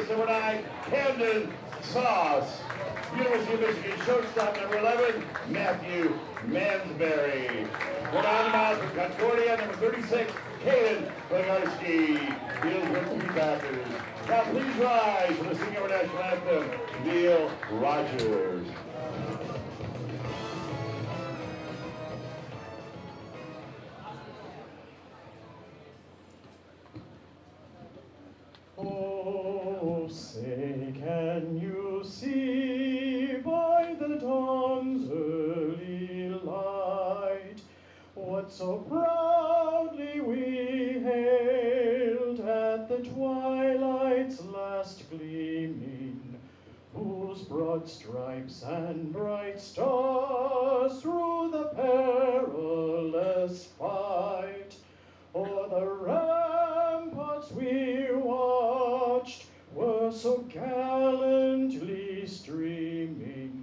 base, number 9, Camden Sauce. University of Michigan shortstop, number 11, Matthew Mansberry. We're on the mound for Concordia, number 36, Kaden Bogarski. Healdsburg Three Packers. Now please rise for the singing our national anthem, Neil Rogers. Oh, say, can you see by the dawn's early light what so proudly we hailed at the twilight's last gleaming, whose broad stripes and bright stars through the perilous fight o'er the ramparts we watched were so gallantly streaming,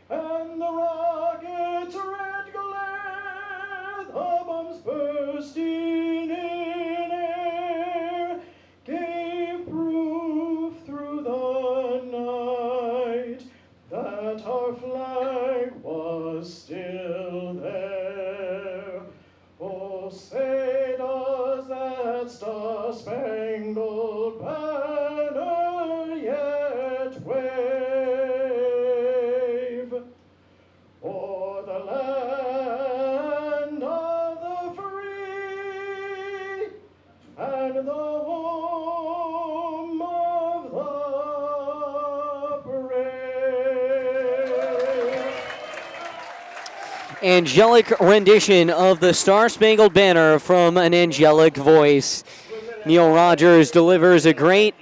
and the rocket's red glare, the bombs bursting in air, gave proof through the night that our flag was still there. Oh, say does that star-spangled banner yet wave o'er the land of the free and the home of the brave? Angelic rendition of the Star-Spangled Banner from an angelic voice. Neil Rogers delivers a great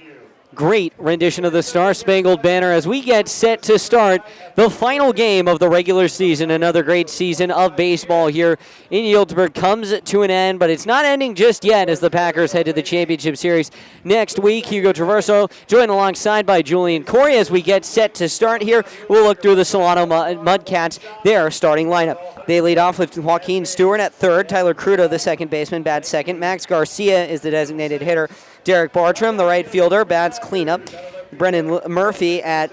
rendition of the Star-Spangled Banner as we get set to start the final game of the regular season. Another great season of baseball here in Healdsburg comes to an end, but it's not ending just yet as the Packers head to the championship series next week. Hugo Traverso joined alongside by Julian Corey as we get set to start here. We'll look through the Solano Mudcats, their starting lineup. They lead off with Joaquin Stewart at third, Tyler Crudo, the second baseman, bats second. Max Garcia is the designated hitter. Derek Bartram, the right fielder, bats cleanup. Brennan Murphy at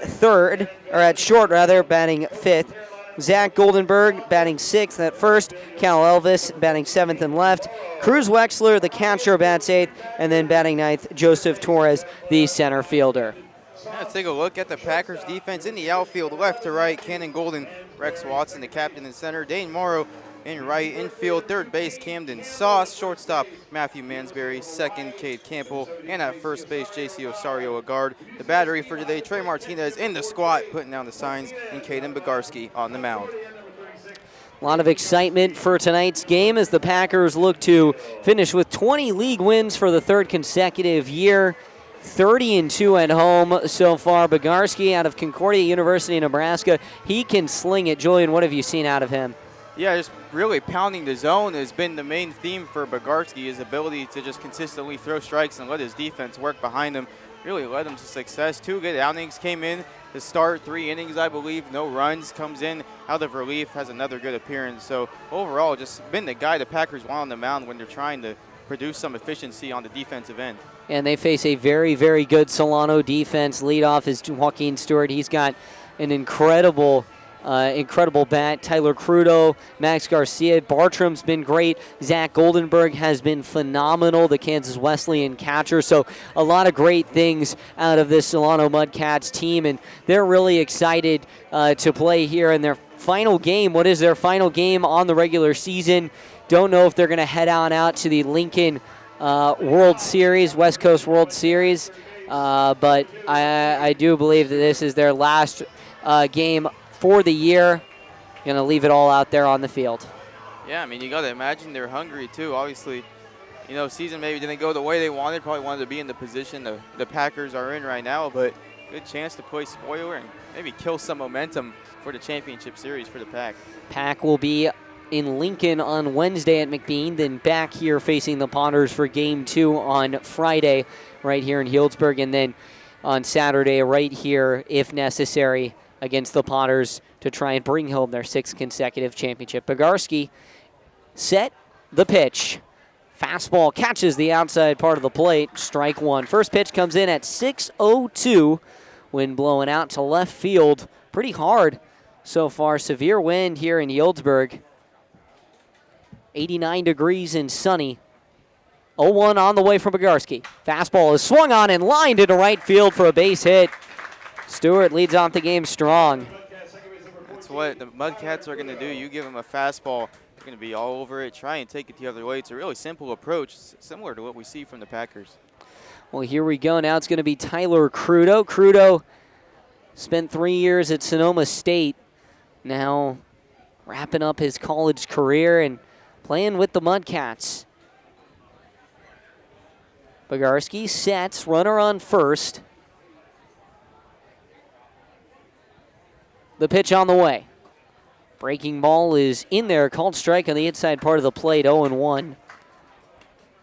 short, batting fifth. Zach Goldenberg batting sixth at first. Cal Elvis batting seventh and left. Cruz Wexler, the catcher, bats eighth. And then batting ninth, Joseph Torres, the center fielder. Let's take a look at the Packers defense in the outfield, left to right. Cannon Golden, Rex Watson, the captain in center. Dane Morrow in right. Infield, third base, Camden Sauce. Shortstop, Matthew Mansberry. Second, Cade Campbell. And at first base, J.C. Osario, a guard. The battery for today, Trey Martinez in the squat, putting down the signs, and Caden Bogarski on the mound. A lot of excitement for tonight's game as the Packers look to finish with 20 league wins for the third consecutive year. 30-2 at home so far. Bogarski out of Concordia University, Nebraska. He can sling it. Julian, what have you seen out of him? Yeah, just really pounding the zone has been the main theme for Bogarski. His ability to just consistently throw strikes and let his defense work behind him really led him to success. 2 good outings came in to start, 3 innings, I believe. No runs, comes in out of relief, has another good appearance. So overall, just been the guy the Packers want on the mound when they're trying to produce some efficiency on the defensive end. And they face a very, very good Solano defense. Leadoff is Joaquin Stewart. He's got an incredible bat. Tyler Crudo, Max Garcia. Bartram's been great. Zach Goldenberg has been phenomenal, the Kansas Wesleyan catcher. So a lot of great things out of this Solano Mudcats team, and they're really excited to play here in their final game. What is their final game on the regular season? Don't know if they're going to head on out to the Lincoln World Series, West Coast World Series, but I do believe that this is their last game for the year. Going to leave it all out there on the field. Yeah, I mean, you got to imagine they're hungry too. Obviously, you know, season maybe didn't go the way they wanted. Probably wanted to be in the position the Packers are in right now, but good chance to play spoiler and maybe kill some momentum for the championship series for the Pack. Pack will be in Lincoln on Wednesday at McBean, then back here facing the Potters for Game 2 on Friday right here in Healdsburg, and then on Saturday right here, if necessary, against the Potters to try and bring home their 6th consecutive championship. Bogarski set the pitch. Fastball catches the outside part of the plate. Strike one. First pitch comes in at 6:02. Wind blowing out to left field. Pretty hard so far. Severe wind here in Healdsburg. 89 degrees and sunny. 0-1 on the way from Bogarski. Fastball is swung on and lined into right field for a base hit. Stewart leads off the game strong. That's what the Mudcats are going to do. You give them a fastball, they're going to be all over it, try and take it the other way. It's a really simple approach, similar to what we see from the Packers. Well, here we go. Now it's going to be Tyler Crudo. Crudo spent 3 years at Sonoma State. Now wrapping up his college career and playing with the Mudcats. Bogarski sets, runner on first. The pitch on the way. Breaking ball is in there, called strike on the inside part of the plate, 0-1.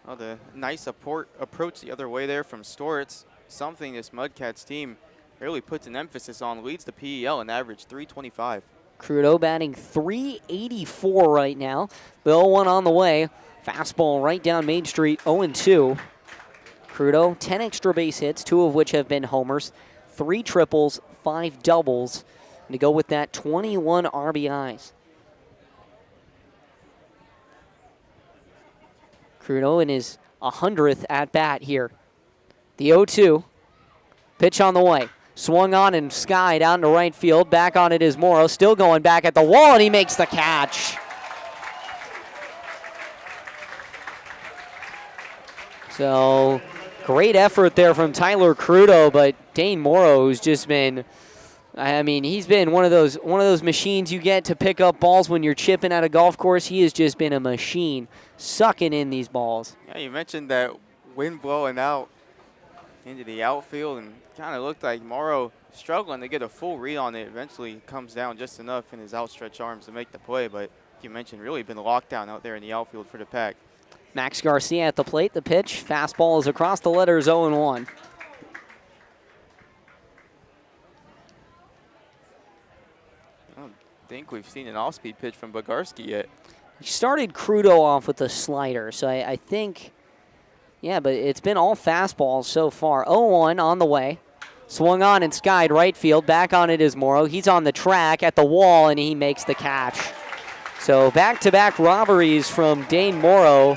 Well, the nice approach the other way there from Stewart. Something this Mudcats team really puts an emphasis on, leads the PEL an average 325. Crudo batting .384 right now. The 0-1 on the way. Fastball right down Main Street, 0-2. Crudo, 10 extra base hits, 2 of which have been homers, 3 triples, 5 doubles. And to go with that, 21 RBIs. Crudo in his 100th at-bat here. The 0-2. Pitch on the way. Swung on and skied out into right field. Back on it is Morrow. Still going back at the wall, and he makes the catch. So, great effort there from Tyler Crudo, but Dane Morrow, who's just been, I mean, he's been one of those machines you get to pick up balls when you're chipping at a golf course. He has just been a machine, sucking in these balls. Yeah, you mentioned that wind blowing out into the outfield, and kind of looked like Morrow struggling to get a full read on it. Eventually comes down just enough in his outstretched arms to make the play, but you mentioned really been locked down out there in the outfield for the Pack. Max Garcia at the plate. The pitch. Fastball is across the letters, 0-1. I don't think we've seen an off-speed pitch from Bogarski yet. He started Crudo off with a slider, so I think, yeah, but it's been all fastballs so far. 0-1 on the way. Swung on and skied right field. Back on it is Morrow. He's on the track at the wall, and he makes the catch. So back-to-back robberies from Dane Morrow.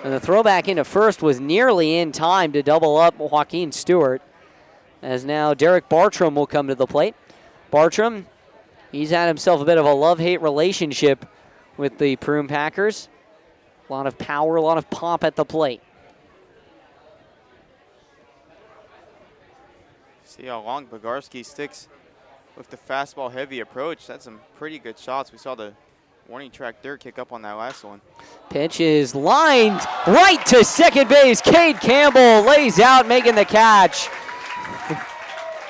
And the throwback into first was nearly in time to double up Joaquin Stewart. As now Derek Bartram will come to the plate. Bartram, he's had himself a bit of a love-hate relationship with the Prune Packers. A lot of power, a lot of pop at the plate. See how long Bogarski sticks with the fastball heavy approach. That's some pretty good shots. We saw the warning track dirt kick up on that last one. Pitch is lined right to second base. Cade Campbell lays out, making the catch.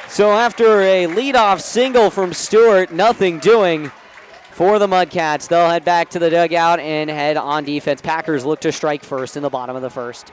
So after a leadoff single from Stewart, nothing doing for the Mudcats. They'll head back to the dugout and head on defense. Packers look to strike first in the bottom of the first.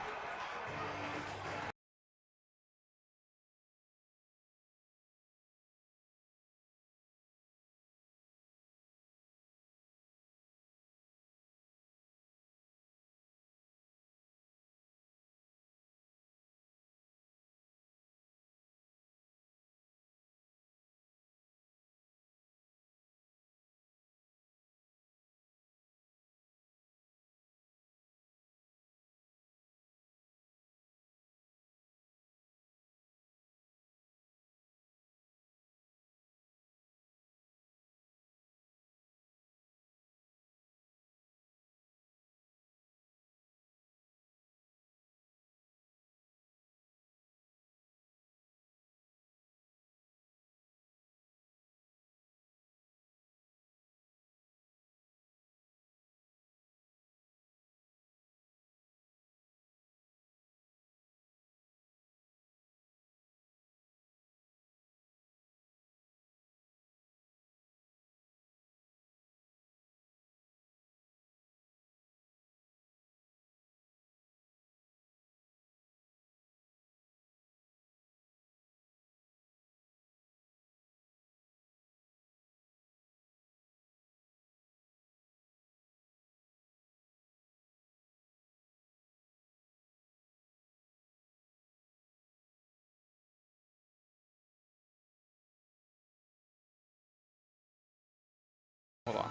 Hold on.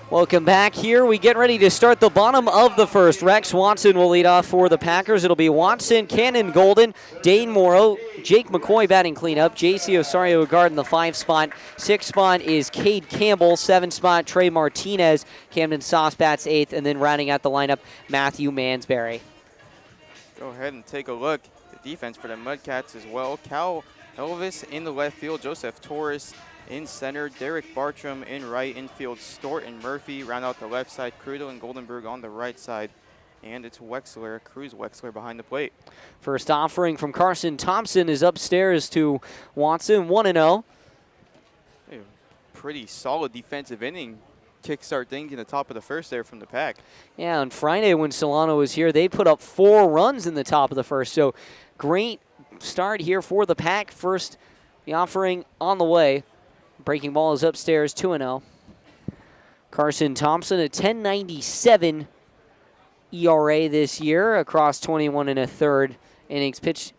Welcome back here. We get ready to start the bottom of the first. Rex Watson will lead off for the Packers. It'll be Watson, Cannon Golden, Dane Morrow, Jake McCoy batting cleanup, JC Osario guarding the 5 spot. 6 spot is Cade Campbell. 7 spot, Trey Martinez. Camden Sauce bats 8th, and then rounding out the lineup, Matthew Mansberry. Go ahead and take a look. The defense for the Mudcats as well. Cal Elvis in the left field, Joseph Torres in center, Derek Bartram in right infield, Stort and Murphy round out the left side, Crudo and Goldenberg on the right side, and it's Wexler, Cruz Wexler behind the plate. First offering from Carson Thompson is upstairs to Watson, 1-0. Pretty solid defensive inning. Kickstart things in the top of the first there from the Pack. Yeah, on Friday when Solano was here, they put up 4 runs in the top of the first. So great start here for the Pack. First, the offering on the way. Breaking ball is upstairs, 2-0. Carson Thompson, a 10.97 ERA this year across 21 1/3 innings pitched.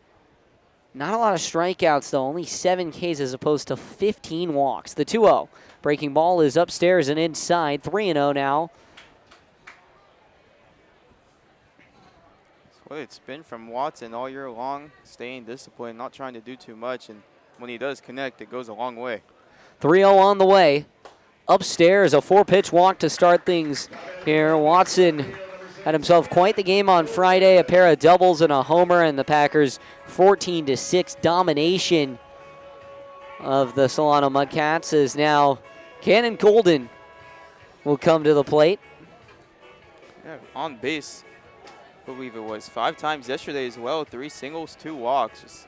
Not a lot of strikeouts, though. Only 7 Ks as opposed to 15 walks. The 2-0. Breaking ball is upstairs and inside, 3-0 now. That's what it's been from Watson all year long, staying disciplined, not trying to do too much, and when he does connect, it goes a long way. 3-0 on the way. Upstairs, a 4-pitch walk to start things here. Watson had himself quite the game on Friday, a pair of doubles and a homer, and the Packers 14-6 domination of the Solano Mudcats is now Cannon Golden will come to the plate. Yeah, on base, I believe it was 5 times yesterday as well, 3 singles, 2 walks. Just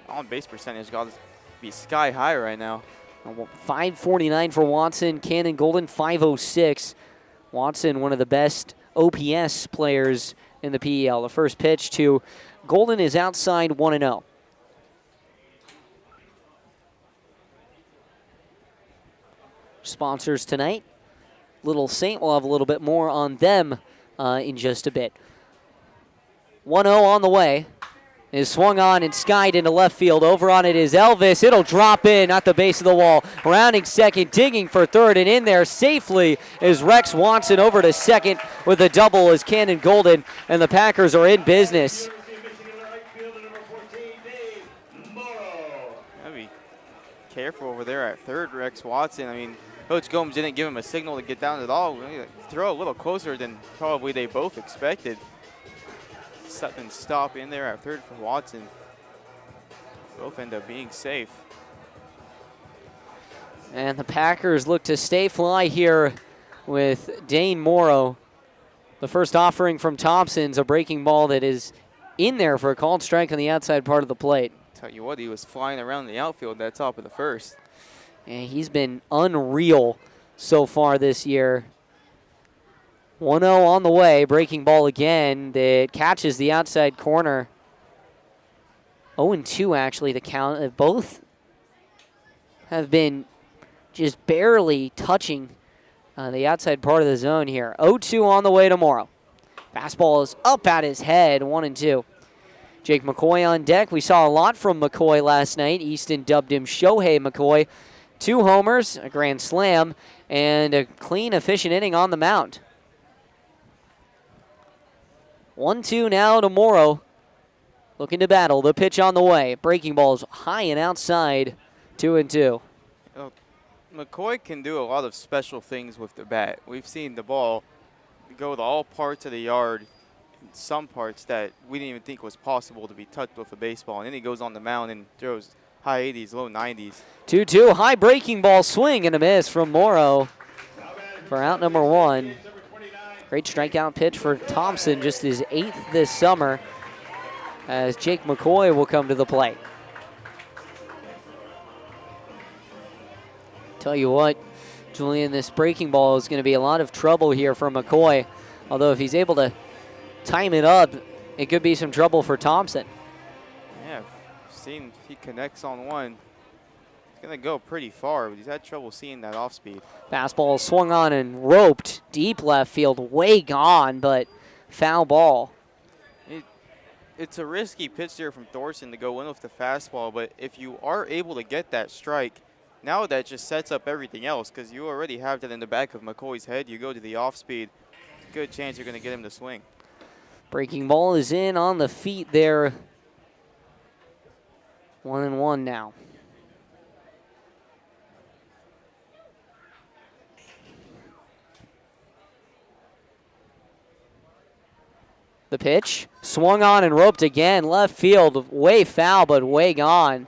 on base percentage got to be sky high right now. 549 for Watson, Cannon Golden 506. Watson, one of the best OPS players in the PEL. The first pitch to Golden is outside, 1-0. Sponsors tonight, Little Saint. We'll have a little bit more on them in just a bit. 1-0 on the way. Is swung on and skied into left field. Over on it is Elvis. It'll drop in at the base of the wall. Rounding second, digging for third, and in there safely is Rex Watson over to second with a double as Cannon Golden, and the Packers are in business. Gotta be careful over there at third, Rex Watson. I mean, Coach Gomes didn't give him a signal to get down at all. Throw a little closer than probably they both expected. Sutton stop in there at third for Watson. Both end up being safe. And the Packers look to stay fly here with Dane Morrow. The first offering from Thompson's a breaking ball that is in there for a called strike on the outside part of the plate. Tell you what, he was flying around the outfield that top of the first. And he's been unreal so far this year. 1-0 on the way, breaking ball again that catches the outside corner. 0-2 actually the count. Both have been just barely touching the outside part of the zone here. 0-2 on the way to Morrow. Fastball is up at his head, 1-2. Jake McCoy on deck. We saw a lot from McCoy last night. Easton dubbed him Shohei McCoy. 2 homers, a grand slam, and a clean, efficient inning on the mound. 1-2 now to Morrow. Looking to battle. The pitch on the way. Breaking ball is high and outside. 2-2. McCoy can do a lot of special things with the bat. We've seen the ball go to all parts of the yard, in some parts that we didn't even think was possible to be touched with a baseball. And then he goes on the mound and throws high 80s, low 90s. 2-2. High breaking ball swing and a miss from Morrow for out number 1. Great strikeout pitch for Thompson, just his 8th this summer, as Jake McCoy will come to the plate. Tell you what, Julian, this breaking ball is going to be a lot of trouble here for McCoy. Although if he's able to time it up, it could be some trouble for Thompson. Yeah, seen he connects on one. It's going to go pretty far, but he's had trouble seeing that off speed. Fastball swung on and roped deep left field, way gone, but foul ball. It's a risky pitch there from Thorson to go in with the fastball, but if you are able to get that strike, now that just sets up everything else because you already have that in the back of McCoy's head. You go to the off speed, good chance you're going to get him to swing. Breaking ball is in on the feet there. 1-1 now. The pitch, swung on and roped again. Left field, way foul, but way gone.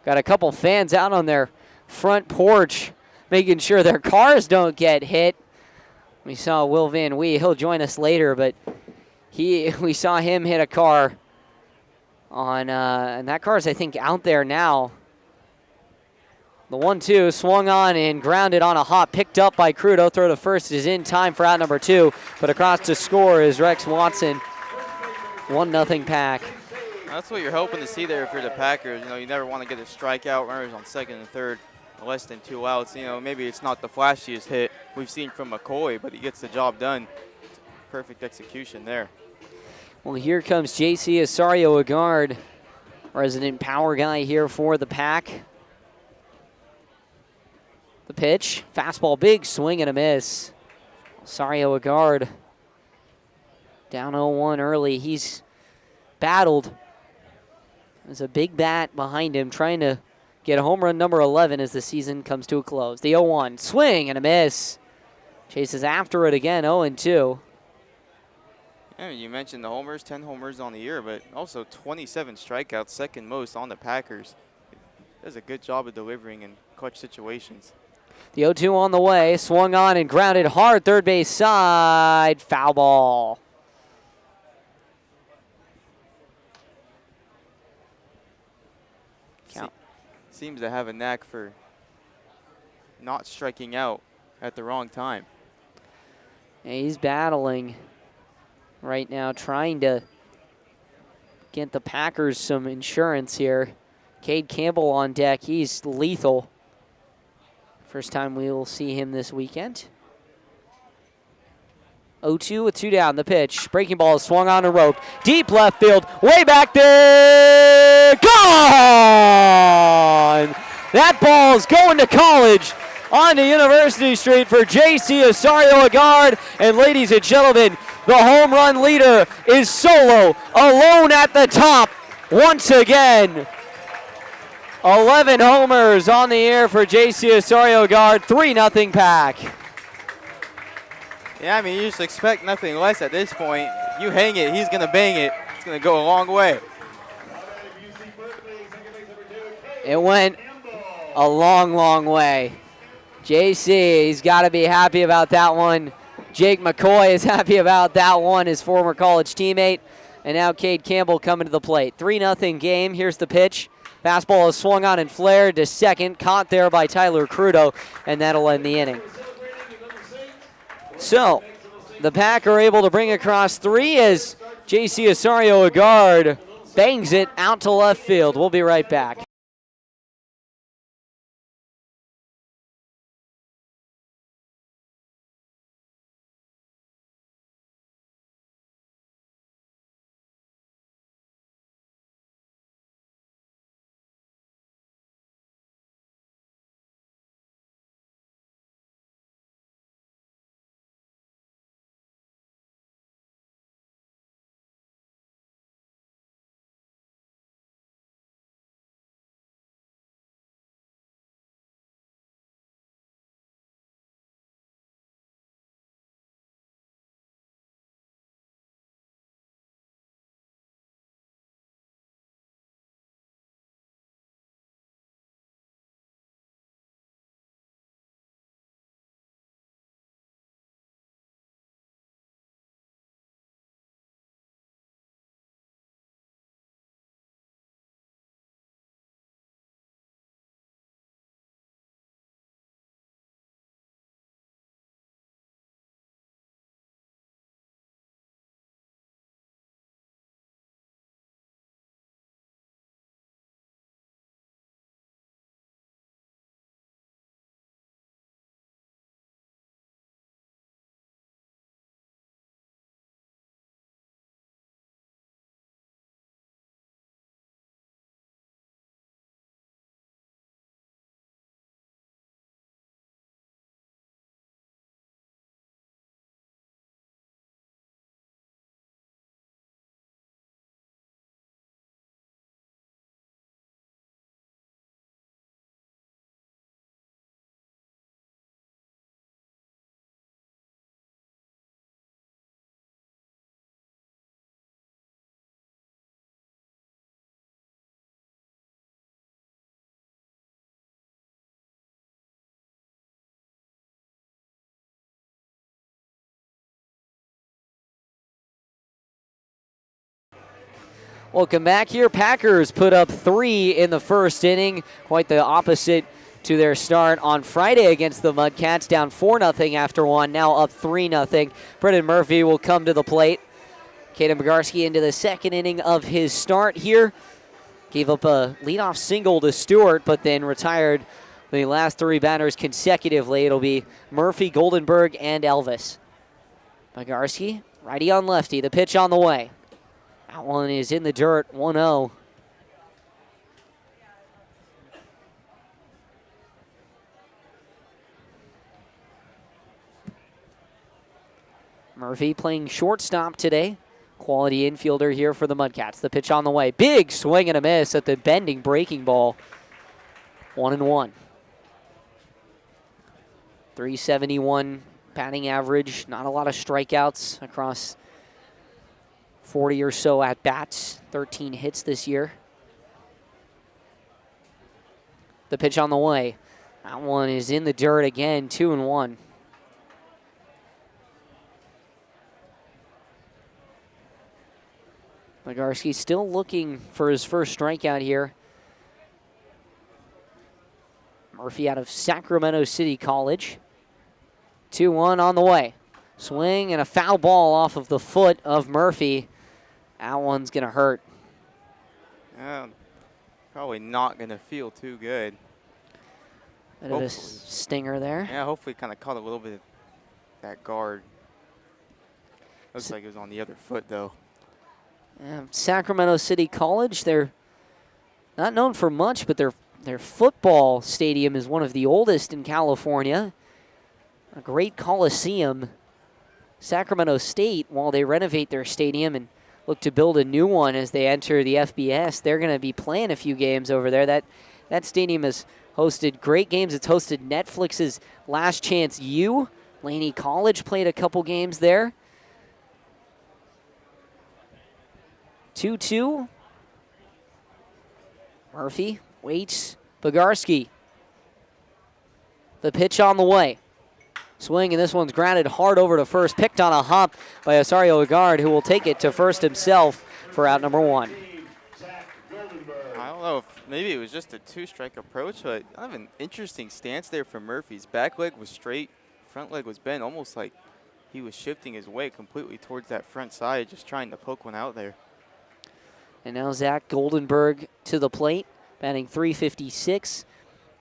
Got a couple fans out on their front porch, making sure their cars don't get hit. We saw Will Van Wee. He'll join us later, but we saw him hit a car on, and that car's, I think, out there now. The 1-2 swung on and grounded on a hop, picked up by Crudo. Throw to first is in time for out number 2, but across to score is Rex Watson. 1-0 Pack. That's what you're hoping to see there if you're the Packers. You know, you never want to get a strikeout, runners on second and third, less than 2 outs. You know, maybe it's not the flashiest hit we've seen from McCoy, but he gets the job done. Perfect execution there. Well, here comes J.C. Asario-Agard, resident power guy here for the Pack. The pitch, fastball, big swing and a miss. Asario-Agard down 0-1 early. He's battled. There's a big bat behind him trying to get a home run number 11 as the season comes to a close. The 0-1, swing and a miss. Chases after it again, 0-2. Yeah, you mentioned the homers, 10 homers on the year, but also 27 strikeouts, second most on the Packers. Does a good job of delivering in clutch situations. The 0-2 on the way, swung on and grounded hard, third base side, foul ball. Count. Seems to have a knack for not striking out at the wrong time. Yeah, he's battling right now, trying to get the Packers some insurance here. Cade Campbell on deck, he's lethal. First time we will see him this weekend. 0-2 with 2 down, the pitch. Breaking ball is swung on a rope. Deep left field, way back there, gone! That ball's going to college onto University Street for J.C. Asario-Agard. And ladies and gentlemen, the home run leader is solo, alone at the top once again. 11 homers on the air for J.C. Asario-Agard, 3-0 Pack. Yeah, I mean, you just expect nothing less at this point. You hang it, he's going to bang it. It's going to go a long way. It went a long, long way. JC, he's got to be happy about that one. Jake McCoy is happy about that one, his former college teammate. And now Cade Campbell coming to the plate. 3-0 game. Here's the pitch. Fastball is swung on and flared to second. Caught there by Tyler Crudo, and that'll end the inning. So, the Pack are able to bring across 3 as J.C. Asario-Agard bangs it out to left field. We'll be right back. Welcome back here. Packers put up 3 in the first inning. Quite the opposite to their start on Friday against the Mudcats. Down 4-0 after 1, now up 3-0. Brendan Murphy will come to the plate. Caden Bogarski into the second inning of his start here. Gave up a leadoff single to Stewart, but then retired the last 3 batters consecutively. It'll be Murphy, Goldenberg, and Elvis. Bogarski, righty on lefty. The pitch on the way. That one is in the dirt, 1-0. Murphy playing shortstop today. Quality infielder here for the Mudcats. The pitch on the way. Big swing and a miss at the bending breaking ball. 1-1. 371 batting average. Not a lot of strikeouts across 40 or so at bats. 13 hits this year. The pitch on the way. That one is in the dirt again. 2-1. Bogarski still looking for his first strikeout here. Murphy out of Sacramento City College. 2-1 on the way. Swing and a foul ball off of the foot of Murphy. That one's going to hurt. Probably not going to feel too good. Bit of a stinger there. Yeah, hopefully kind of caught a little bit of that guard. Looks like it was on the other foot, though. Sacramento City College, they're not known for much, but their football stadium is one of the oldest in California. A great coliseum. Sacramento State, while they renovate their stadium and look to build a new one as they enter the FBS, they're going to be playing a few games over there. That stadium has hosted great games. It's hosted Netflix's Last Chance U. Laney College played a couple games there. 2-2. Murphy waits. Bogarski. The pitch on the way. Swing, and this one's grounded hard over to first. Picked on a hop by Osario Agard, who will take it to first himself for out number 1. I don't know if maybe it was just a 2-strike approach, but kind of an interesting stance there from Murphy's. Back leg was straight, front leg was bent, almost like he was shifting his weight completely towards that front side, just trying to poke one out there. And now Zach Goldenberg to the plate, batting .356.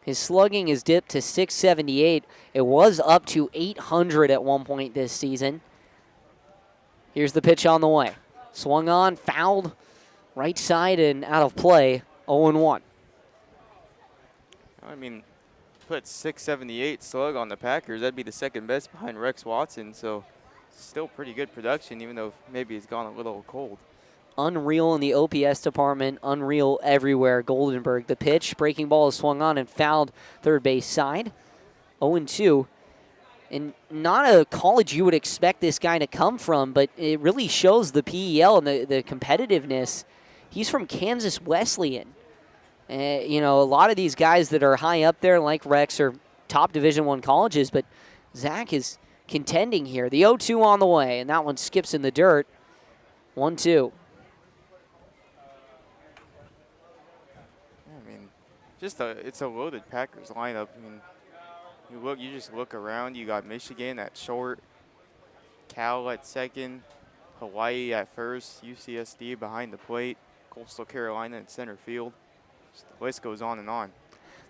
His slugging is dipped to .678. It was up to .800 at one point this season. Here's the pitch on the way. Swung on, fouled, right side and out of play, 0-1. I mean, put .678 slug on the Packers. That'd be the second best behind Rex Watson, so still pretty good production, even though maybe he's gone a little cold. Unreal in the OPS department, unreal everywhere. Goldenberg, the pitch, breaking ball is swung on and fouled third base side. 0-2. And not a college you would expect this guy to come from, but it really shows the PEL and the competitiveness. He's from Kansas Wesleyan. You know, a lot of these guys that are high up there, like Rex, are top Division I colleges, but Zach is contending here. The 0-2 on the way, and that one skips in the dirt. 1-2. It's a loaded Packers lineup. I mean, you just look around. You got Michigan at short, Cal at second, Hawaii at first, UCSD behind the plate, Coastal Carolina in center field. Just the list goes on and on.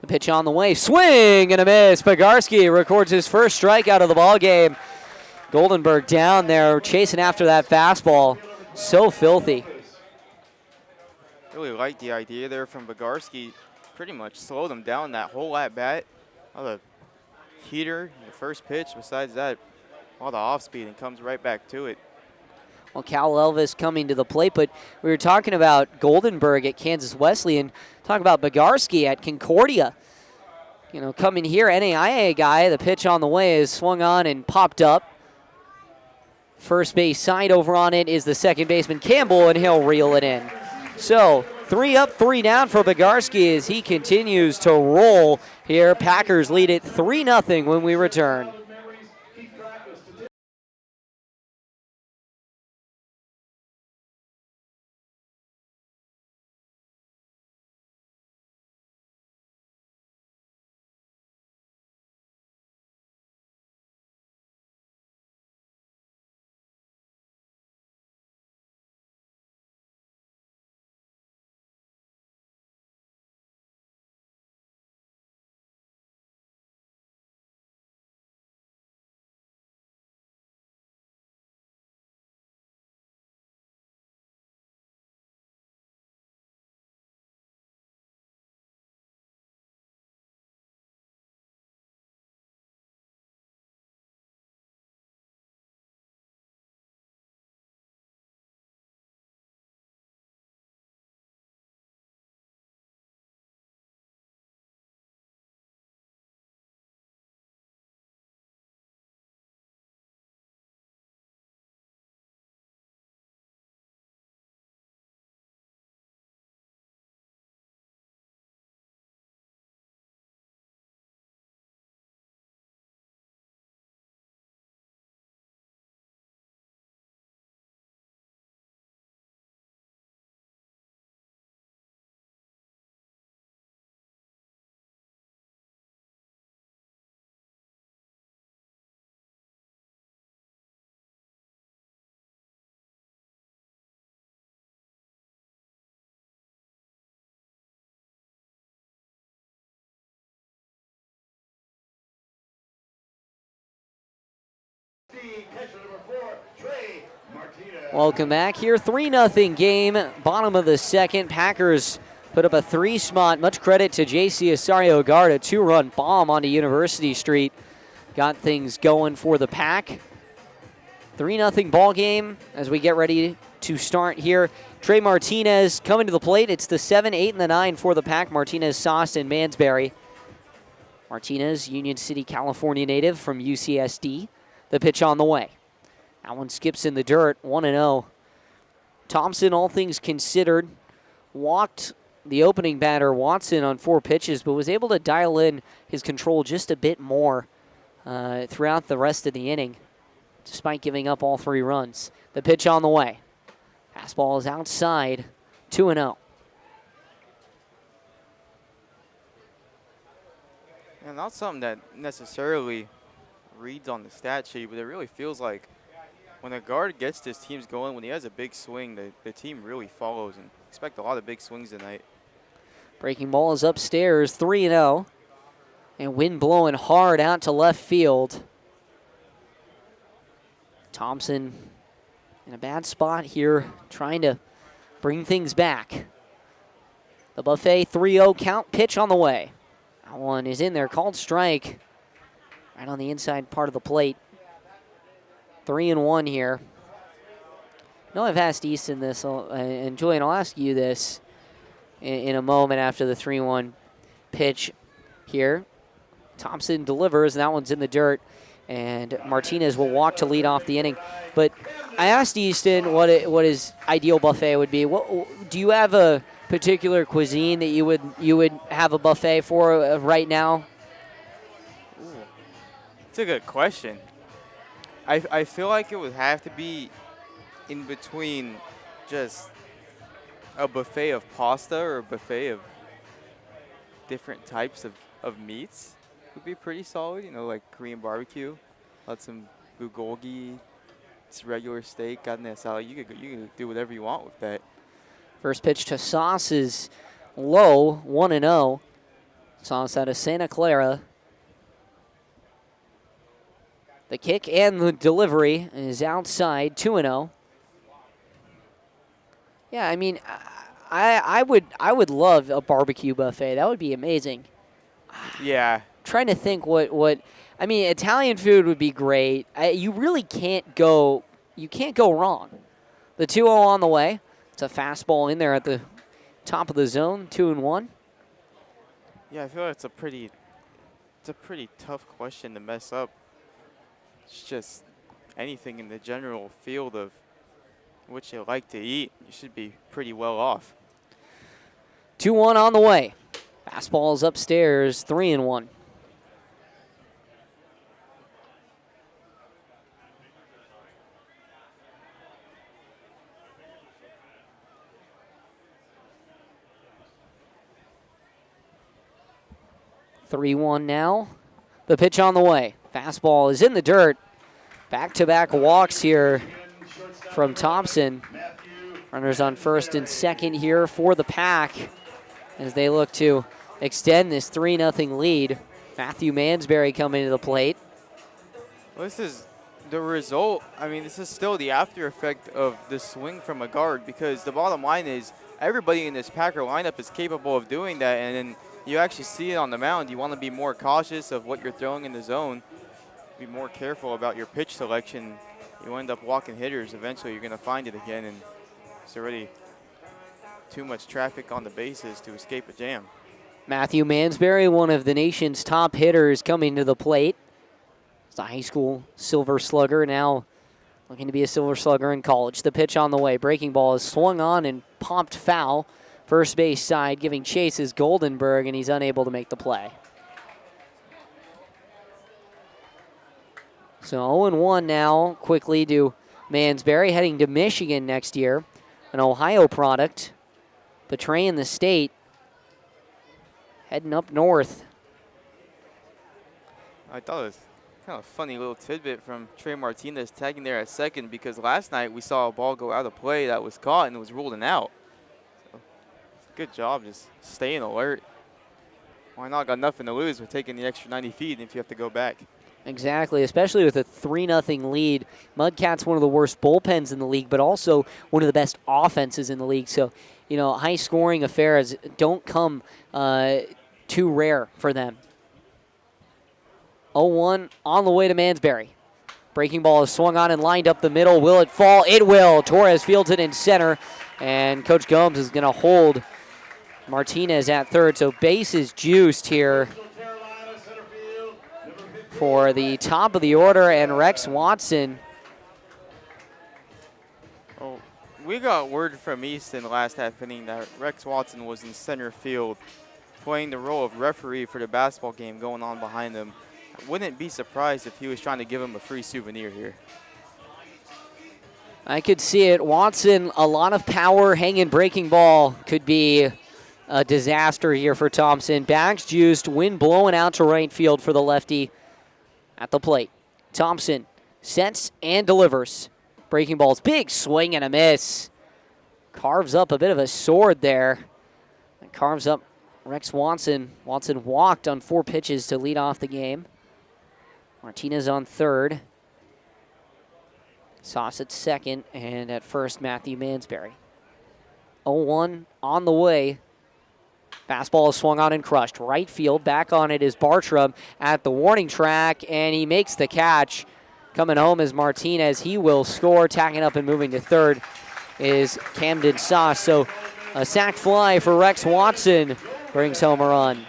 The pitch on the way, swing and a miss. Bogarski records his first strikeout of the ball game. Goldenberg down there chasing after that fastball. So filthy. Really like the idea there from Bogarski. Pretty much slowed him down that whole at-bat. The heater, the first pitch. Besides that, all the off-speed, and comes right back to it. Well, Cal Elvis coming to the plate, but we were talking about Goldenberg at Kansas Wesleyan, talking about Bogarski at Concordia. You know, coming here, NAIA guy, the pitch on the way is swung on and popped up. First base side over on it is the second baseman Campbell, and he'll reel it in. So 3 up, 3 down for Bogarski as he continues to roll here. Packers lead it 3-0 when we return. Catcher number 4, Trey Martinez. Welcome back here. 3-0 game, bottom of the second. Packers put up a 3-spot. Much credit to J.C. Asario Guard, a 2-run bomb onto University Street. Got things going for the Pack. 3-0 ball game as we get ready to start here. Trey Martinez coming to the plate. It's the 7, 8, and the 9 for the Pack. Martinez, Sauce, and Mansberry. Martinez, Union City, California native from UCSD. The pitch on the way. That one skips in the dirt, 1-0. Thompson, all things considered, walked the opening batter, Watson, on 4 pitches, but was able to dial in his control just a bit more throughout the rest of the inning, despite giving up all 3 runs. The pitch on the way. Fastball is outside, 2-0. And not something that necessarily reads on the stat sheet, but it really feels like when a guard gets this team's going, when he has a big swing, the team really follows, and expect a lot of big swings tonight. Breaking ball is upstairs, 3-0. And wind blowing hard out to left field. Thompson in a bad spot here, trying to bring things back. The Buffet 3-0 count, pitch on the way. That one is in there, called strike. Right on the inside part of the plate. 3-1 here. No, I've asked Easton this, and Julian, I'll ask you this in a moment after the 3-1 pitch here. Thompson delivers, and that one's in the dirt, and Martinez will walk to lead off the inning. But I asked Easton what his ideal buffet would be. What do you have a particular cuisine that you would have a buffet for right now? It's a good question. I feel like it would have to be in between just a buffet of pasta or a buffet of different types of meats would be pretty solid. You know, like Korean barbecue, some bulgogi, just regular steak, carne salad. You could do whatever you want with that. First pitch to Sauce is low, 1-0. Sauce out of Santa Clara. The kick and the delivery is outside, 2-0. Yeah, I mean, I would love a barbecue buffet. That would be amazing. Yeah. Trying to think what I mean, Italian food would be great. You really can't go wrong. The 2-0 on the way. It's a fastball in there at the top of the zone, 2-1. Yeah, I feel like it's a pretty tough question to mess up. It's just anything in the general field of what you like to eat, you should be pretty well off. 2-1 on the way. Fastball is upstairs, 3-1. Now. The pitch on the way. Fastball is in the dirt. Back-to-back walks here from Thompson. Runners on first and second here for the Pack as they look to extend this 3-0 lead. Matthew Mansberry coming to the plate. Well, this is the result. I mean, this is still the after effect of the swing from a guard, because the bottom line is everybody in this Packer lineup is capable of doing that, and then you actually see it on the mound. You want to be more cautious of what you're throwing in the zone, be more careful about your pitch selection. You end up walking hitters. Eventually, you're going to find it again, and it's already too much traffic on the bases to escape a jam. Matthew Mansberry, one of the nation's top hitters, coming to the plate. He's a high school Silver Slugger, now looking to be a Silver Slugger in college. The pitch on the way. Breaking ball is swung on and popped foul. First base side, giving chase is Goldenberg, and he's unable to make the play. So 0-1 now, quickly to Mansberry, heading to Michigan next year. An Ohio product, betraying the state, heading up north. I thought it was kind of a funny little tidbit from Trey Martinez tagging there at second, because last night we saw a ball go out of play that was caught and it was ruled an out. So, good job just staying alert. Why not? Got nothing to lose. We're taking the extra 90 feet if you have to go back. Exactly, especially with a 3-0 lead. Mudcats, one of the worst bullpens in the league, but also one of the best offenses in the league. So, high-scoring affairs don't come too rare for them. 0-1 on the way to Mansbury. Breaking ball is swung on and lined up the middle. Will it fall? It will. Torres fields it in center, and Coach Gomes is going to hold Martinez at third. So base is juiced here for the top of the order, and Rex Watson. Oh, we got word from East in the last half inning that Rex Watson was in center field playing the role of referee for the basketball game going on behind him. I wouldn't be surprised if he was trying to give him a free souvenir here. I could see it. Watson, a lot of power, hanging breaking ball. Could be a disaster here for Thompson. Backs juiced, wind blowing out to right field for the lefty at the plate. Thompson sets and delivers. Breaking ball's big swing and a miss. Carves up a bit of a sword there. And carves up Rex Watson. Watson walked on 4 pitches to lead off the game. Martinez on third. Sauce at second, and at first, Matthew Mansbury. 0-1 on the way. Fastball is swung on and crushed. Right field, back on it is Bartram at the warning track, and he makes the catch. Coming home is Martinez. He will score. Tacking up and moving to third is Camden Sauce. So a sac fly for Rex Watson brings home a run.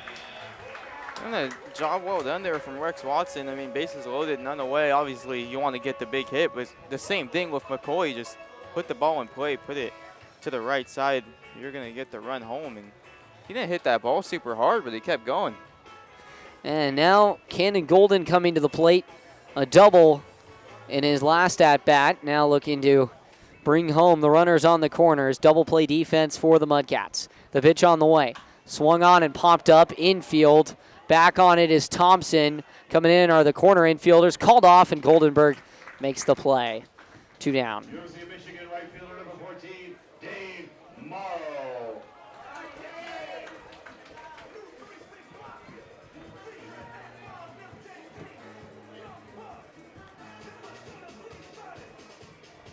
And a job well done there from Rex Watson. I mean, bases loaded, none away. Obviously, you want to get the big hit, but the same thing with McCoy. Just put the ball in play, put it to the right side. You're going to get the run home. And he didn't hit that ball super hard, but he kept going. And now Cannon Golden coming to the plate. A double in his last at-bat. Now looking to bring home the runners on the corners. Double play defense for the Mudcats. The pitch on the way. Swung on and popped up infield. Back on it is Thompson. Coming in are the corner infielders. Called off, and Goldenberg makes the play. 2 down. University of Michigan right fielder number 14, Dave Morrow.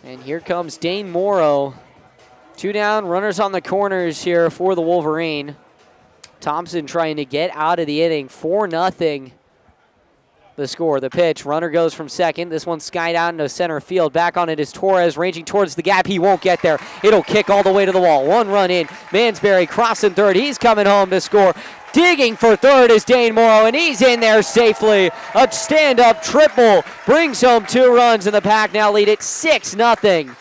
And here comes Dane Morrow. 2 down, runners on the corners here for the Wolverine. Thompson trying to get out of the inning. 4-0 the score. The pitch, runner goes from second. This one skied out into center field. Back on it is Torres, ranging towards the gap. He won't get there. It'll kick all the way to the wall. 1 run in. Mansbury crossing third. He's coming home to score. Digging for third is Dane Morrow, and he's in there safely. A stand-up triple brings home 2 runs, and the Pack now lead it 6-0.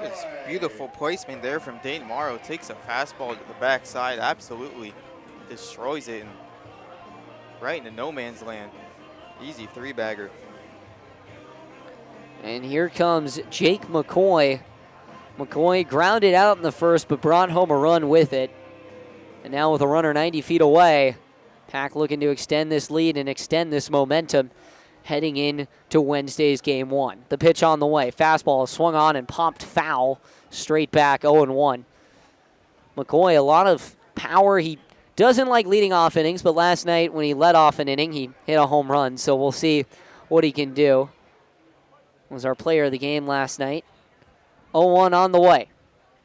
It's beautiful placement there from Dane Morrow. Takes a fastball to the backside, absolutely destroys it, and right into no man's land. Easy 3-bagger. And here comes Jake McCoy. McCoy grounded out in the first, but brought home a run with it. And now with a runner 90 feet away, Pack looking to extend this lead and extend this momentum heading into Wednesday's Game 1. The pitch on the way. Fastball is swung on and popped foul. Straight back, 0-1. McCoy, a lot of power. He doesn't like leading off innings, but last night when he led off an inning, he hit a home run. So we'll see what he can do. Was our player of the game last night. 0-1 on the way.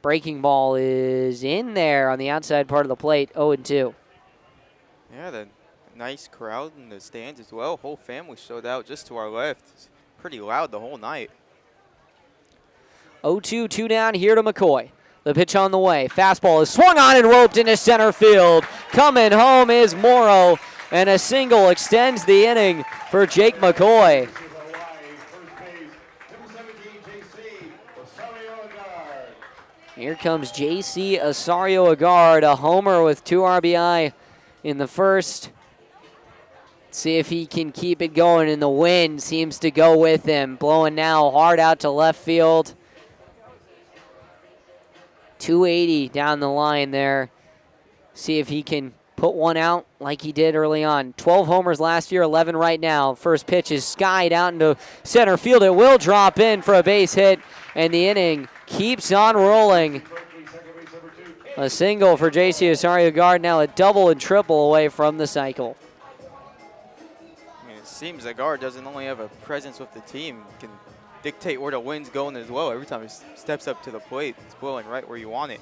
Breaking ball is in there on the outside part of the plate, 0-2. Yeah, the nice crowd in the stands as well. Whole family showed out just to our left. It's pretty loud the whole night. 0-2, 2 down here to McCoy. The pitch on the way. Fastball is swung on and roped into center field. Coming home is Morrow, and a single extends the inning for Jake McCoy. Here comes J.C. Osorio-Agard, a homer with 2 RBI in the first. See if he can keep it going, and the wind seems to go with him. Blowing now hard out to left field. 280 down the line there. See if he can put one out like he did early on. 12 homers last year, 11 right now. First pitch is skied out into center field. It will drop in for a base hit, and the inning keeps on rolling. A single for JC Osario Guard, now a double and triple away from the cycle. I mean, it seems that Guard doesn't only have a presence with the team, can dictate where the wind's going as well. Every time he steps up to the plate, it's blowing right where you want it.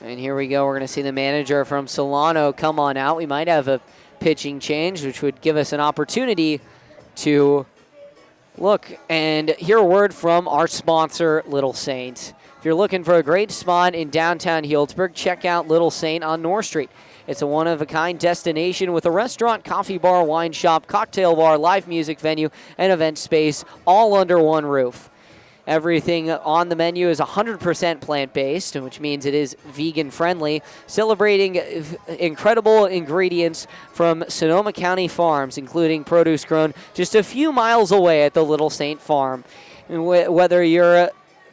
And here we go. We're going to see the manager from Solano come on out. We might have a pitching change, which would give us an opportunity to look and hear a word from our sponsor, Little Saint. If you're looking for a great spot in downtown Healdsburg, check out Little Saint on North Street. It's a one-of-a-kind destination with a restaurant, coffee bar, wine shop, cocktail bar, live music venue, and event space all under one roof. Everything on the menu is 100% plant-based, which means it is vegan-friendly, celebrating incredible ingredients from Sonoma County farms, including produce grown just a few miles away at the Little Saint Farm. And whether you're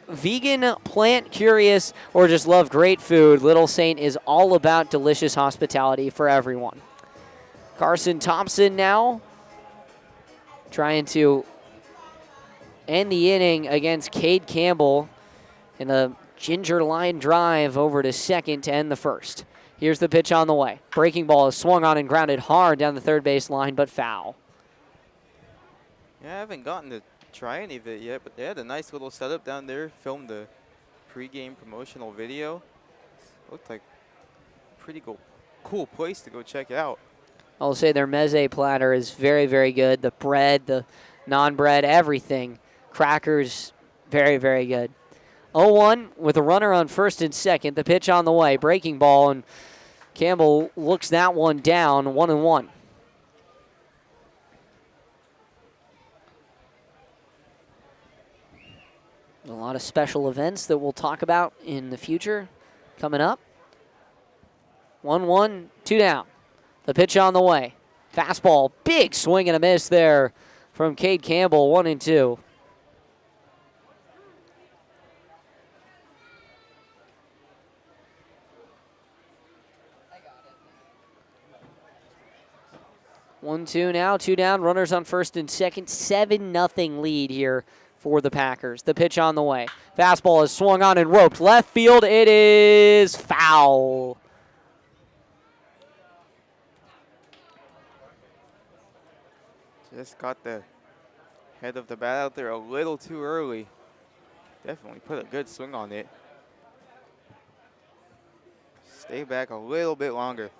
vegan, plant-curious, or just love great food, Little Saint is all about delicious hospitality for everyone. Carson Thompson now trying to end the inning against Cade Campbell in a ginger line drive over to second to end the first. Here's the pitch on the way. Breaking ball is swung on and grounded hard down the third base line, but foul. Yeah, I haven't gotten to try any of it yet, but they had a nice little setup down there. Filmed the pregame promotional video. Looked like a pretty cool place to go check out. I'll say their meze platter is very, very good. The bread, the non-bread, everything. Crackers, very, very good. 0-1 with a runner on first and second. The pitch on the way. Breaking ball, and Campbell looks that one down. 1-1. A lot of special events that we'll talk about in the future coming up. 1-1, 2 down. The pitch on the way. Fastball, big swing and a miss there from Cade Campbell, 1-2. One, two now, 2 down. Runners on first and second. 7-0 lead here for the Packers. The pitch on the way. Fastball is swung on and roped. Left field, it is foul. Just got the head of the bat out there a little too early. Definitely put a good swing on it. Stay back a little bit longer.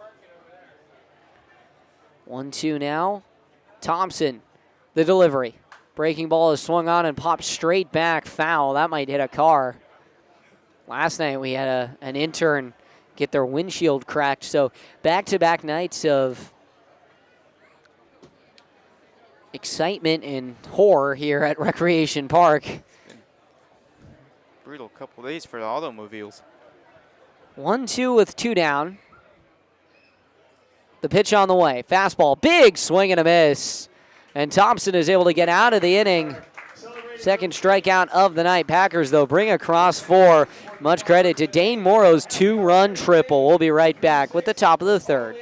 1-2 now. Thompson, the delivery. Breaking ball is swung on and popped straight back. Foul. That might hit a car. Last night we had an intern get their windshield cracked. So back-to-back nights of excitement and horror here at Recreation Park. Brutal couple days for the automobiles. 1-2 with 2 down. The pitch on the way. Fastball, big swing and a miss. And Thompson is able to get out of the inning. Second strikeout of the night. Packers, though, bring across 4. Much credit to Dane Morrow's 2-run triple. We'll be right back with the top of the third.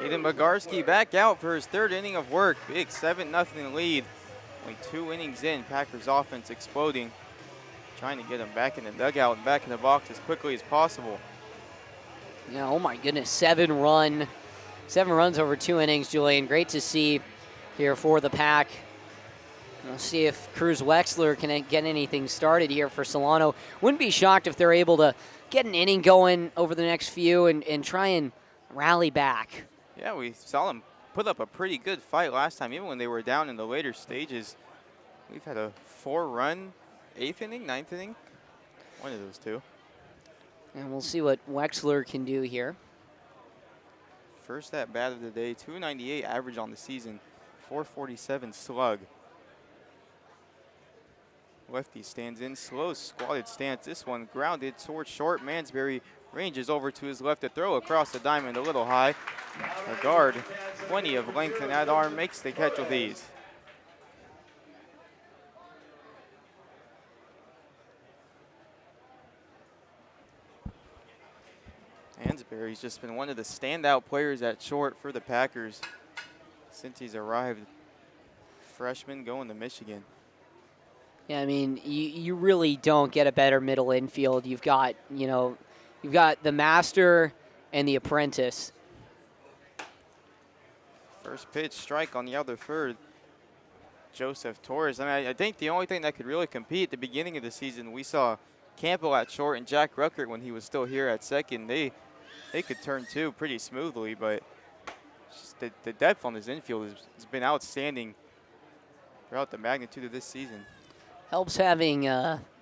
Caden Bogarski back out for his third inning of work. Big 7-0 lead. Only 2 innings in, Packers offense exploding. Trying to get him back in the dugout and back in the box as quickly as possible. Yeah, oh my goodness, 7 runs over 2 innings, Julian. Great to see here for the Pack. We'll see if Cruz Wexler can get anything started here for Solano. Wouldn't be shocked if they're able to get an inning going over the next few and try and rally back. Yeah, we saw them put up a pretty good fight last time, even when they were down in the later stages. We've had a 4-run 8th inning, 9th inning, one of those two. And we'll see what Wexler can do here. First at bat of the day, 298 average on the season, 447 slug. Lefty stands in, slow squatted stance. This one grounded towards short. Mansberry ranges over to his left to throw across the diamond a little high. A guard, plenty of length in that arm, makes the catch with ease. Mansberry's just been one of the standout players at short for the Packers since he's arrived. Freshman going to Michigan. Yeah, I mean, you really don't get a better middle infield. You've got the master and the apprentice. First pitch, strike on the other third. Joseph Torres. I think the only thing that could really compete at the beginning of the season, we saw Campbell at short and Jack Ruckert when he was still here at second. They could turn two pretty smoothly, but just the depth on this infield has been outstanding throughout the magnitude of this season. Helps having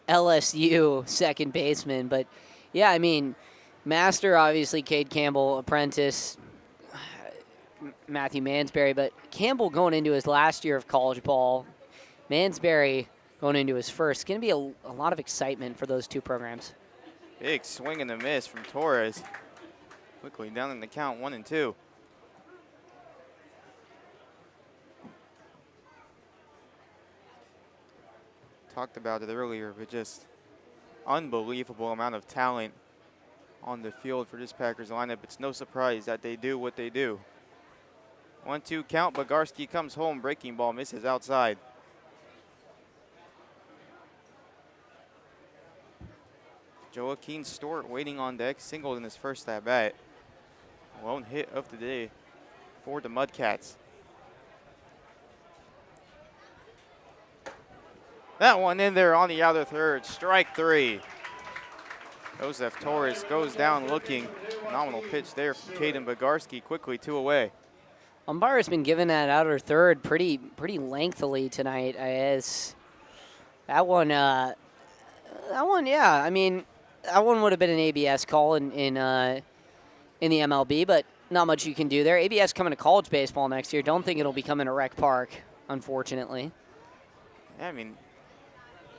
LSU second baseman, but yeah, I mean, master obviously Cade Campbell, apprentice Matthew Mansberry, but Campbell going into his last year of college ball, Mansberry going into his first. It's going to be a lot of excitement for those two programs. Big swing and a miss from Torres. Quickly down in the count, 1-2. Talked about it earlier, but just unbelievable amount of talent on the field for this Packers lineup. It's no surprise that they do what they do. 1-2 count. Bogarski comes home. Breaking ball misses outside. Joaquin Stewart waiting on deck. Singled in his first at bat. Lone hit of the day for the Mudcats. That one in there on the outer third. Strike 3. Joseph Torres goes down looking. Phenomenal pitch there from Caden Bogarski. Quickly 2 away. Umpire's been given that outer third pretty lengthily tonight. That one, yeah. I mean, that one would have been an ABS call in the MLB, but not much you can do there. ABS coming to college baseball next year. Don't think it'll be coming to Rec Park, unfortunately. Yeah, I mean,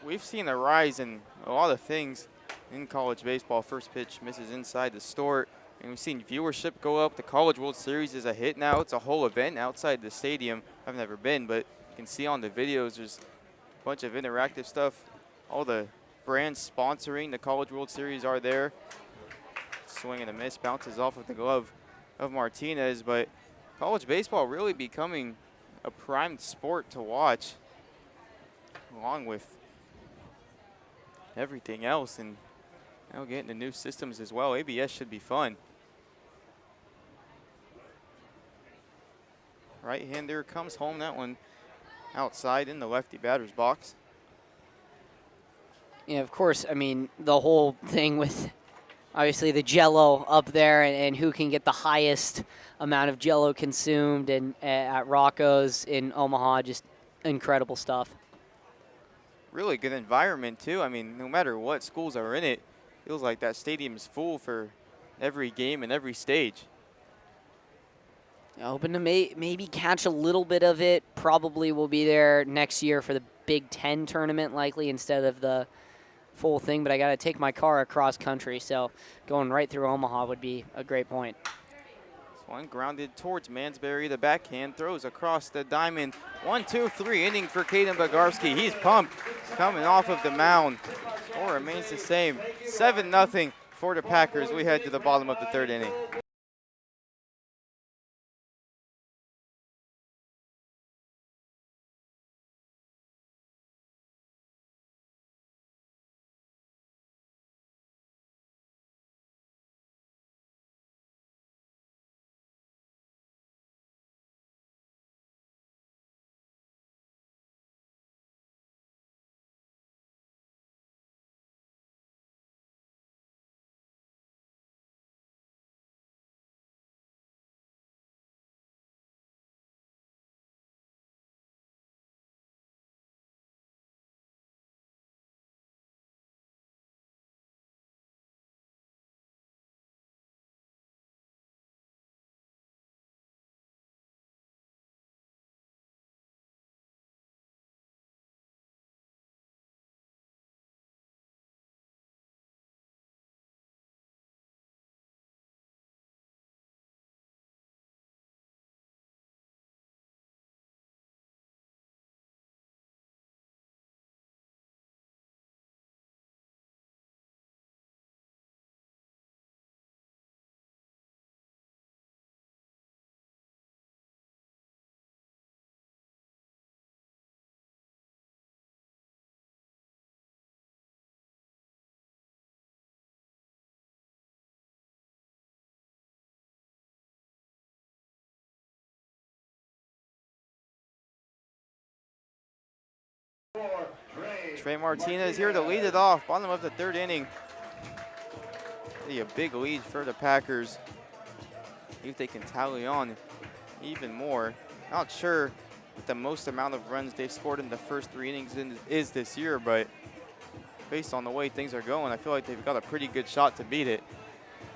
we've seen a rise in a lot of things in college baseball. First pitch misses inside the Stewart. And we've seen viewership go up. The College World Series is a hit now. It's a whole event outside the stadium. I've never been, but you can see on the videos there's a bunch of interactive stuff. All the brands sponsoring the College World Series are there. Swing and a miss, bounces off of the glove of Martinez, but college baseball really becoming a primed sport to watch, along with everything else, and now getting the new systems as well. ABS should be fun. Right-hander comes home. That one outside in the lefty batter's box. Yeah, of course, I mean, the whole thing with obviously the Jell-O up there and who can get the highest amount of Jell-O consumed and at Rocco's in Omaha, just incredible stuff. Really good environment, too. I mean, no matter what schools are in it, feels like that stadium is full for every game and every stage. Hoping to maybe catch a little bit of it. Probably will be there next year for the Big Ten tournament, likely, instead of the full thing. But I got to take my car across country, so going right through Omaha would be a great point. This one grounded towards Mansberry. The backhand throws across the diamond. 1-2-3 inning for Caden Bogarski. He's pumped coming off of the mound. Score remains the same. 7-0 for the Packers. We head to the bottom of the third inning. Trey Martinez here to lead it off. Bottom of the 3rd inning. A big lead for the Packers. See if they can tally on even more. Not sure what the most amount of runs they've scored in the first 3 innings is this year, but based on the way things are going, I feel like they've got a pretty good shot to beat it.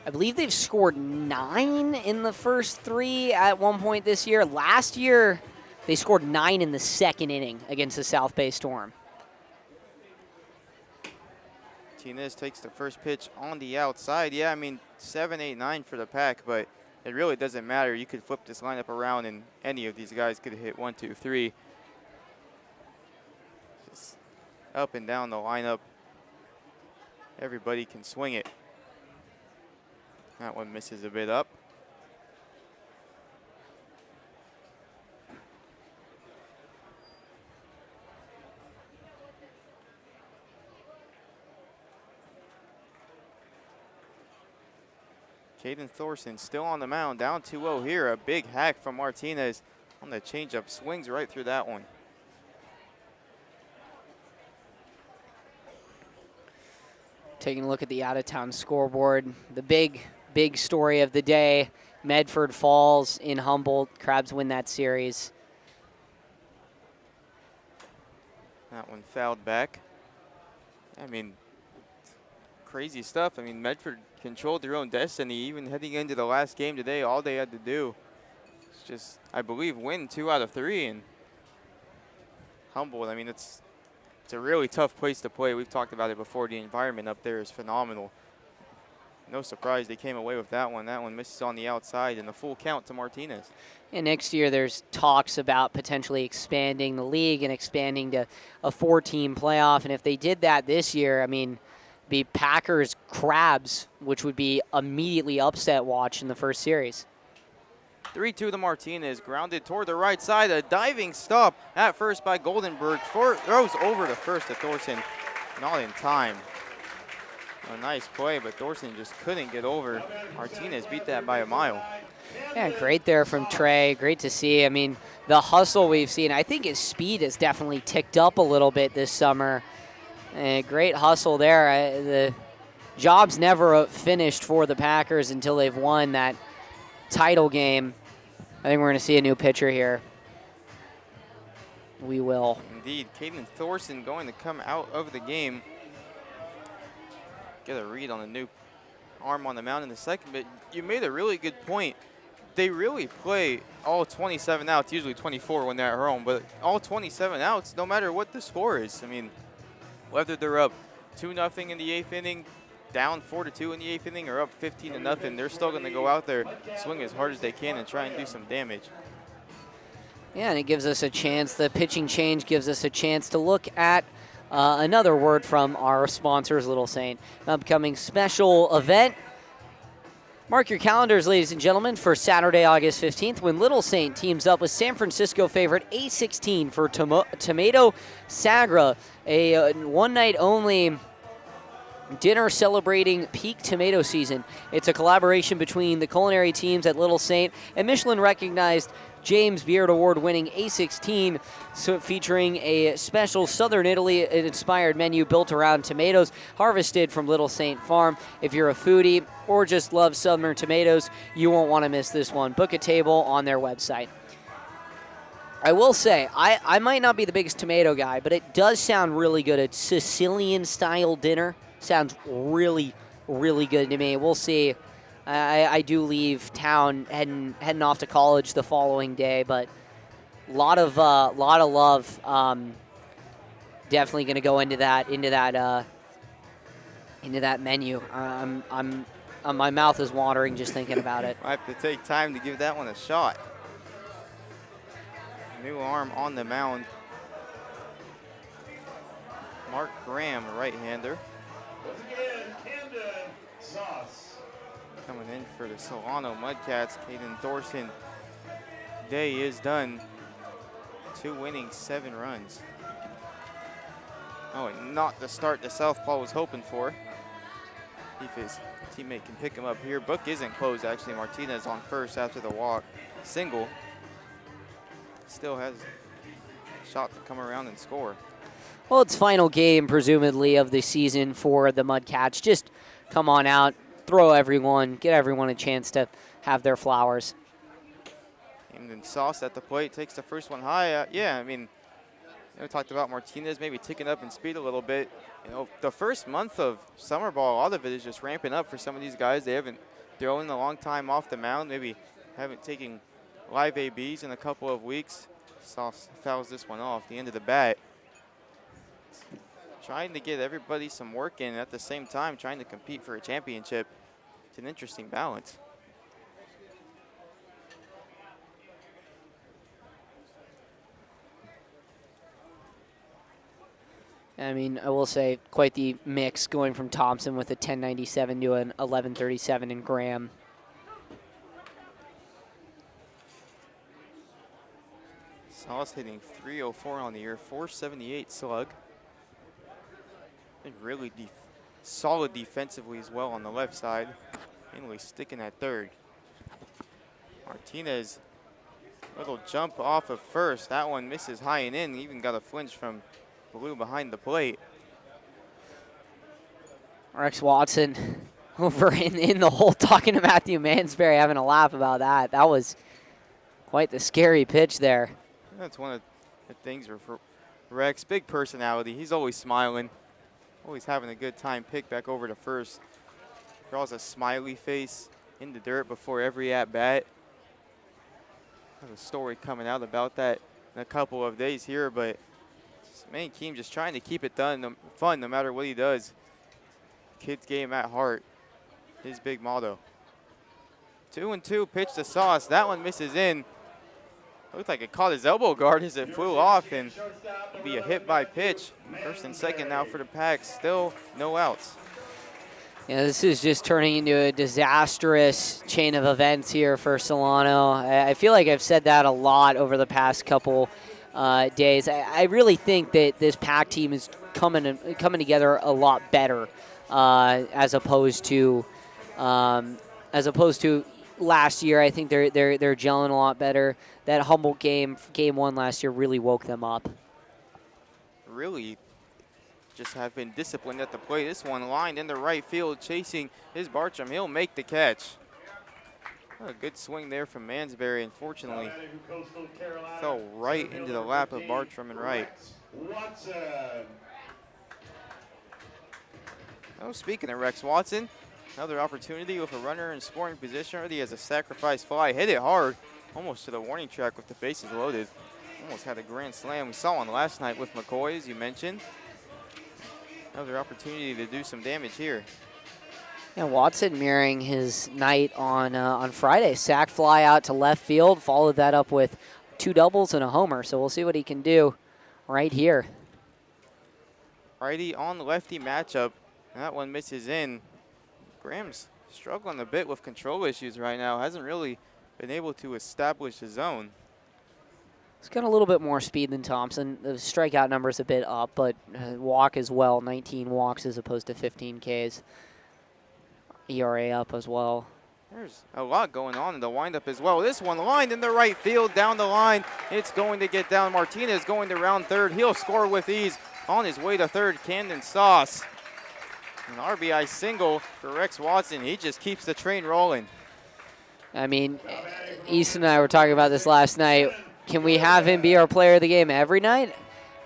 I believe they've scored 9 in the first 3 at one point this year. Last year, they scored 9 in the 2nd inning against the South Bay Storm. Martinez takes the first pitch on the outside. Yeah, I mean, 7, 8, 9 for the Pack, but it really doesn't matter. You could flip this lineup around and any of these guys could hit 1, 2, 3. Just up and down the lineup. Everybody can swing it. That one misses a bit up. Caden Thorson still on the mound, down 2-0 here. A big hack from Martinez on the changeup. Swings right through that one. Taking a look at the out-of-town scoreboard. The big story of the day, Medford falls in Humboldt. Crabs win that series. That one fouled back. I mean, crazy stuff. I mean, Medford controlled their own destiny. Even heading into the last game today, all they had to do is just, I believe, win 2 out of 3. And Humboldt, I mean, it's a really tough place to play. We've talked about it before. The environment up there is phenomenal. No surprise they came away with that one. That one misses on the outside and a full count to Martinez. And next year there's talks about potentially expanding the league and expanding to a 4-team playoff. And if they did that this year, I mean, be Packers Crabs, which would be immediately upset watch in the first series. 3-2 to Martinez, grounded toward the right side. A diving stop at first by Goldenberg. Throws over to first to Thorson. Not in time. A nice play, but Thorson just couldn't get over. Martinez beat that by a mile. Yeah, great there from Trey. Great to see. I mean, the hustle we've seen, I think his speed has definitely ticked up a little bit this summer. Great hustle there. The job's never finished for the Packers until they've won that title game. I think we're going to see a new pitcher here. We will. Indeed. Caden Thorson going to come out of the game. Get a read on the new arm on the mound in the second, but you made a really good point. They really play all 27 outs, usually 24 when they're at home, but all 27 outs, no matter what the score is. I mean, whether they're up 2-0 in the 8th inning, down 4-2 in the 8th inning, or up 15-0, they're still going to go out there, swing as hard as they can, and try and do some damage. Yeah, and it gives us a chance. The pitching change gives us a chance to look at another word from our sponsors, Little Saint. An upcoming special event. Mark your calendars, ladies and gentlemen, for Saturday, August 15th, when Little Saint teams up with San Francisco favorite A16 for Tomato Sagra, a one-night-only dinner celebrating peak tomato season. It's a collaboration between the culinary teams at Little Saint and Michelin-recognized James Beard Award-winning A16, featuring a special Southern Italy-inspired menu built around tomatoes harvested from Little Saint Farm. If you're a foodie or just love summer tomatoes, you won't want to miss this one. Book a table on their website. I will say, I might not be the biggest tomato guy, but it does sound really good. A Sicilian-style dinner sounds really, really good to me. We'll see. I do leave town heading off to college the following day, but a lot of love. Definitely going to go into that menu. My mouth is watering just thinking about it. I have to take time to give that one a shot. New arm on the mound. Mark Graham, right-hander. Coming in for the Solano Mudcats, Caden Thorson. Day is done. 2 innings, 7 runs. Oh, and not the start the Southpaw was hoping for. If his teammate can pick him up here. Book isn't closed, actually. Martinez on first after the walk. Single. Still has a shot to come around and score. Well, it's final game, presumably, of the season for the Mudcats. Just come on out, throw everyone, get everyone a chance to have their flowers. And then Sauce at the plate takes the first one high. Yeah, I mean, we talked about Martinez maybe ticking up in speed a little bit. The first month of summer ball, a lot of it is just ramping up for some of these guys. They haven't thrown in a long time off the mound, maybe haven't taken live ABs in a couple of weeks. Sauce fouls this one off the end of the bat. Trying to get everybody some work in at the same time, trying to compete for a championship. It's an interesting balance. I mean, I will say quite the mix going from Thompson with a 1097 to an 1137 in Graham. Sauce hitting 304 on the year, 478 slug. And really solid defensively as well on the left side. Mainly sticking at third. Martinez, little jump off of first. That one misses high and in. Even got a flinch from Blue behind the plate. Rex Watson over in the hole talking to Matthew Mansberry, having a laugh about that. That was quite the scary pitch there. That's one of the things for Rex. Big personality. He's always smiling. Always having a good time. Pick back over to first. Draws a smiley face in the dirt before every at-bat. There's a story coming out about that in a couple of days here, but main team just trying to keep it fun no matter what he does. Kid's game at heart. His big motto. 2-2 pitch to Sauce. That one misses in. Looked like it caught his elbow guard as it flew off, and it'll be a hit by pitch. First and second now for the Pack. Still no outs. Yeah, this is just turning into a disastrous chain of events here for Solano. I feel like I've said that a lot over the past couple days. I really think that this Pack team is coming together a lot better as opposed to last year. I think they're gelling a lot better. That Humboldt game one last year really woke them up. Really just have been disciplined at the plate. This one lined in the right field, chasing is Bartram. He'll make the catch. A good swing there from Mansberry. Unfortunately, fell right into the lap of Bartram and right. Oh, speaking of Rex Watson, another opportunity with a runner in scoring position. Already has a sacrifice fly. Hit it hard, almost to the warning track with the bases loaded. Almost had a grand slam. We saw one last night with McCoy, as you mentioned. Another opportunity to do some damage here. Yeah, Watson mirroring his night on Friday. Sac fly out to left field, followed that up with 2 doubles and a homer. So we'll see what he can do right here. Righty on lefty matchup. That one misses in. Graham's struggling a bit with control issues right now. Hasn't really been able to establish his zone. He's got a little bit more speed than Thompson. The strikeout number's a bit up, but walk as well. 19 walks as opposed to 15 Ks. ERA up as well. There's a lot going on in the windup as well. This one lined in the right field, down the line. It's going to get down. Martinez going to round third. He'll score with ease. On his way to third, Camden Sauce. An RBI single for Rex Watson. He just keeps the train rolling. I mean, Easton and I were talking about this last night. Can we have him be our player of the game every night?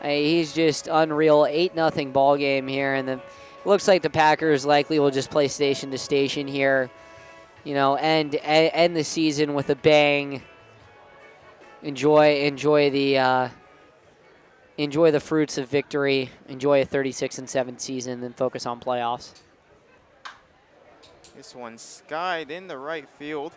He's just unreal. 8-0 ball game here, and looks like the Packers likely will just play station to station here. You know, end the season with a bang. Enjoy the fruits of victory. Enjoy a 36-7 season, then focus on playoffs. This one skied in the right field.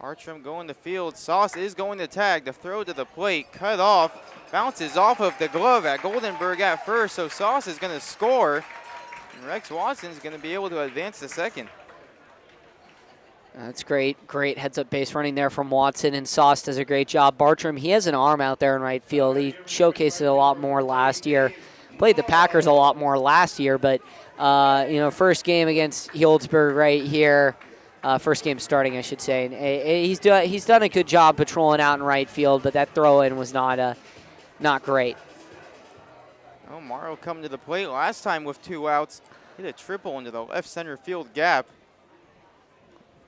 Bartram going to field. Sauce is going to tag. The throw to the plate, cut off. Bounces off of the glove at Goldenberg at first, so Sauce is going to score. And Rex Watson is going to be able to advance to second. That's great heads-up base running there from Watson, and Sauce does a great job. Bartram, he has an arm out there in right field. He showcased it a lot more last year. Played the Packers a lot more last year, but you know, first game against Healdsburg right here. First game starting, I should say. And he's done a good job patrolling out in right field, but that throw-in was not great. Morrow coming to the plate last time with 2 outs. Hit a triple into the left center field gap.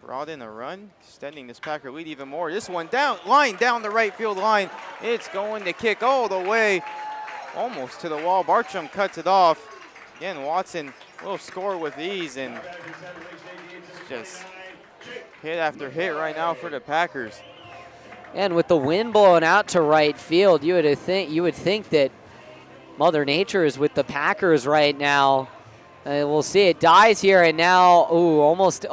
Brought in a run, extending this Packer lead even more. This one down the right field line. It's going to kick all the way, almost to the wall. Bartram cuts it off. Again, Watson will score with ease, and just hit after hit right now for the Packers. And with the wind blowing out to right field, you would think that Mother Nature is with the Packers right now. We'll see. It dies here, and now, almost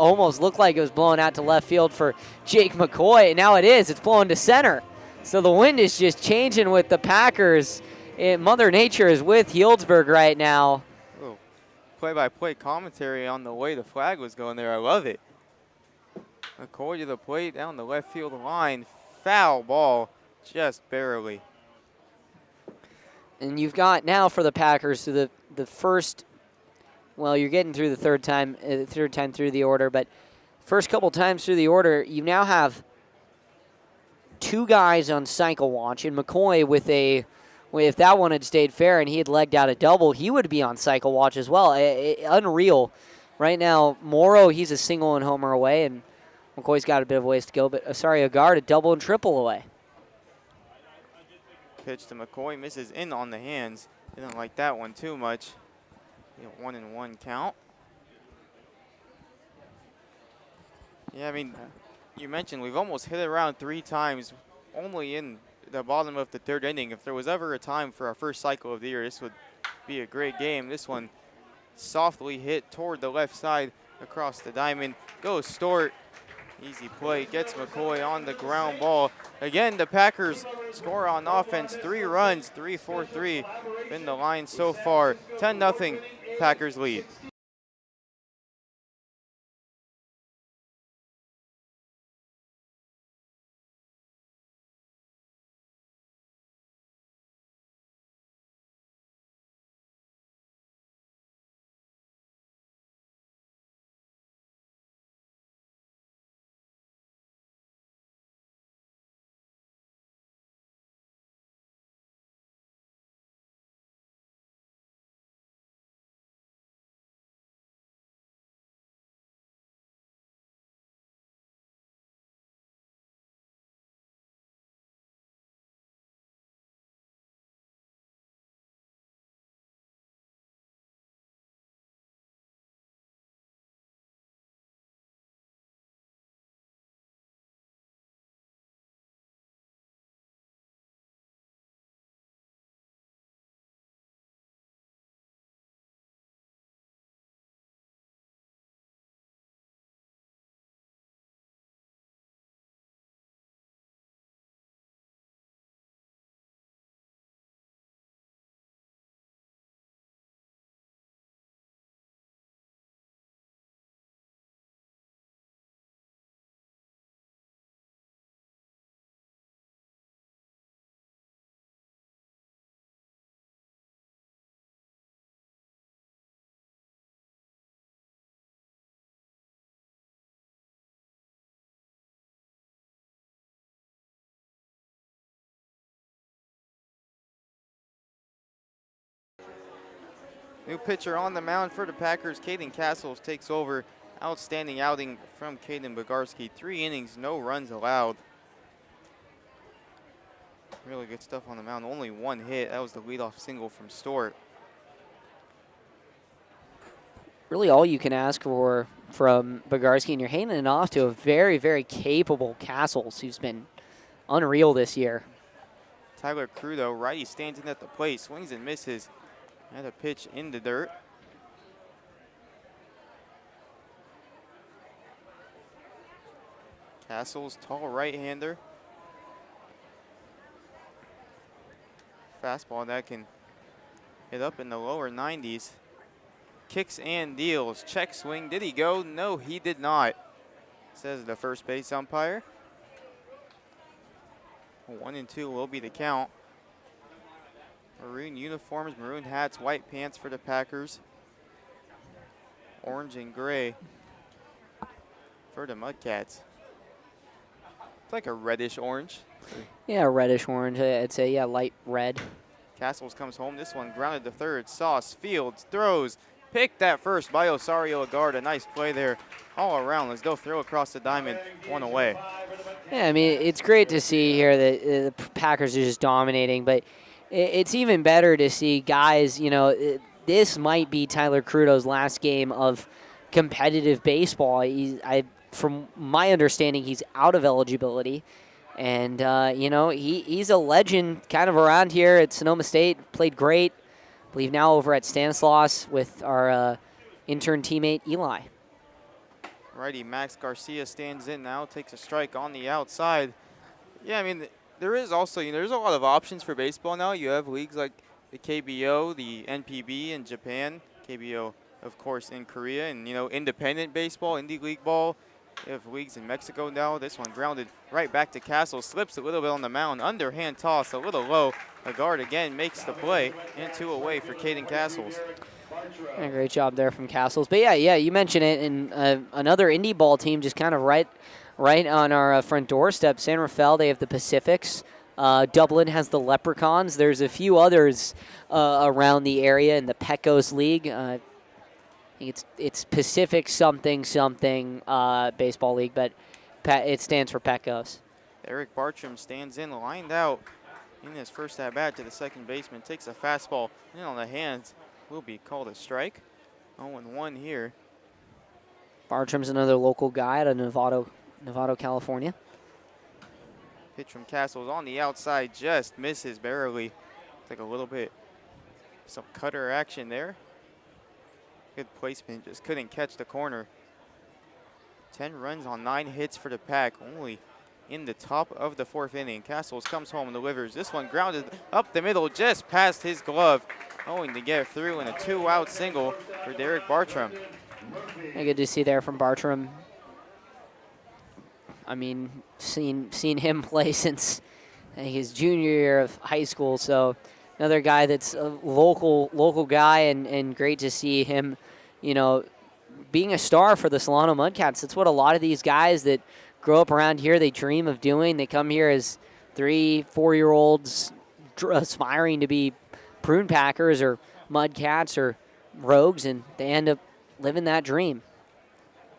looked like it was blowing out to left field for Jake McCoy. And now it is. It's blowing to center. So the wind is just changing with the Packers. Mother Nature is with Healdsburg right now. Oh, play-by-play commentary on the way the flag was going there. I love it. McCoy to the plate down the left field line. Foul ball, just barely. And you've got now for the Packers to the first. Well, you're getting through the third time through the order, but first couple times through the order, you now have 2 guys on cycle watch, and McCoy if that one had stayed fair and he had legged out a double, he would be on cycle watch as well. Unreal. Right now, Morrow, he's a single and homer away, and McCoy's got a bit of ways to go, but Aguard a double and triple away. Pitch to McCoy, misses in on the hands. Didn't like that one too much. 1-1 count. Yeah, I mean, you mentioned we've almost hit it around 3 times, only in the bottom of the 3rd inning. If there was ever a time for our first cycle of the year, this would be a great game. This one softly hit toward the left side across the diamond. Goes Stort. Easy play, gets McCoy on the ground ball. Again, the Packers score on offense, 3 runs, 3-4-3 been the line so far. 10-0 Packers lead. New pitcher on the mound for the Packers. Caden Castles takes over. Outstanding outing from Caden Bogarski. 3 innings, no runs allowed. Really good stuff on the mound. Only 1 hit. That was the leadoff single from Stort. Really all you can ask for from Bogarski, and you're handing it off to a very, very capable Castles who's been unreal this year. Tyler Crudo, righty, stands in at the plate, swings and misses. Had a pitch in the dirt. Castles, tall right-hander. Fastball that can hit up in the lower 90s. Kicks and deals. Check swing. Did he go? No, he did not, says the first base umpire. 1-2 will be the count. Maroon uniforms, maroon hats, white pants for the Packers. Orange and gray for the Mudcats. It's like a reddish orange. Yeah, reddish orange. I'd say, yeah, light red. Castles comes home. This one grounded to third. Sauce, Fields, throws. Picked that first by Osario Agard. A nice play there all around. Let's go throw across the diamond. One away. Yeah, I mean, it's great to see here that the Packers are just dominating, but it's even better to see guys, this might be Tyler Crudo's last game of competitive baseball. From my understanding, he's out of eligibility. And, he's a legend kind of around here at Sonoma State. Played great. I believe now over at Stanislaus with our intern teammate, Eli. Righty, Max Garcia stands in now, takes a strike on the outside. Yeah, I mean, there is also, there's a lot of options for baseball now. You have leagues like the KBO, the NPB in Japan, KBO, of course, in Korea, and, independent baseball, indie league ball. You have leagues in Mexico now. This one grounded right back to Castle, slips a little bit on the mound, underhand toss, a little low. Agard again makes the play, and 2 away for Caden Castles. A great job there from Castles. But yeah, you mentioned it, and another indie ball team just kind of right on our front doorstep. San Rafael, they have the Pacifics. Dublin has the Leprechauns. There's a few others around the area in the Pecos League. I think it's Pacific something baseball league, but it stands for Pecos. Eric Bartram stands in, lined out in his first at-bat to the second baseman, takes a fastball in on the hands. Will be called a strike. 0-1 here. Bartram's another local guy out of Novato, California. Pitch from Castles on the outside, just misses barely. It's like a little bit, some cutter action there. Good placement, just couldn't catch the corner. 10 runs on 9 hits for the Pack, only in the top of the 4th inning. Castles comes home and delivers. This one grounded up the middle, just past his glove. Going to get through in a 2-out single for Derek Bartram. Good to see there from Bartram. I mean, seen him play since his junior year of high school. So another guy that's a local guy, and great to see him, being a star for the Solano Mudcats. That's what a lot of these guys that grow up around here, they dream of doing. They come here as 3-4-year-olds aspiring to be Prune Packers or Mudcats or Rogues, and they end up living that dream.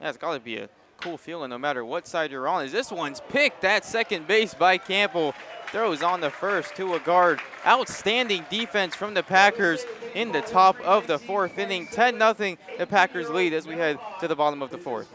Yeah, it's got to be a cool feeling no matter what side you're on. As this one's picked at second base by Campbell. Throws on the first to Agard. Outstanding defense from the Packers in the top of the 4th inning. 10-0 the Packers lead as we head to the bottom of the 4th.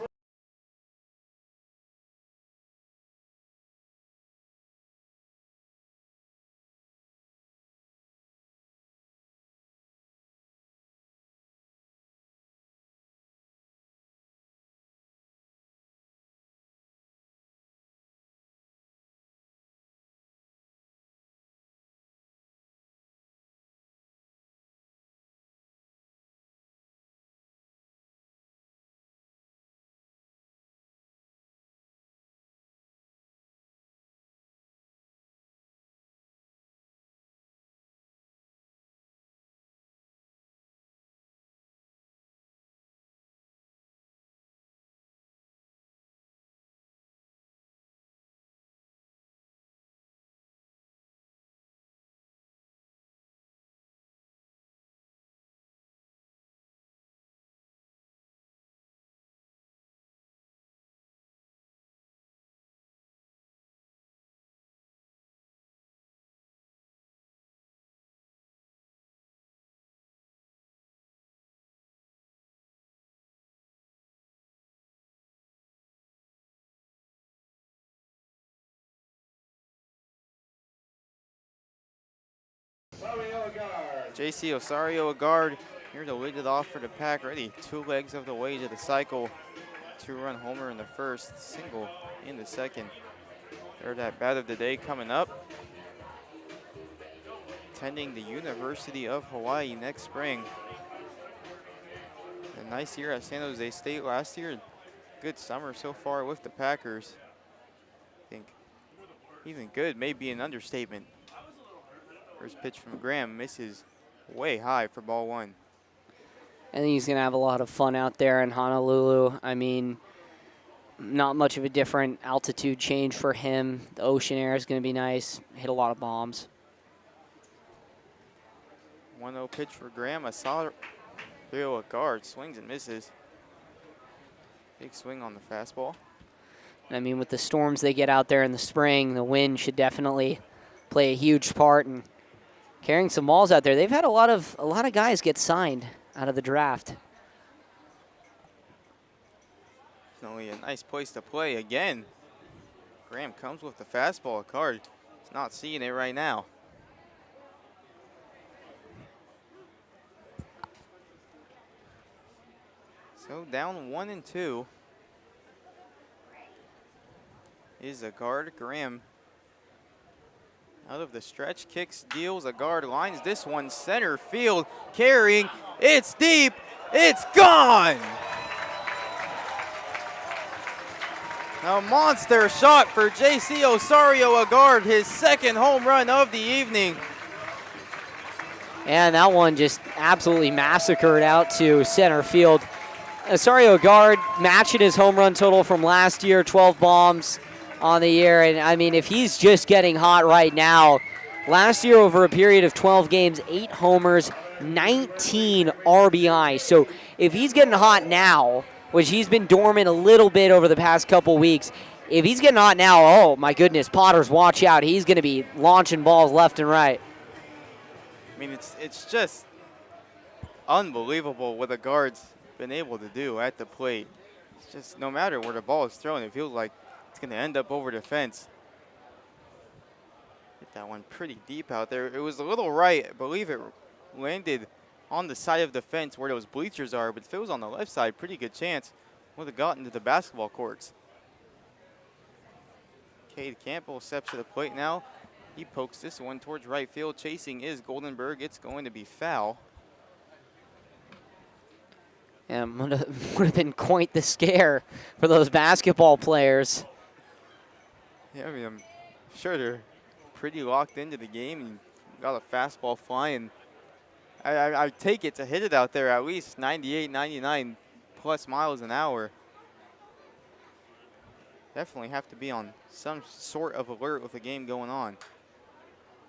JC Osario Agard here to lead it off for the Pack. Ready 2 legs of the way to the cycle. 2-run homer in the first, single in the second. Third at bat of the day coming up. Attending the University of Hawaii next spring. A nice year at San Jose State last year. Good summer so far with the Packers. I think even good may be an understatement. First pitch from Graham misses way high for ball 1. I think he's going to have a lot of fun out there in Honolulu. I mean, not much of a different altitude change for him. The ocean air is going to be nice. Hit a lot of bombs. 1-0 pitch for Graham. A solid real guard. Swings and misses. Big swing on the fastball. I mean, with the storms they get out there in the spring, the wind should definitely play a huge part in carrying some balls out there. They've had a lot of guys get signed out of the draft. Definitely a nice place to play again. Graham comes with the fastball. Card is not seeing it right now. So down 1-2 is a guard. Graham out of the stretch, kicks, deals a guard, lines this one center field, carrying. It's deep. It's gone. A monster shot for J.C. Osario Agard, his second home run of the evening. And that one just absolutely massacred out to center field. Osario Agard matching his home run total from last year, 12 bombs on the year. And I mean, if he's just getting hot right now, last year over a period of 12 games, 8 homers, 19 RBI. So if he's getting hot now, which he's been dormant a little bit over the past couple weeks, if he's getting hot now, oh my goodness, Potters, watch out. He's going to be launching balls left and right. I mean, it's just unbelievable what the guard's been able to do at the plate. It's just no matter where the ball is thrown, it feels like it's going to end up over the fence. Hit that one pretty deep out there. It was a little right. I believe it landed on the side of the fence where those bleachers are, but if it was on the left side, pretty good chance would have gotten to the basketball courts. Cade Campbell steps to the plate now. He pokes this one towards right field. Chasing is Goldenberg. It's going to be foul. And would have been quite the scare for those basketball players. Yeah, I mean, I'm sure they're pretty locked into the game and got a fastball flying. I take it to hit it out there at least 98, 99 plus miles an hour. Definitely have to be on some sort of alert with the game going on.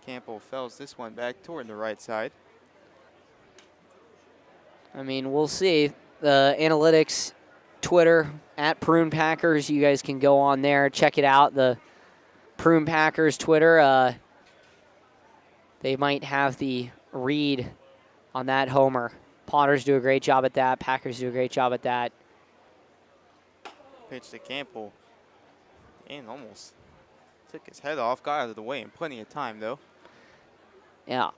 Campbell fells this one back toward the right side. I mean, we'll see. The analytics, Twitter, at Prune Packers, you guys can go on there, check it out. The Prune Packers Twitter, they might have the read on that homer. Potters do a great job at that. Packers do a great job at that. Pitch to Campbell. And almost took his head off. Got out of the way in plenty of time, though. Yeah.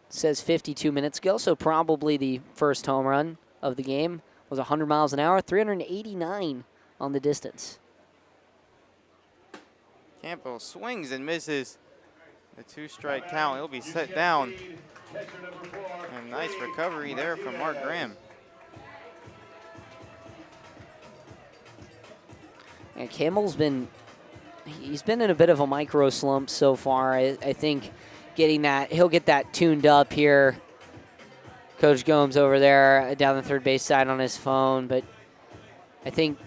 Says 52 minutes ago, so probably the first home run of the game was 100 miles an hour, 389 on the distance. Campbell swings and misses. The 2-strike count. He'll be set down. And nice recovery there from Mark Graham. And Campbell's he's been in a bit of a micro slump so far. I think he'll get that tuned up here. Coach Gomes over there down the third base side on his phone, but I think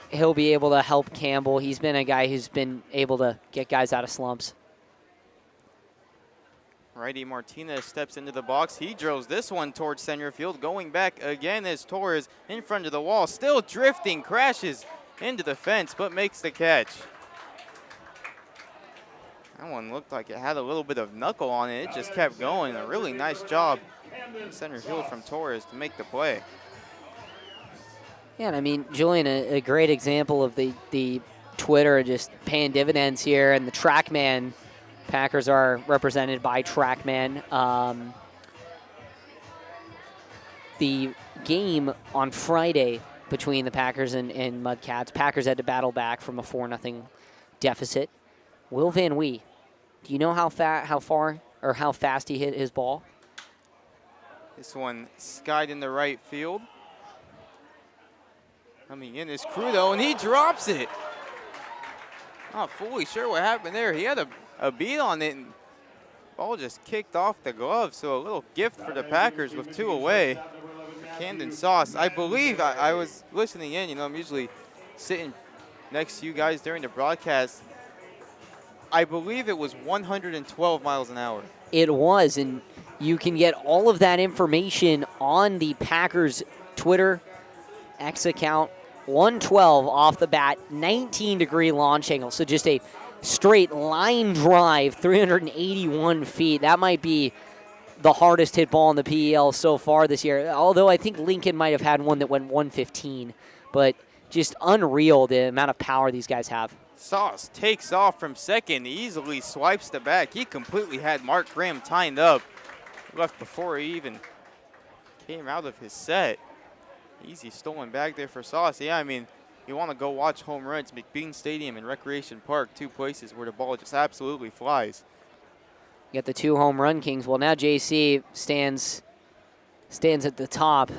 he'll be able to help Campbell. He's been a guy who's been able to get guys out of slumps. Righty Martinez steps into the box. He drills this one towards center field. Going back again is Torres in front of the wall. Still drifting, crashes into the fence, but makes the catch. That one looked like it had a little bit of knuckle on it. It just kept going. A really nice job in center field from Torres to make the play. Yeah, and I mean, Julian, a great example of the Twitter just paying dividends here, and the TrackMan. Packers are represented by TrackMan. The game on Friday between the Packers and Mudcats, Packers had to battle back from a 4-0 deficit. Will Van Wee, do you know how far or how fast he hit his ball? This one skied in the right field. Coming in is Crudo, and he drops it. Not fully sure what happened there. He had a beat on it, and ball just kicked off the glove. So a little gift for the Packers with 2 away. Camden Sauce, I believe, I was listening in. You know, I'm usually sitting next to you guys during the broadcast. I believe it was 112 miles an hour. It was, and you can get all of that information on the Packers Twitter X account. 112 off the bat, 19-degree launch angle, so just a straight line drive, 381 feet. That might be the hardest hit ball in the PEL so far this year, although I think Lincoln might have had one that went 115, but just unreal the amount of power these guys have. Sauce takes off from second, easily swipes the back. He completely had Mark Graham tied up. Left before he even came out of his set. Easy stolen back there for Sauce. Yeah, I mean, you want to go watch home runs. McBean Stadium and Recreation Park, two places where the ball just absolutely flies. You got the 2 home run kings. Well, now JC stands at the top.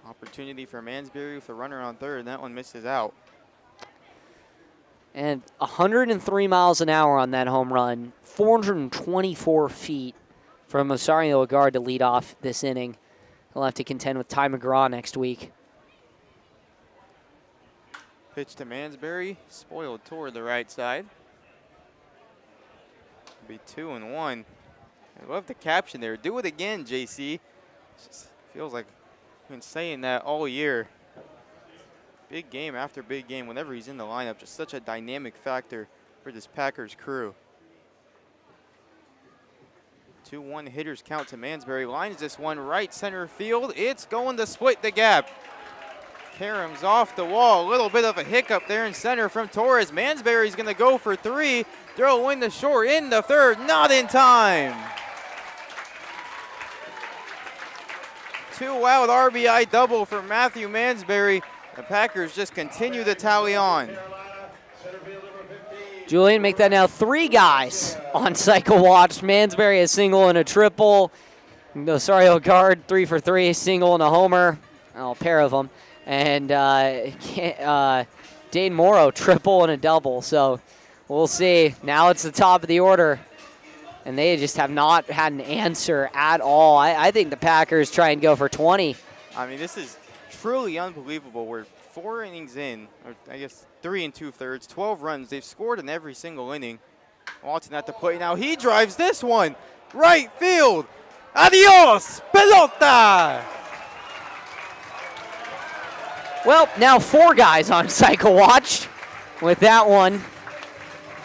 Opportunity for Mansbury with a runner on third, and that one misses out. And 103 miles an hour on that home run, 424 feet from Osario Lagarde to lead off this inning. He'll have to contend with Ty McGraw next week. Pitch to Mansbury, spoiled toward the right side. Be 2-1. I love the caption there. Do it again, JC. Just feels like I've been saying that all year. Big game after big game whenever he's in the lineup. Just such a dynamic factor for this Packers crew. 2-1 hitters count to Mansbury. Lines this one right center field. It's going to split the gap. Karam's off the wall. A little bit of a hiccup there in center from Torres. Mansbury's going to go for 3. Throw in the short, in the third, not in time. 2-out RBI double for Matthew Mansbury. The Packers just continue to tally on. Julian, make that now 3 guys on cycle watch. Mansbury a single and a triple. Osario Lagarde 3 for 3, single and a homer. Oh, a pair of them. And Dane Morrow triple and a double. So we'll see. Now it's the top of the order. And they just have not had an answer at all. I think the Packers try and go for 20. I mean, this is truly unbelievable. We're 4 innings in, or I guess 3 2/3, 12 runs. They've scored in every single inning. Watson at the plate now. He drives this one. Right field. Adios, pelota. Well, now 4 guys on cycle watch with that one.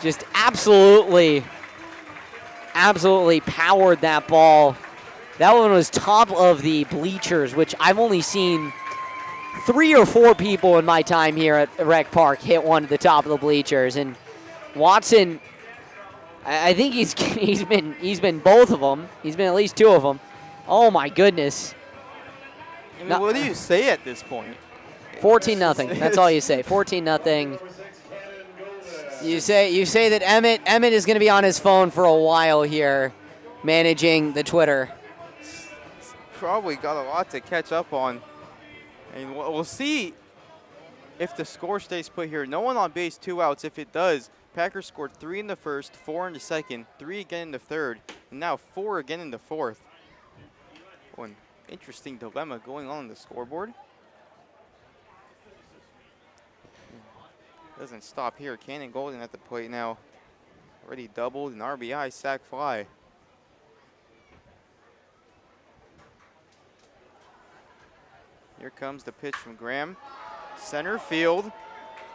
Just absolutely powered that ball. That one was top of the bleachers, which I've only seen 3 or 4 people in my time here at Rec Park hit one to the top of the bleachers. And Watson, I think he's been both of them. He's been at least 2 of them. Oh my goodness. I mean, what do you say at this point? 14-0. That's all you say. 14-0. You say that Emmett is going to be on his phone for a while here, managing the Twitter. Probably got a lot to catch up on. And we'll see if the score stays put here. No one on base, 2 outs. If it does, Packers scored 3 in the first, 4 in the second, 3 again in the third, and now 4 again in the fourth. One interesting dilemma going on the scoreboard. Doesn't stop here. Cannon Golden at the plate now. Already doubled an RBI sac fly. Here comes the pitch from Graham. Center field.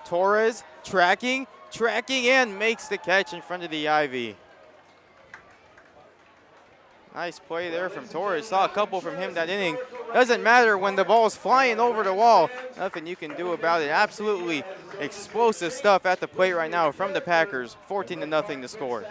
Torres tracking, and makes the catch in front of the ivy. Nice play there from Torres. Saw a couple from him that inning. Doesn't matter when the ball's flying over the wall. Nothing you can do about it. Absolutely explosive stuff at the plate right now from the Packers. 14-0 to score.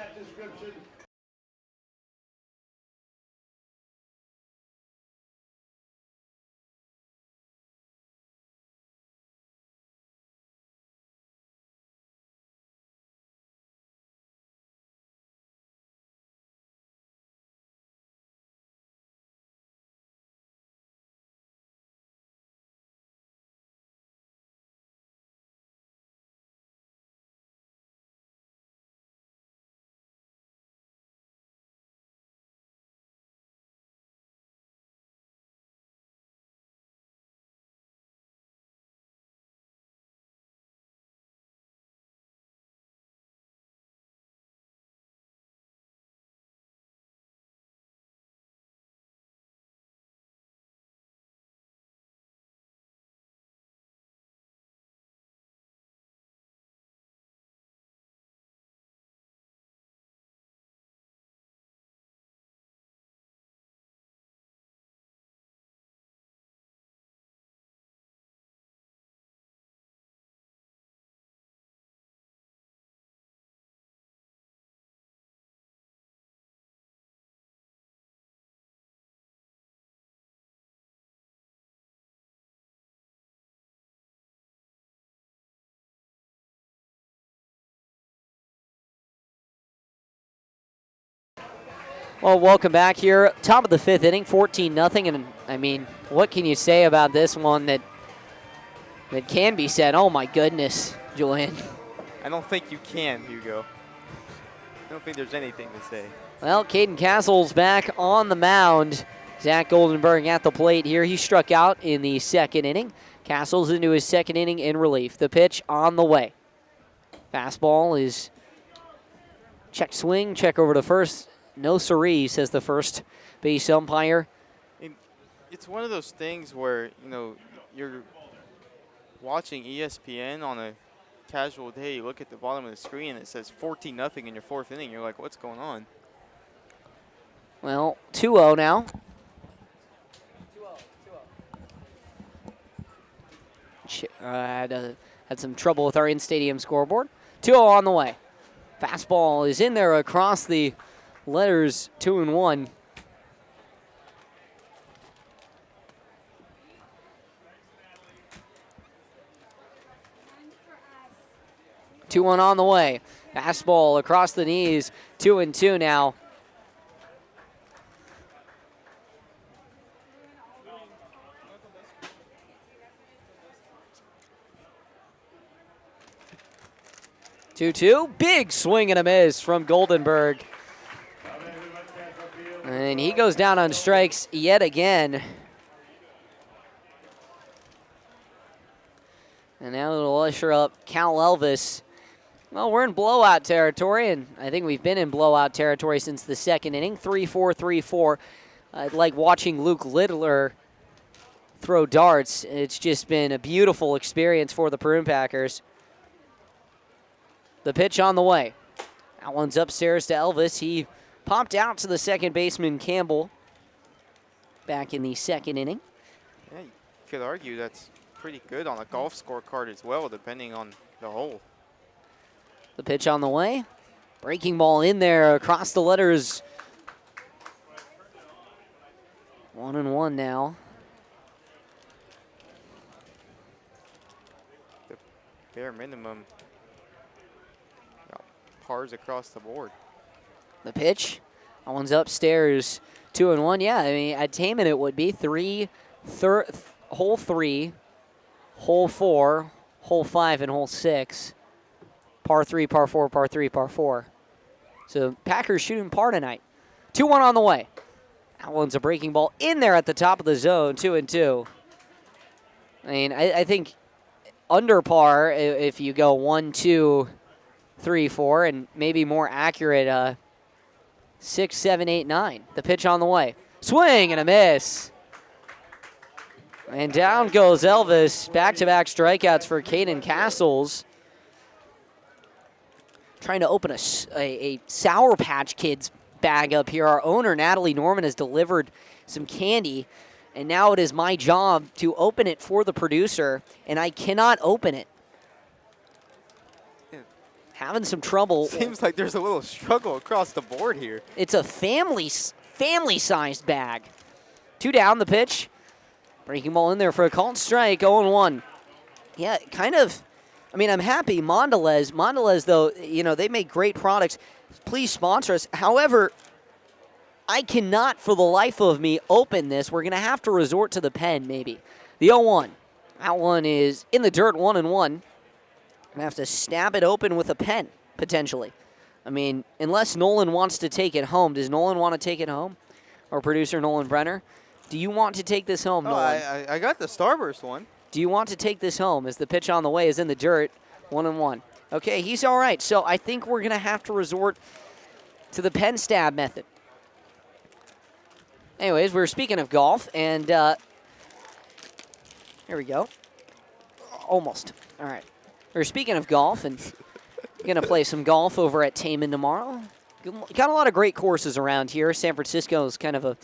Well, welcome back here. Top of the 5th inning, 14-0. And, I mean, what can you say about this one that can be said? Oh, my goodness, Julian. I don't think you can, Hugo. I don't think there's anything to say. Well, Caden Castle's back on the mound. Zach Goldenberg at the plate here. He struck out in the 2nd inning. Castle's into his 2nd inning in relief. The pitch on the way. Fastball is check swing, check over to first. No siree, says the first base umpire. It's one of those things where, you're watching ESPN on a casual day. You look at the bottom of the screen and it says 14-0 in your 4th inning. You're like, what's going on? Well, 2-0 now. Had some trouble with our in-stadium scoreboard. 2-0 on the way. Fastball is in there across the letters, 2-1. Two one on the way. Fastball across the knees, 2-2 now. Big swing and a miss from Goldenberg. And he goes down on strikes yet again. And now it'll usher up Cal Elvis. Well, we're in blowout territory, and I think we've been in blowout territory since the 2nd inning. 3-4, 3-4. Like watching Luke Littler throw darts. It's just been a beautiful experience for the Prune Packers. The pitch on the way. That one's upstairs to Elvis. He popped out to the second baseman, Campbell, back in the 2nd inning. Yeah, you could argue that's pretty good on a golf scorecard as well, depending on the hole. The pitch on the way. Breaking ball in there across the letters. 1-1 now. The bare minimum pars across the board. The pitch. That one's upstairs. 2-1. Yeah, I mean, at Taman it would be hole 3, hole 4, hole 5, and hole 6. Par 3, par 4, par 3, par 4. So Packers shooting par tonight. 2-1 on the way. That one's a breaking ball in there at the top of the zone. 2-2. I mean, I think under par if you go 1, 2, 3, 4, and maybe more accurate 6, 7, 8, 9. The pitch on the way. Swing and a miss. And down goes Elvis. Back-to-back strikeouts for Caden Castles. Trying to open a Sour Patch Kids bag up here. Our owner, Natalie Norman, has delivered some candy, and now it is my job to open it for the producer, and I cannot open it. Having some trouble. Seems like there's a little struggle across the board here. It's a family-sized bag. 2 down, the pitch. Breaking ball in there for a called strike, 0-1. Yeah, kind of. I mean, I'm happy. Mondelez, though, they make great products. Please sponsor us. However, I cannot for the life of me open this. We're going to have to resort to the pen, maybe. The 0-1. That one is in the dirt, 1-1. I'm going to have to stab it open with a pen, potentially. I mean, unless Nolan wants to take it home. Does Nolan want to take it home? Or producer Nolan Brenner? Do you want to take this home, Nolan? I got the Starburst one. Do you want to take this home as the pitch on the way is in the dirt, 1-1? Okay, he's all right. So I think we're going to have to resort to the pen stab method. Anyways, we're speaking of golf, and here we go. Almost. All right. We're speaking of golf, and going to play some golf over at Taman tomorrow. Got a lot of great courses around here. San Francisco is kind of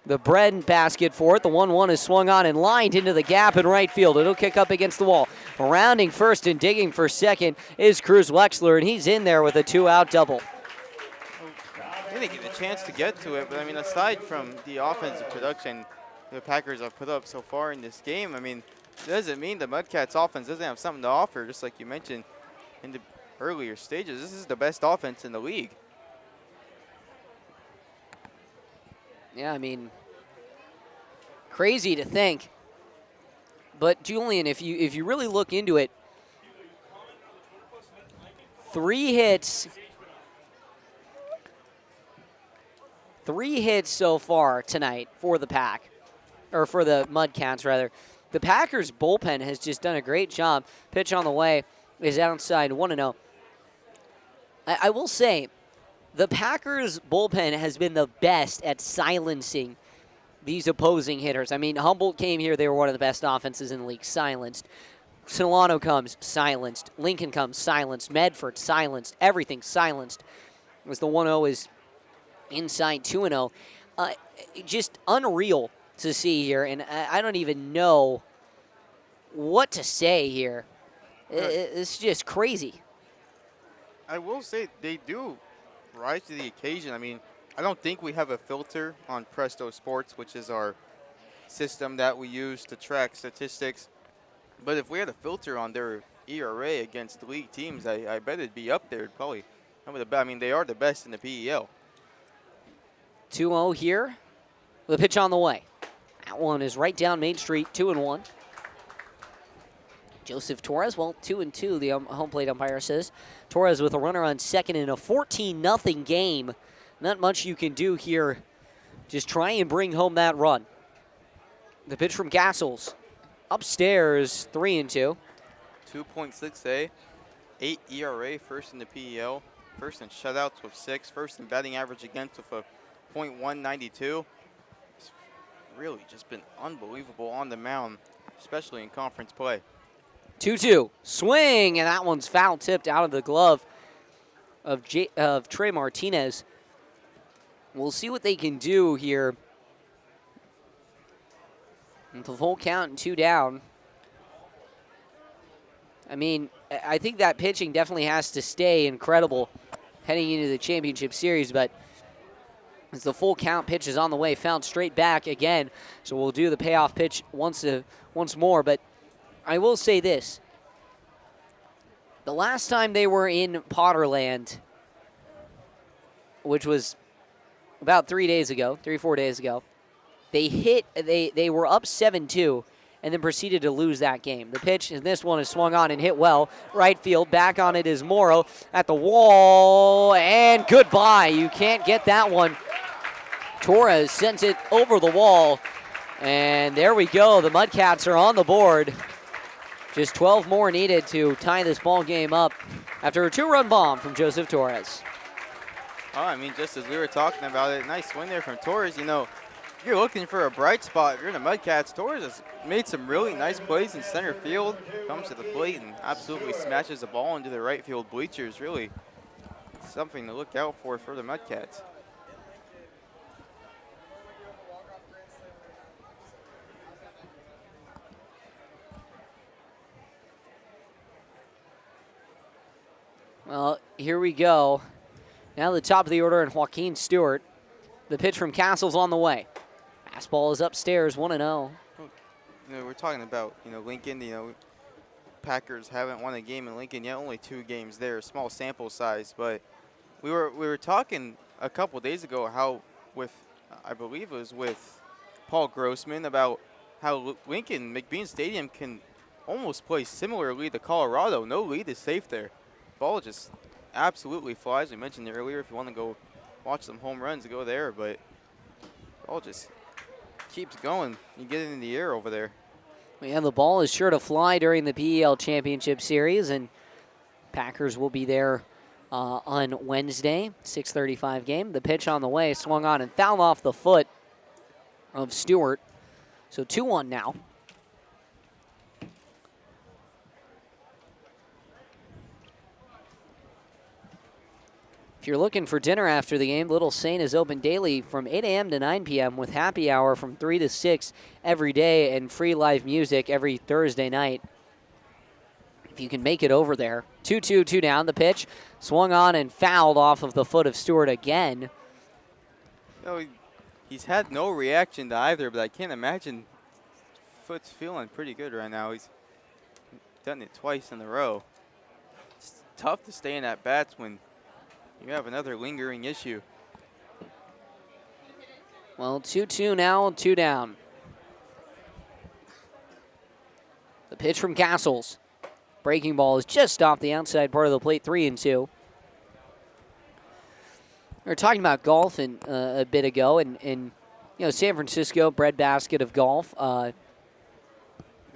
the bread basket for it. The 1-1 is swung on and lined into the gap in right field. It'll kick up against the wall. Rounding first and digging for second is Cruz Wexler, and he's in there with a 2-out double. They didn't get a chance to get to it, but I mean, aside from the offensive production the Packers have put up so far in this game, I mean, it doesn't mean the Mudcats offense doesn't have something to offer, just like you mentioned in the earlier stages. This is the best offense in the league. Yeah, I mean, crazy to think. But Julian, if you really look into it, 3 hits so far tonight for the Pack, or for the Mudcats rather. The Packers bullpen has just done a great job. Pitch on the way is outside 1-0. I will say, the Packers bullpen has been the best at silencing these opposing hitters. I mean, Humboldt came here, they were one of the best offenses in the league, silenced. Solano comes, silenced. Lincoln comes, silenced. Medford, silenced. Everything silenced. As the 1-0 is inside 2-0. Just unreal to see here, and I don't even know what to say here. It's just crazy. I will say they do rise to the occasion. I mean, I don't think we have a filter on Presto Sports, which is our system that we use to track statistics. But if we had a filter on their ERA against the league teams, I bet it'd be up there. Probably. I mean, they are the best in the PEL. 2-0 here. The pitch on the way. That one is right down Main Street, 2-1. Joseph Torres, well, 2-2, the home plate umpire says. Torres with a runner on second in a 14-0 game. Not much you can do here. Just try and bring home that run. The pitch from Castles. Upstairs, 3-2. 2.6A, 8 ERA, first in the PEL, first in shutouts with 6, first in batting average against with a .192. It's really just been unbelievable on the mound, especially in conference play. 2-2, swing, and that one's foul tipped out of the glove of Trey Martinez. We'll see what they can do here. With the full count and 2 down. I mean, I think that pitching definitely has to stay incredible heading into the championship series, but as the full count pitch is on the way, fouled straight back again. So we'll do the payoff pitch once more, but I will say this. The last time they were in Potterland, which was about 3 days ago, 3-4 days ago, they were up 7-2 and then proceeded to lose that game. The pitch in this one is swung on and hit well. Right field, back on it is Morrow at the wall, and goodbye. You can't get that one. Torres sends it over the wall, and there we go. The Mudcats are on the board. Just 12 more needed to tie this ball game up after a 2-run bomb from Joseph Torres. Oh, I mean, just as we were talking about it, nice win there from Torres. You know, if you're looking for a bright spot, if you're in the Mudcats, Torres has made some really nice plays in center field, comes to the plate and absolutely smashes the ball into the right field bleachers. Really something to look out for the Mudcats. Well, here we go. Now the top of the order, and Joaquin Stewart. The pitch from Castle's on the way. Fastball is upstairs, 1-0. You know, we're talking about, Lincoln, Packers haven't won a game in Lincoln yet, only 2 games there, small sample size. But we were talking a couple days ago how I believe it was with Paul Grossman, about how Lincoln, McBean Stadium can almost play similarly to Colorado. No lead is safe there. Ball just absolutely flies. We mentioned it earlier. If you want to go watch some home runs, go there. But ball just keeps going. You get it in the air over there. Yeah, the ball is sure to fly during the PEL Championship Series, and Packers will be there on Wednesday, 6:35 game. The pitch on the way, swung on and fouled off the foot of Stewart. So 2-1 now. If you're looking for dinner after the game, Little Saint is open daily from 8 a.m. to 9 p.m. with happy hour from 3 to 6 every day and free live music every Thursday night. If you can make it over there. 2-2, 2 down. The pitch swung on and fouled off of the foot of Stewart again. He's had no reaction to either, but I can't imagine foot's feeling pretty good right now. He's done it twice in a row. It's tough to stay in at bats when you have another lingering issue. Well, 2-2 now, 2 down. The pitch from Castles. Breaking ball is just off the outside part of the plate, 3-2. We were talking about golf a bit ago, and you know, San Francisco, breadbasket of golf.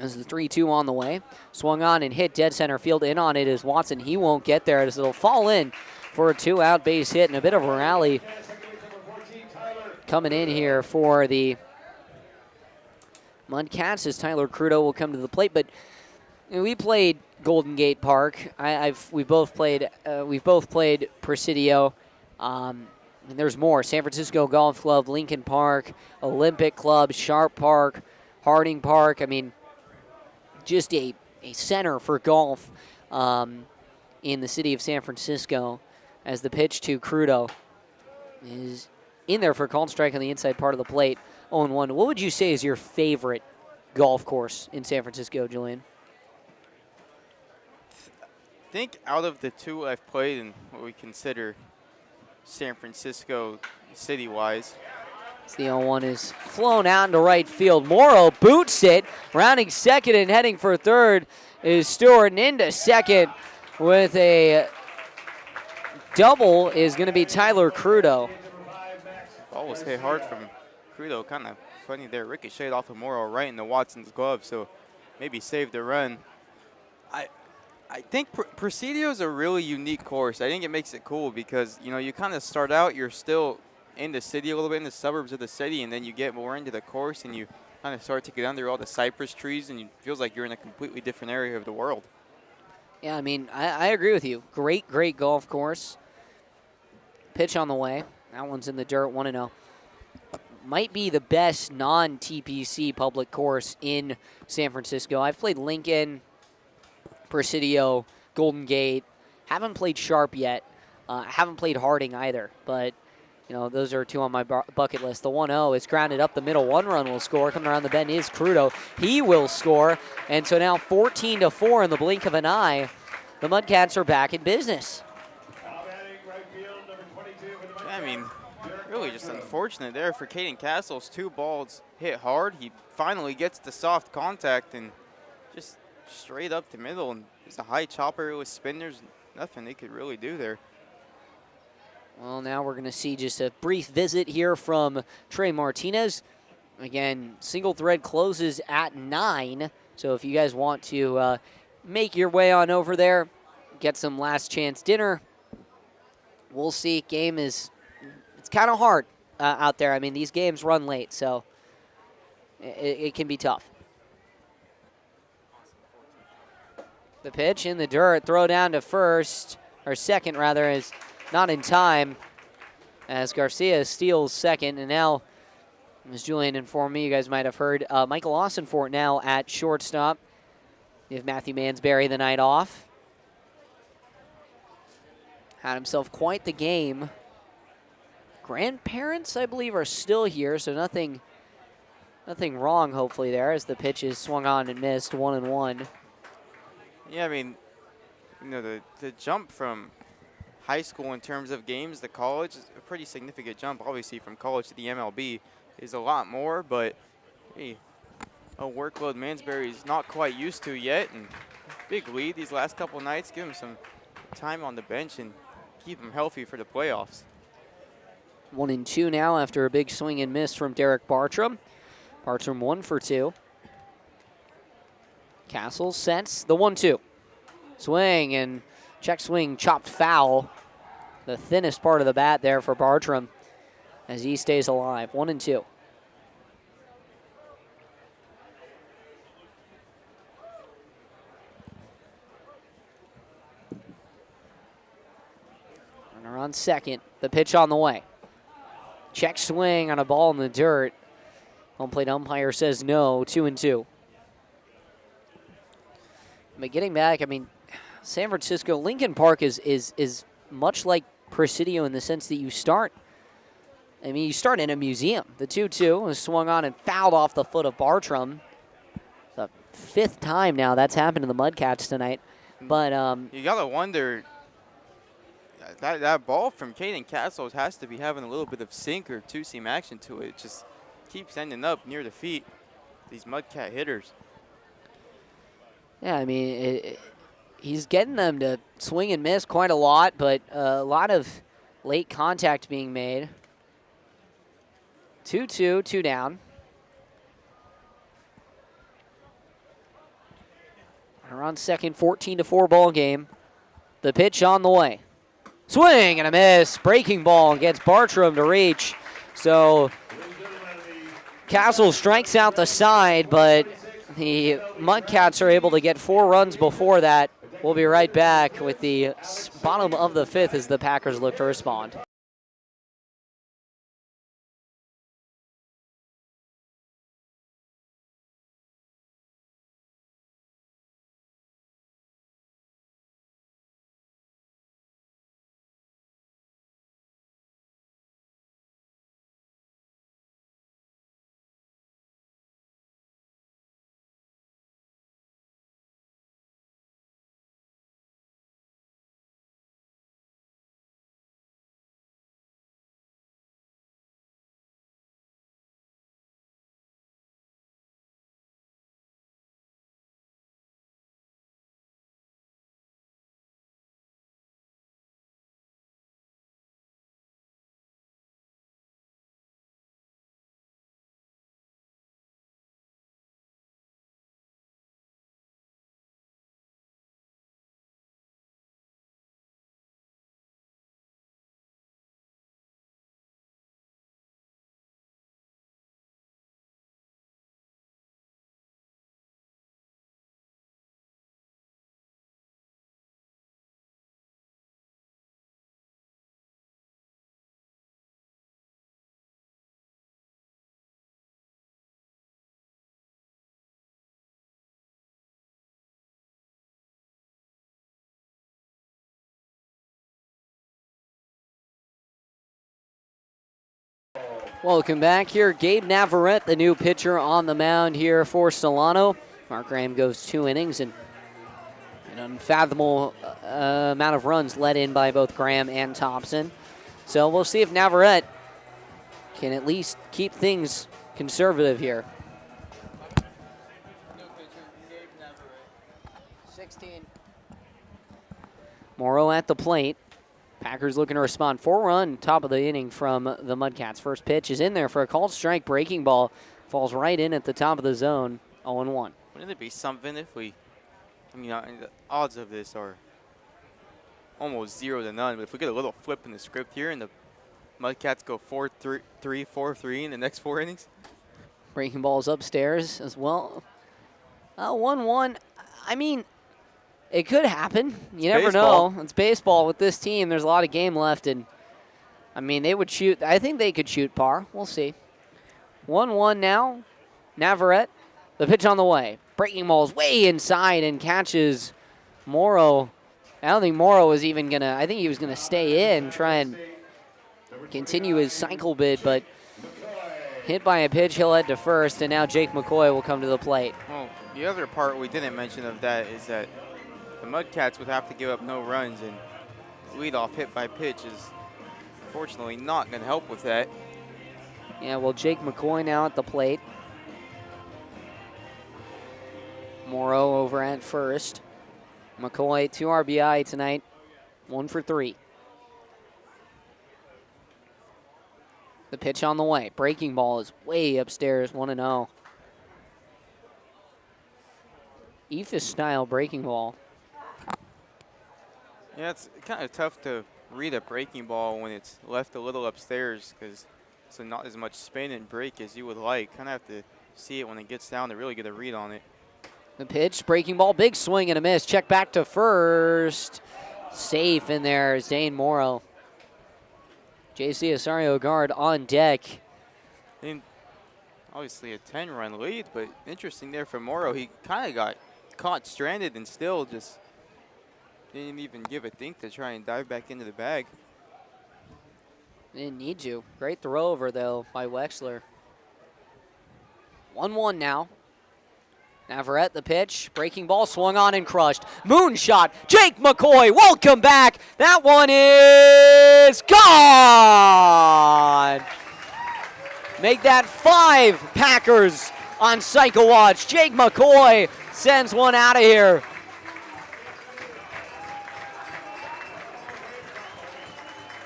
As the 3-2 on the way. Swung on and hit dead center field. In on it is Watson. He won't get there as it'll fall in for a 2-out base hit and a bit of a rally coming in here for the Mudcats as Tyler Crudo will come to the plate. But you know, we played Golden Gate Park. We've both played Presidio. And there's more. San Francisco Golf Club, Lincoln Park, Olympic Club, Sharp Park, Harding Park. I mean, just a center for golf in the city of San Francisco as the pitch to Crudo is in there for a called strike on the inside part of the plate, 0-1. What would you say is your favorite golf course in San Francisco, Julian? I think out of the two I've played in what we consider San Francisco city-wise, the 0-1 is flown out into right field. Morrow boots it. Rounding second and heading for third is Stewart. And into second with a double is going to be Tyler Crudo. Ball was hit hard from Crudo. Kind of funny there. Ricocheted off of Morrow right into Watson's glove, so maybe saved the run. I think Presidio is a really unique course. I think it makes it cool because, you know, you kind of start out, you're still in the city a little bit, in the suburbs of the city, and then you get more into the course and you kind of start to get under all the cypress trees and it feels like you're in a completely different area of the world. Yeah, I mean, I agree with you. Great golf course. Pitch on the way. That one's in the dirt, 1-0. Might be the best non-TPC public course in San Francisco. I've played Lincoln, Presidio, Golden Gate. Haven't played Sharp yet. Haven't played Harding either, but you know, those are two on my bucket list. The 1-0 is grounded up the middle. One run will score. Coming around the bend is Crudo. He will score. And so now 14-4 in the blink of an eye. The Mudcats are back in business. I mean, really just unfortunate there for Caden Castles. 2 balls hit hard. He finally gets the soft contact and just straight up the middle. And it's a high chopper with spinners. Nothing they could really do there. Well, now we're going to see just a brief visit here from Trey Martinez. Again, single thread closes at 9. So if you guys want to make your way on over there, get some last chance dinner, we'll see. Game is, it's kind of hard out there. I mean, these games run late, so it can be tough. The pitch in the dirt, throw down to first, or second rather, is not in time as Garcia steals second. And now, as Julian informed me, you guys might have heard, Michael Austinfort now at shortstop. Give Matthew Mansberry the night off. Had himself quite the game. Grandparents, I believe, are still here, so nothing wrong, hopefully, there, as the pitch is swung on and missed, 1-1. Yeah, I mean, you know, the jump from high school in terms of games to college is a pretty significant jump. Obviously, from college to the MLB is a lot more, but hey, a workload Mansberry's not quite used to yet, and big lead these last couple nights. Give him some time on the bench and keep him healthy for the playoffs. 1-2 now after a big swing and miss from Derek Bartram. Bartram 1 for 2. Castle sets the 1-2. Swing and check swing, chopped foul. The thinnest part of the bat there for Bartram as he stays alive. 1-2. Runner on second. The pitch on the way. Check swing on a ball in the dirt. Home plate umpire says no. 2-2. But getting back, I mean, San Francisco, Lincoln Park is much like Presidio in the sense that you start in a museum. The 2-2 was swung on and fouled off the foot of Bartram. The 5th time now that's happened to the Mudcats tonight. But you gotta wonder. that ball from Caden Castles has to be having a little bit of sink or two-seam action to it. It just keeps ending up near the feet, these Mudcat hitters. Yeah, I mean, he's getting them to swing and miss quite a lot, but a lot of late contact being made. 2-2, 2 down. We're on second, 14-4 ball game. The pitch on the way. Swing and a miss. Breaking ball gets Bartram to reach. So Castle strikes out the side, but the Mudcats are able to get 4 runs before that. We'll be right back with the bottom of the 5th as the Packers look to respond. Welcome back here. Gabe Navarrete, the new pitcher on the mound here for Solano. Mark Graham goes 2 innings and an unfathomable amount of runs let in by both Graham and Thompson. So we'll see if Navarrete can at least keep things conservative here. 16. Morrow at the plate. Packers looking to respond. 4-run top of the inning from the Mudcats. First pitch is in there for a called strike. Breaking ball falls right in at the top of the zone. 0-1. Wouldn't it be something if we, the odds of this are almost 0 to none, but if we get a little flip in the script here and the Mudcats go 4-3, 4-3 in the next 4 innings? Breaking ball's upstairs as well. 1-1. I mean, it could happen. You never know. It's baseball with this team. There's a lot of game left, and I mean, they would shoot. I think they could shoot par. We'll see. 1-1 now. Navarrete, the pitch on the way. Breaking ball's way inside and catches Morrow. I don't think Morrow was even going to, I think he was going to stay in, try and continue his cycle bid, but hit by a pitch, he'll head to first, and now Jake McCoy will come to the plate. Well, the other part we didn't mention of that is that the Mudcats would have to give up no runs, and leadoff hit by pitch is unfortunately not going to help with that. Yeah, well, Jake McCoy now at the plate. Morrow over at first. McCoy, 2 RBI tonight, 1 for 3. The pitch on the way. Breaking ball is way upstairs, 1-0. Ephus style breaking ball. Yeah, it's kind of tough to read a breaking ball when it's left a little upstairs because it's not as much spin and break as you would like. Kind of have to see it when it gets down to really get a read on it. The pitch, breaking ball, big swing and a miss. Check back to first. Safe in there is Dane Morrow. JC Osario guard on deck. And obviously a 10-run lead, but interesting there for Morrow. He kind of got caught stranded and still just didn't even give a think to try and dive back into the bag. Didn't need to. Great throw over, though, by Wexler. 1-1 now. Navarrete, the pitch, breaking ball, swung on and crushed. Moonshot, Jake McCoy, welcome back. That one is gone. Make that 5 Packers on Cycle Watch. Jake McCoy sends one out of here.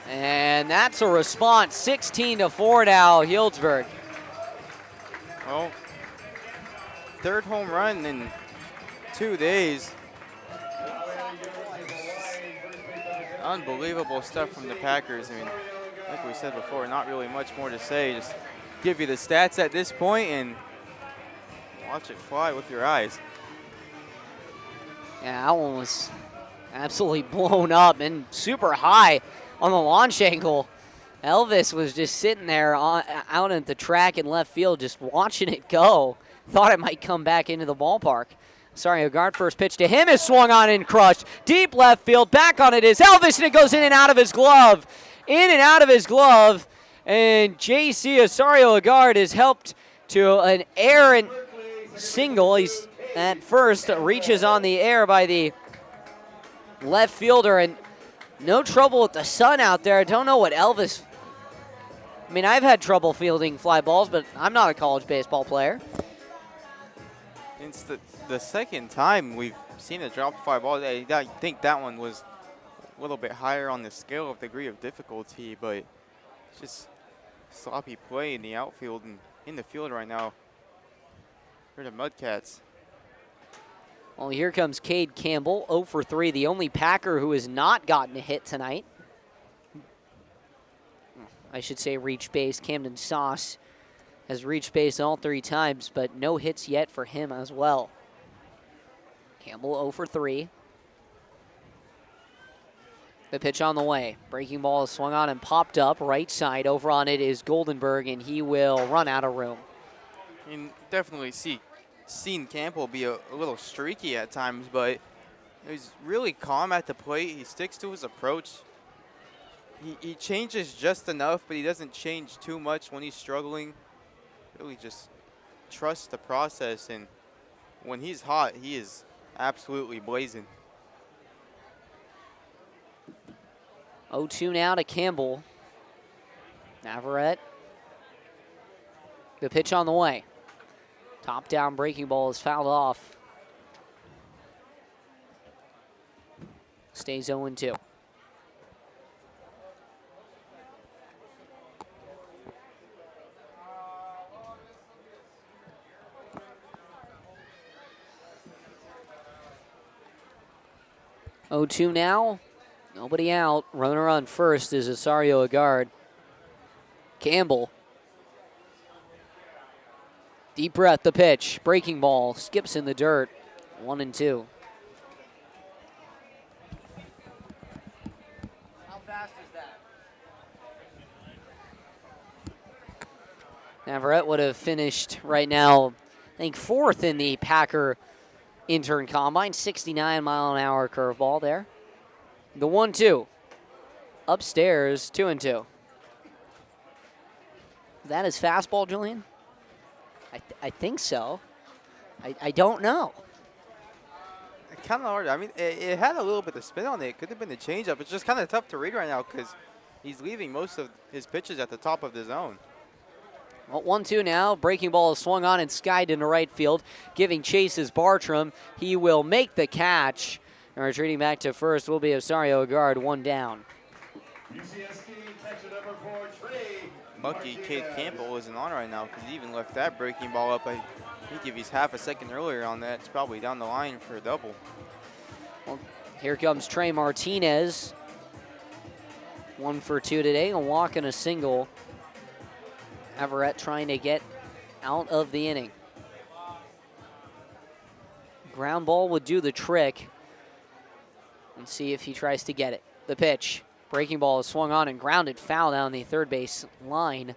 And that's a response, 16-4 now, Healdsburg. Well, 3rd home run in 2 days. Unbelievable stuff from the Packers. I mean, like we said before, not really much more to say. Just give you the stats at this point and watch it fly with your eyes. Yeah, that one was absolutely blown up and super high on the launch angle. Elvis was just sitting there out at the track in left field just watching it go. Thought it might come back into the ballpark. Sorry, Ogard, first pitch to him is swung on and crushed. Deep left field, back on it is Elvis, and it goes in and out of his glove. In and out of his glove, and J.C. Osario Ogard is helped to an errant single. He's at first, reaches on the air by the left fielder, and no trouble with the sun out there. I don't know what Elvis, I mean, I've had trouble fielding fly balls, but I'm not a college baseball player. It's the second time we've seen a drop fly ball. I think that one was a little bit higher on the scale of degree of difficulty, but it's just sloppy play in the outfield and in the field right now for the Mudcats. Well, here comes Cade Campbell, 0 for 3, the only Packer who has not gotten a hit tonight. I should say reached base. Camden Sauce has reached base all 3 times, but no hits yet for him as well. Campbell 0 for 3. The pitch on the way. Breaking ball is swung on and popped up. Right side, over on it is Goldenberg, and he will run out of room. You can definitely seen Campbell be a little streaky at times, but he's really calm at the plate. He sticks to his approach. He changes just enough, but he doesn't change too much when he's struggling. Really just trusts the process, and when he's hot, he is absolutely blazing. 0-2 now to Campbell. Navarrete. The pitch on the way. Top down breaking ball is fouled off. Stays 0-2. Oh, 2 now. Nobody out. Runner on first is Osario Ogard. Campbell. Deep breath, the pitch. Breaking ball. Skips in the dirt. 1-2. How fast is that? Navarrete would have finished right now, I think, 4th in the Packer intern combine. 69-mile-an-hour curveball there. The 1-2. Upstairs, 2-2. That is fastball, Julian? I think so. I don't know. Kind of hard. I mean, it had a little bit of spin on it. It could have been a changeup. It's just kind of tough to read right now because he's leaving most of his pitches at the top of the zone. Well, 1-2 now. Breaking ball is swung on and skied into right field, giving chase is Bartram. He will make the catch. And retreating back to first will be Osario Ogard, 1 down. Lucky Cade Campbell isn't on right now because he even left that breaking ball up. I think if he's half a second earlier on that, it's probably down the line for a double. Well, here comes Trey Martinez. 1 for 2 today, a walk and a single. Navarrete trying to get out of the inning. Ground ball would do the trick. And see if he tries to get it. The pitch. Breaking ball is swung on and grounded foul down the third base line.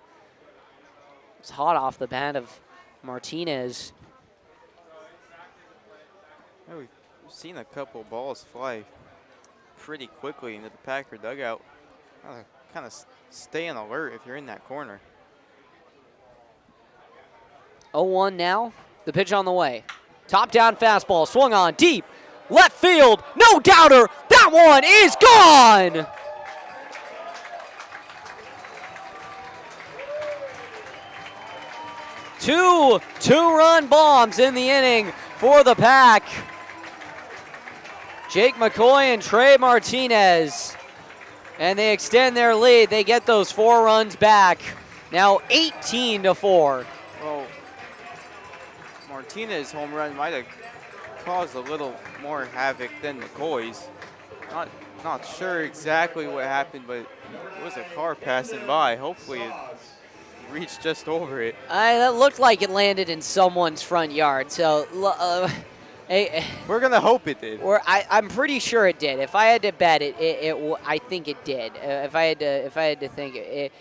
It's hot off the bat of Martinez. Yeah, we've seen a couple balls fly pretty quickly into the Packer dugout. Kind of stay on alert if you're in that corner. 0-1 now. The pitch on the way. Top down fastball, swung on deep, left field, no doubter. That one is gone. Two two-run bombs in the inning for the Pack. Jake McCoy and Trey Martinez. And they extend their lead. They get those 4 runs back. Now 18-4. Well, Martinez's home run might have caused a little more havoc than McCoy's. Not sure exactly what happened, but it was a car passing by. Hopefully it reached just over it. That looked like it landed in someone's front yard. So we're gonna hope it did. I'm pretty sure it did. If I had to bet I think it did. If I had to think it.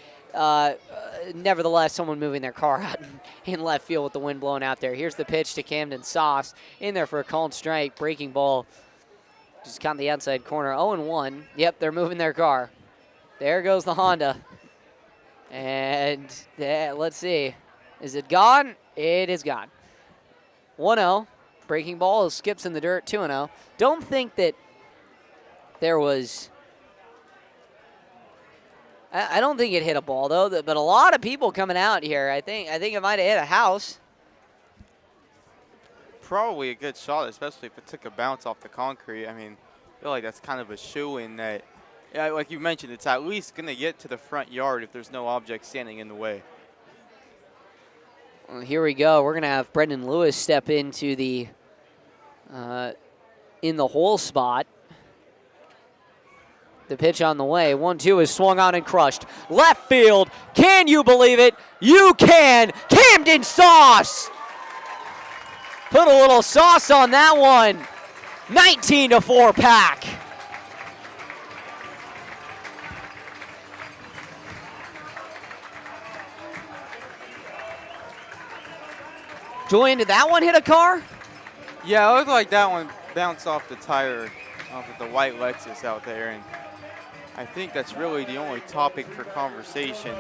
Nevertheless, someone moving their car out in left field with the wind blowing out there. Here's the pitch to Camden Sauce. In there for a called strike. Breaking ball. Just caught the outside corner. 0-1. Yep, they're moving their car. There goes the Honda. And let's see. Is it gone? It is gone. 1-0. Breaking ball skips in the dirt. 2-0. Don't think that there was... I don't think it hit a ball, though, but a lot of people coming out here. I think it might have hit a house. Probably a good shot, especially if it took a bounce off the concrete. I mean, I feel like that's kind of a shoo-in that, yeah, like you mentioned, it's at least going to get to the front yard if there's no object standing in the way. Well, here we go. We're going to have Brendan Lewis step into the in the hole spot. The pitch on the way. 1-2 is swung on and crushed. Left field. Can you believe it? You can. Camden Sauce. Put a little sauce on that one. 19-4 Pack. Julian, did that one hit a car? Yeah, it looked like that one bounced off the tire off of the white Lexus out there, and I think that's really the only topic for conversation,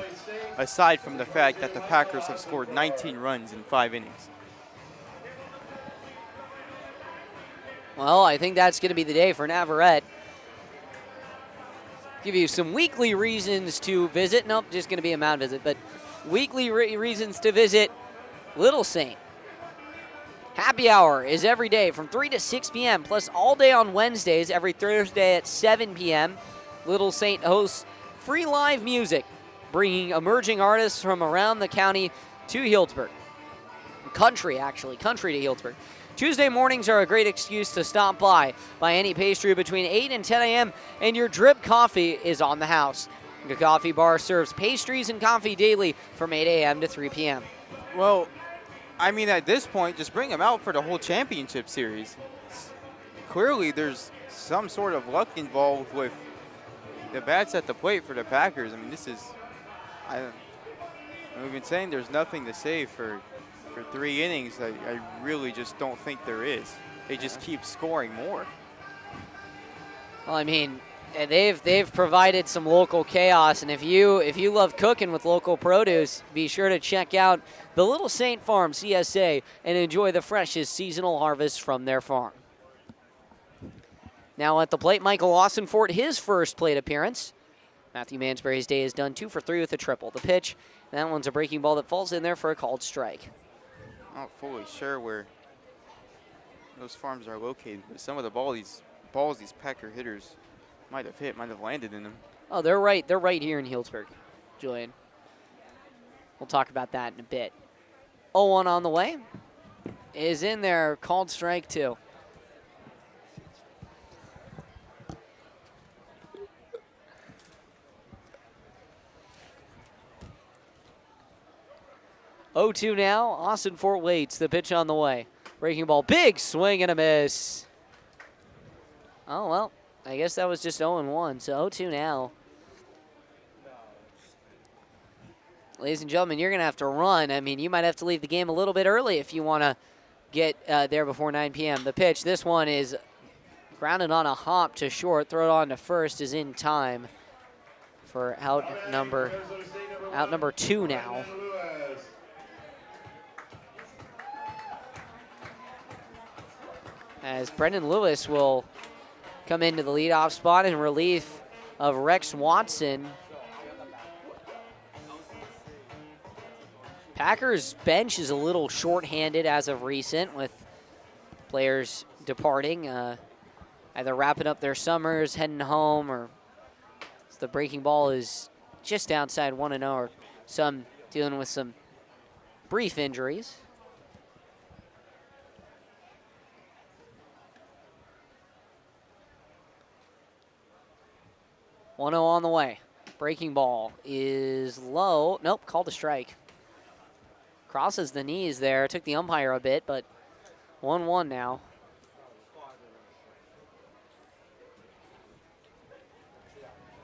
aside from the fact that the Packers have scored 19 runs in 5 innings. Well, I think that's going to be the day for Navarrete. Give you some weekly reasons to visit. Nope, just going to be a mound visit, but weekly reasons to visit Little Saint. Happy hour is every day from 3 to 6 p.m., plus all day on Wednesdays, every Thursday at 7 p.m. Little Saint hosts free live music, bringing emerging artists from around the county to Healdsburg. Country to Healdsburg. Tuesday mornings are a great excuse to stop by any pastry between 8 and 10 a.m., and your drip coffee is on the house. The coffee bar serves pastries and coffee daily from 8 a.m. to 3 p.m. Well, I mean, at this point, just bring them out for the whole championship series. Clearly, there's some sort of luck involved with the bats at the plate for the Packers. I mean, this is, we've been saying there's nothing to say for 3 innings. I really just don't think there is. They just keep scoring more. Well, I mean, they've provided some local chaos, and if you love cooking with local produce, be sure to check out the Little Saint Farm CSA and enjoy the freshest seasonal harvest from their farm. Now at the plate, Michael Austinfort, his first plate appearance. Matthew Mansbury's day is done 2 for 3 with a triple. The pitch, that one's a breaking ball that falls in there for a called strike. I'm not fully sure where those farms are located, but some of the balls these Packer hitters might have landed in them. Oh, they're right here in Healdsburg, Julian. We'll talk about that in a bit. 0-1 on the way. Is in there, called strike 2. Oh-2 now. Austinfort waits. The pitch on the way. Breaking ball. Big swing and a miss. Oh, well. I guess that was just 0-1. So 0-2 now. Ladies and gentlemen, you're going to have to run. I mean, you might have to leave the game a little bit early if you want to get there before 9 p.m. The pitch, this one is grounded on a hop to short. Throw it on to first is in time for out number 2 now. as Brendan Lewis will come into the leadoff spot in relief of Rex Watson. Packers bench is a little short-handed as of recent, with players departing, either wrapping up their summers, heading home, or the breaking ball is just outside 1-0, or some dealing with some brief injuries. One-0 on the way. Breaking ball is low. Nope, called a strike. Crosses the knees there. Took the umpire a bit, but 1-1 now.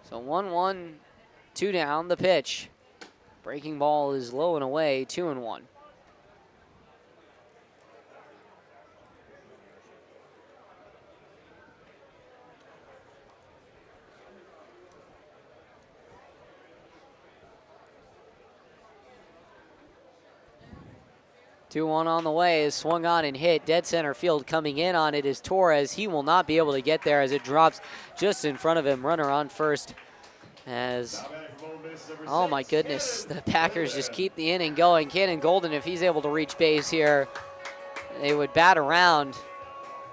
So 1-1, 2 down, the pitch. Breaking ball is low and away, 2-1. Two one on the way is swung on and hit. Dead center field. Coming in on it is Torres. He will not be able to get there as it drops just in front of him. Runner on first as, oh my goodness, the Packers just keep the inning going. Cannon Golden, if he's able to reach base here, they would bat around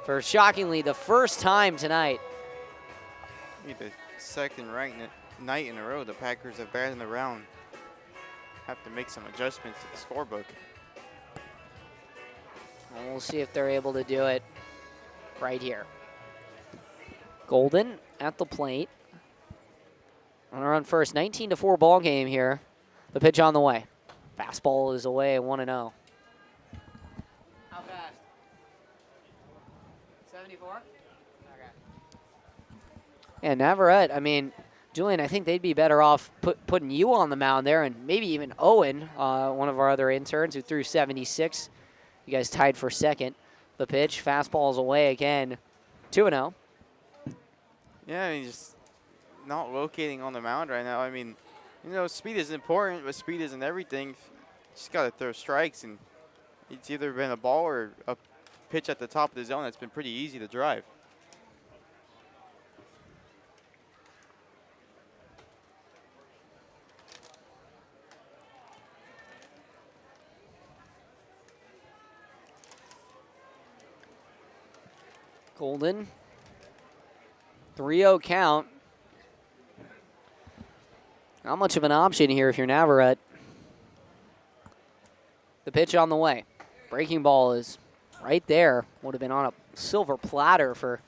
for shockingly the first time tonight. The second right night in a row the Packers have batted around. Have to make some adjustments to the scorebook. And we'll see if they're able to do it right here. Golden at the plate. Runner on first, 19-4 ball game here. The pitch on the way. Fastball is away, 1-0. How fast? 74? Okay. And Navarrete, I mean, Julian, I think they'd be better off putting you on the mound there, and maybe even Owen, one of our other interns who threw 76. You guys tied for second. The pitch, fastball is away again, 2-0. Yeah, I mean, just not locating on the mound right now. I mean, you know, speed is important, but speed isn't everything. You just got to throw strikes, and it's either been a ball or a pitch at the top of the zone that's been pretty easy to drive. Golden, 3-0 count. Not much of an option here if you're Navarrete. The pitch on the way. Breaking ball is right there. Would have been on a silver platter for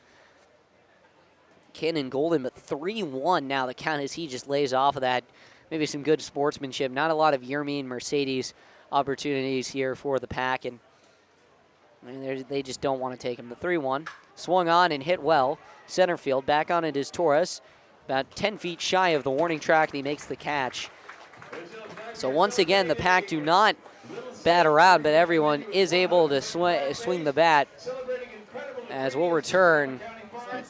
Cannon Golden, but 3-1 now. The count as he just lays off of that. Maybe some good sportsmanship. Not a lot of Yermine Mercedes opportunities here for the Pack, and I mean, they just don't want to take him. The 3-1, swung on and hit well. Center field, back on it is Torres. About 10 feet shy of the warning track, and he makes the catch. So once again, the Pack do not bat around, but everyone is able to swing the bat, as we'll return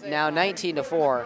now 19-4.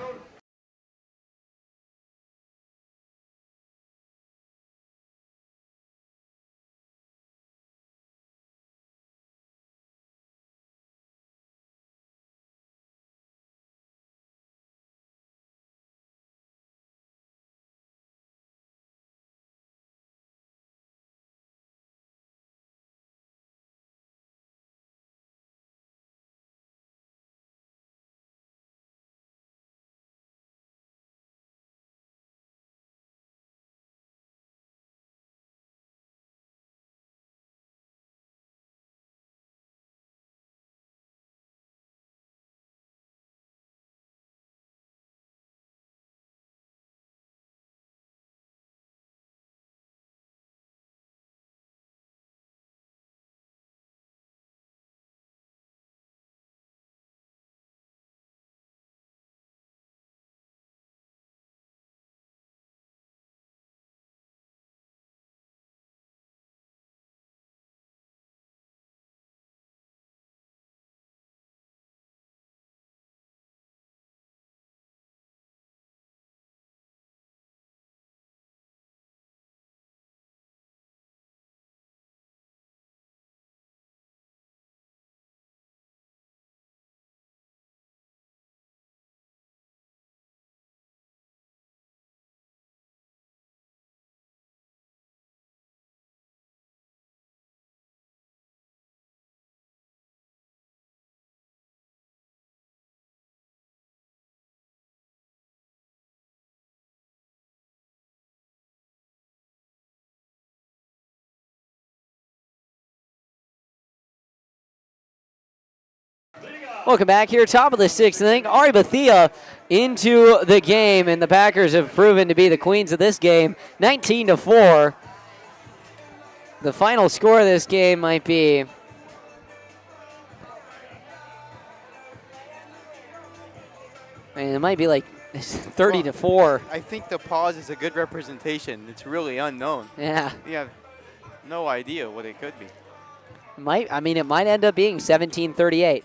Welcome back here, top of the sixth inning. Ari Bethia into the game, and the Packers have proven to be the queens of this game, 19-4. The final score of this game might be it might be like 30-4. I think the pause is a good representation. It's really unknown. Yeah. You have no idea what it could be. It might end up being 17-38.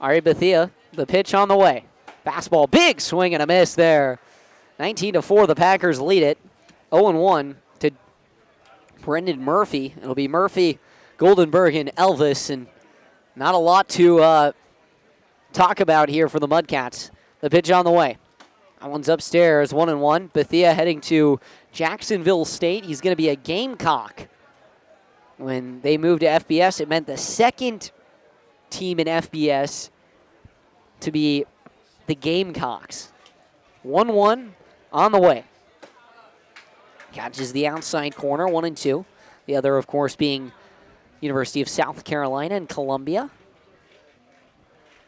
Ari Bethia, the pitch on the way. Fastball, big swing and a miss there. 19-4, the Packers lead it. 0-1 to Brendan Murphy. It'll be Murphy, Goldenberg, and Elvis, and not a lot to talk about here for the Mudcats. The pitch on the way. That one's upstairs, 1-1. Bethia heading to Jacksonville State. He's going to be a Gamecock. When they moved to FBS, it meant the second team in FBS to be the Gamecocks. 1-1 on the way. Catches the outside corner, 1-2. The other, of course, being University of South Carolina and Columbia.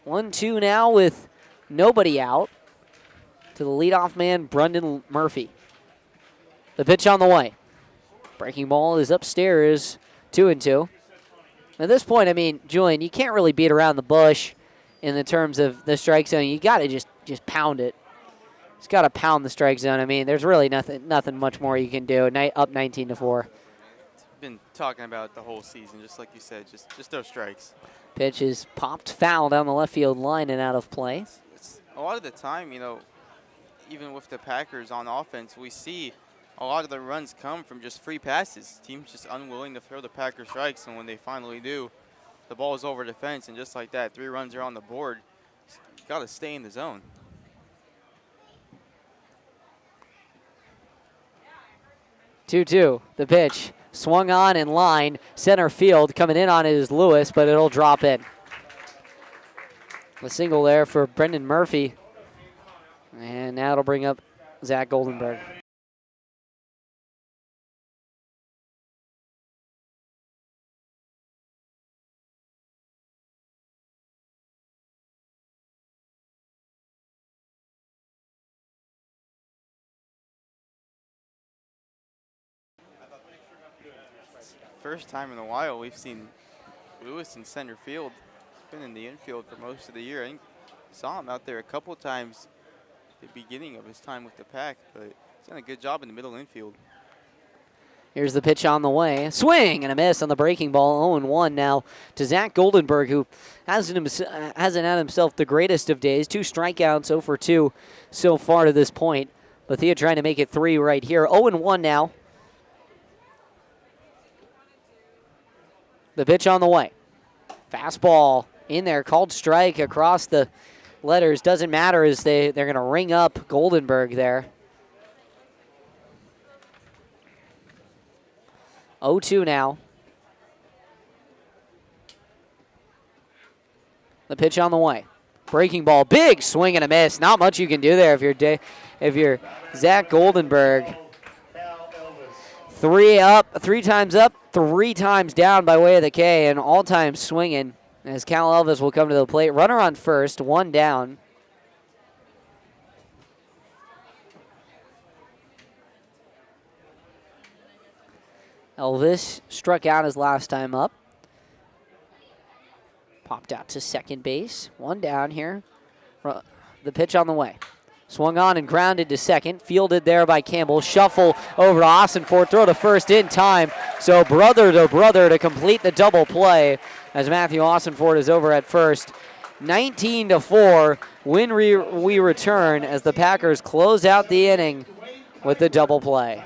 1-2 now with nobody out to the leadoff man, Brendan Murphy. The pitch on the way. Breaking ball is upstairs, 2-2. At this point, I mean, Julian, you can't really beat around the bush in the terms of the strike zone. You got to just pound it. Just got to pound the strike zone. I mean, there's really nothing much more you can do. Up 19-4. Been talking about it the whole season, just like you said, just those strikes. Pitch is popped foul down the left field line and out of play. It's a lot of the time, you know, even with the Packers on offense, we see a lot of the runs come from just free passes. Teams just unwilling to throw the Packer strikes, and when they finally do, the ball is over the fence, and just like that, 3 runs are on the board. You got to stay in the zone. 2-2, the pitch. Swung on in line, center field. Coming in on it is Lewis, but it'll drop in. A single there for Brendan Murphy. And now it'll bring up Zach Goldenberg. First time in a while we've seen Lewis in center field. He's been in the infield for most of the year. I think saw him out there a couple times at the beginning of his time with the Pack, but he's done a good job in the middle infield. Here's the pitch on the way. Swing and a miss on the breaking ball. 0-1 now to Zach Goldenberg, who hasn't had himself the greatest of days. 2 strikeouts, 0 for 2 so far to this point. Bethia trying to make it 3 right here. 0-1 now. The pitch on the way. Fastball in there, called strike across the letters. Doesn't matter as they're going to ring up Goldenberg there. 0-2 now. The pitch on the way. Breaking ball, big swing and a miss. Not much you can do there if you're Zach Goldenberg. 3 up, 3 times up, 3 times down by way of the K, and all time swinging as Cal Elvis will come to the plate. Runner on first, 1 down. Elvis struck out his last time up. Popped out to second base. 1 down here. The pitch on the way. Swung on and grounded to second. Fielded there by Campbell. Shuffle over to Austin-Ford. Throw to first in time. So brother to complete the double play as Matthew Austin-Ford is over at first. 19-4. When we return as the Packers close out the inning with the double play.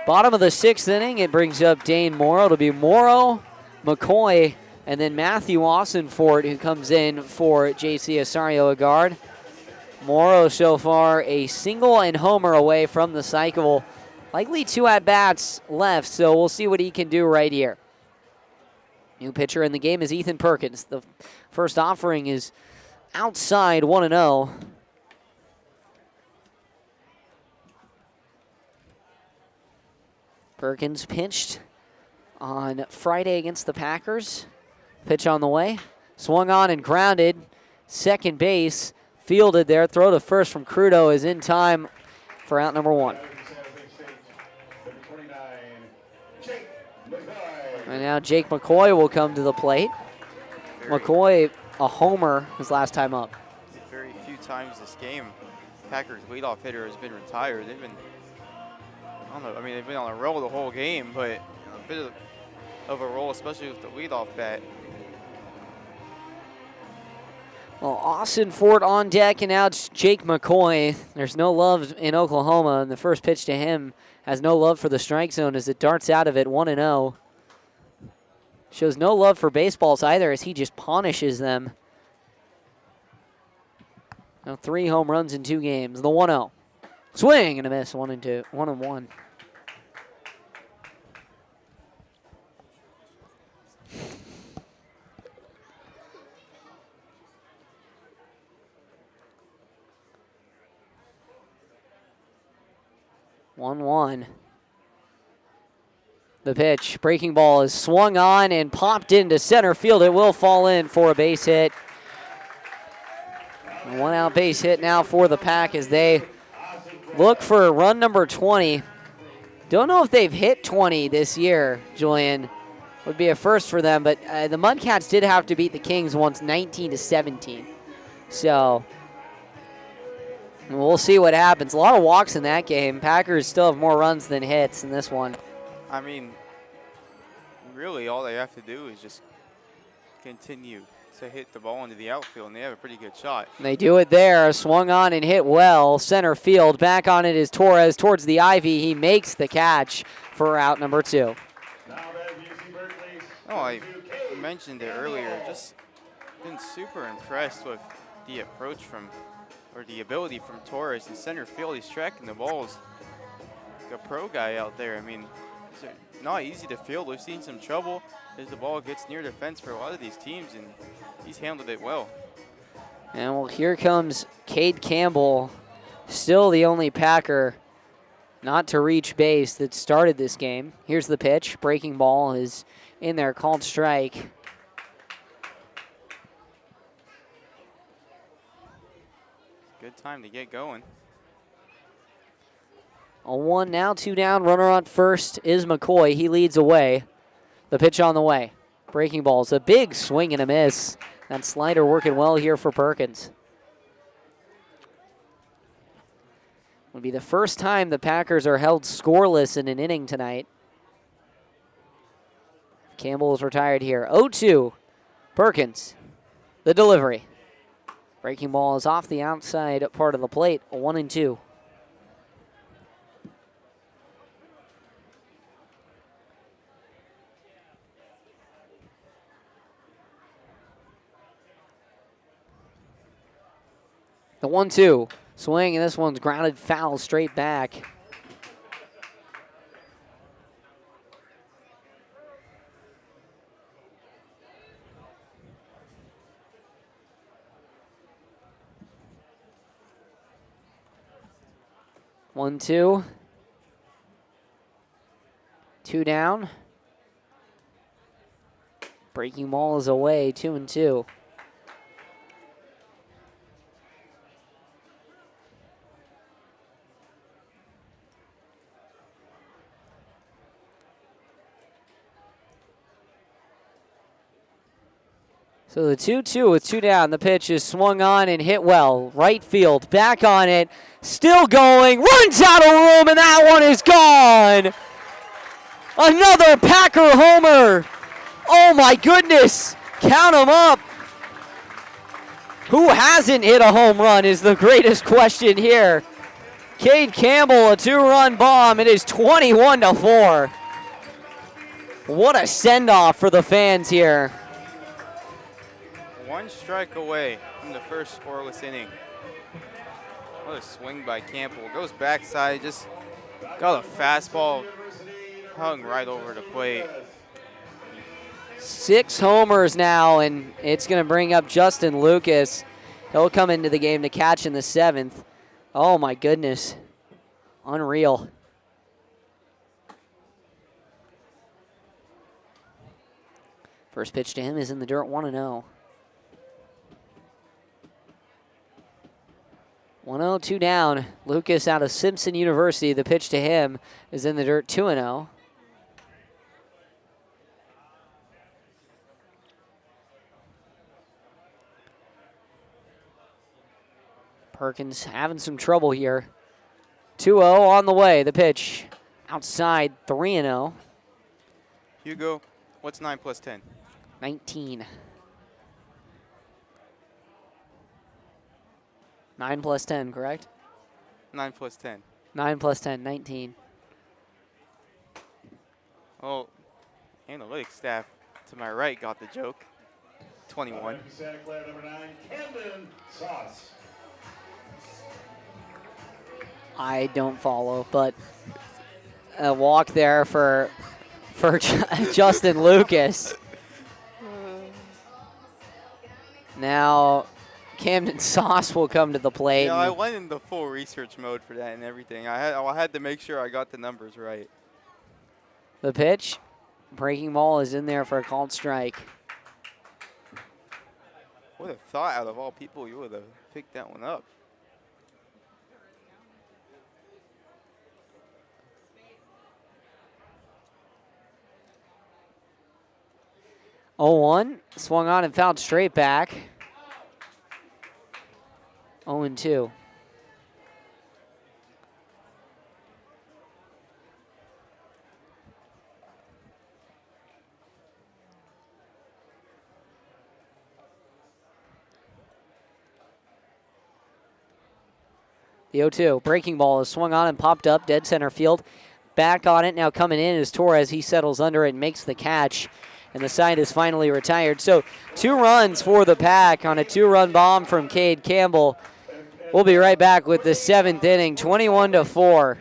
Bottom of the 6th inning, it brings up Dane Morrow. It'll be Morrow, McCoy, and then Matthew Austinfort, who comes in for J.C. Asario-Agard. Morrow so far a single and homer away from the cycle. Likely 2 at-bats left, so we'll see what he can do right here. New pitcher in the game is Ethan Perkins. The first offering is outside 1-0. Perkins pitched on Friday against the Packers. Pitch on the way. Swung on and grounded. Second base. Fielded there. Throw to first from Crudo is in time for out number 1. And now Jake McCoy will come to the plate. McCoy, a homer his last time up. Very few times this game, Packers leadoff hitter has been retired. They've been, I don't know, I mean, they've been on a roll the whole game, but a bit of a roll, especially with the leadoff bat. Well, Austin Ford on deck, and now it's Jake McCoy. There's no love in Oklahoma, and the first pitch to him has no love for the strike zone as it darts out of it 1-0. Shows no love for baseballs either as he just punishes them. Now 3 home runs in 2 games. The 1-0. Swing and a miss. 1-2. 1-1. The pitch, breaking ball is swung on and popped into center field. It will fall in for a base hit. A 1-out base hit now for the Pack as they look for run number 20. Don't know if they've hit 20 this year, Julian. Would be a first for them, but the Mudcats did have to beat the Kings once 19-17. So we'll see what happens. A lot of walks in that game. Packers still have more runs than hits in this one. I mean, really all they have to do is just continue to hit the ball into the outfield, and they have a pretty good shot. They do it there. Swung on and hit well. Center field. Back on it is Torres towards the ivy. He makes the catch for out number 2. Oh, I mentioned it earlier. Just been super impressed with the approach from, or the ability from Torres in center field. He's tracking the balls like a pro guy out there. I mean, it's not easy to field. We've seen some trouble as the ball gets near the fence for a lot of these teams, and he's handled it well. And well, here comes Cade Campbell, still the only Packer not to reach base that started this game. Here's the pitch. Breaking ball is in there, called strike. Good time to get going. A 1 now, 2 down. Runner on first is McCoy. He leads away. The pitch on the way. Breaking balls, a big swing and a miss. That slider working well here for Perkins. Will be the first time the Packers are held scoreless in an inning tonight. Campbell is retired here. 0-2. Perkins. The delivery. Breaking ball is off the outside part of the plate. A 1-2. The 1-2. Swing, and this one's grounded foul straight back. One, two. 2 down. Breaking ball is away, 2-2. So the 2-2 with 2 down. The pitch is swung on and hit well. Right field, back on it. Still going, runs out of room, and that one is gone. Another Packer homer. Oh my goodness, count them up. Who hasn't hit a home run is the greatest question here. Cade Campbell, a 2-run bomb. It is 21-4. What a send-off for the fans here. One strike away from the first scoreless inning. What a swing by Campbell. Goes backside, just got a fastball, hung right over the plate. 6 homers now, and it's going to bring up Justin Lucas. He'll come into the game to catch in the 7th. Oh, my goodness. Unreal. First pitch to him is in the dirt, 1-0. 1-0, 2 down. Lucas out of Simpson University. The pitch to him is in the dirt, 2-0. Perkins having some trouble here. 2-0 on the way. The pitch outside, 3-0. Hugo, what's 9 plus 10? 19. 9 plus 10, correct? 9 plus 10. 9 plus 10, 19. Oh, analytics staff to my right got the joke. 21. Santa Clara, number 9, Camden Sauce. I don't follow, but a walk there for Justin Lucas. Now Camden Sauce will come to the plate. Yeah, I went in the full research mode for that and everything. I had to make sure I got the numbers right. The pitch, breaking ball is in there for a called strike. Would have thought out of all people you would have picked that one up. Oh, 1 swung on and fouled straight back. 0-2. The 0-2 breaking ball is swung on and popped up dead center field. Back on it now, coming in is Torres. He settles under it and makes the catch. And the side is finally retired. So 2 runs for the Pack on a 2-run bomb from Cade Campbell. We'll be right back with the 7th inning, 21-4.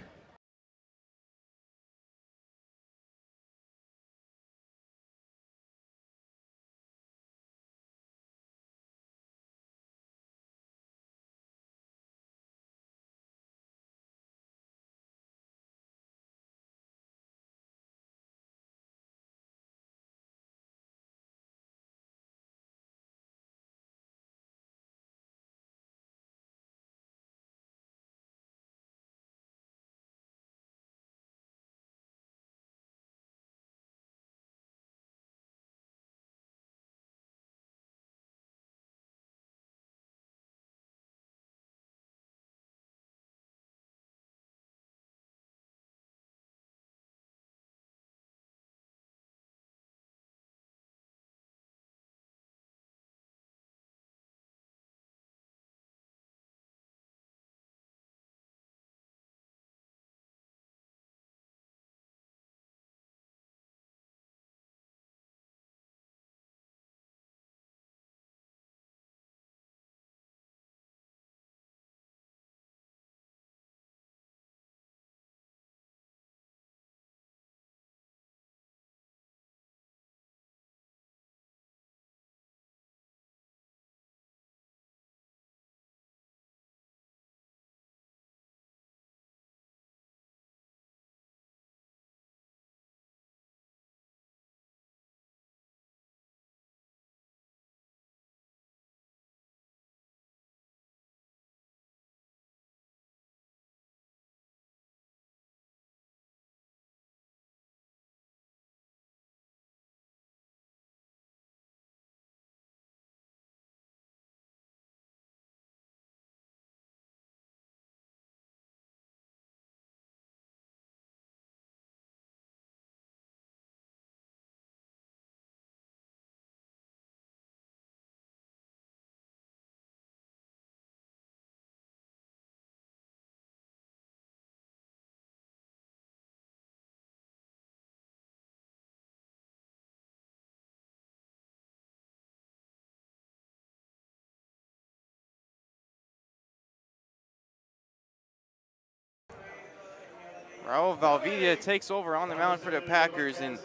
Raul Valvidia takes over on the mound for the Packers, and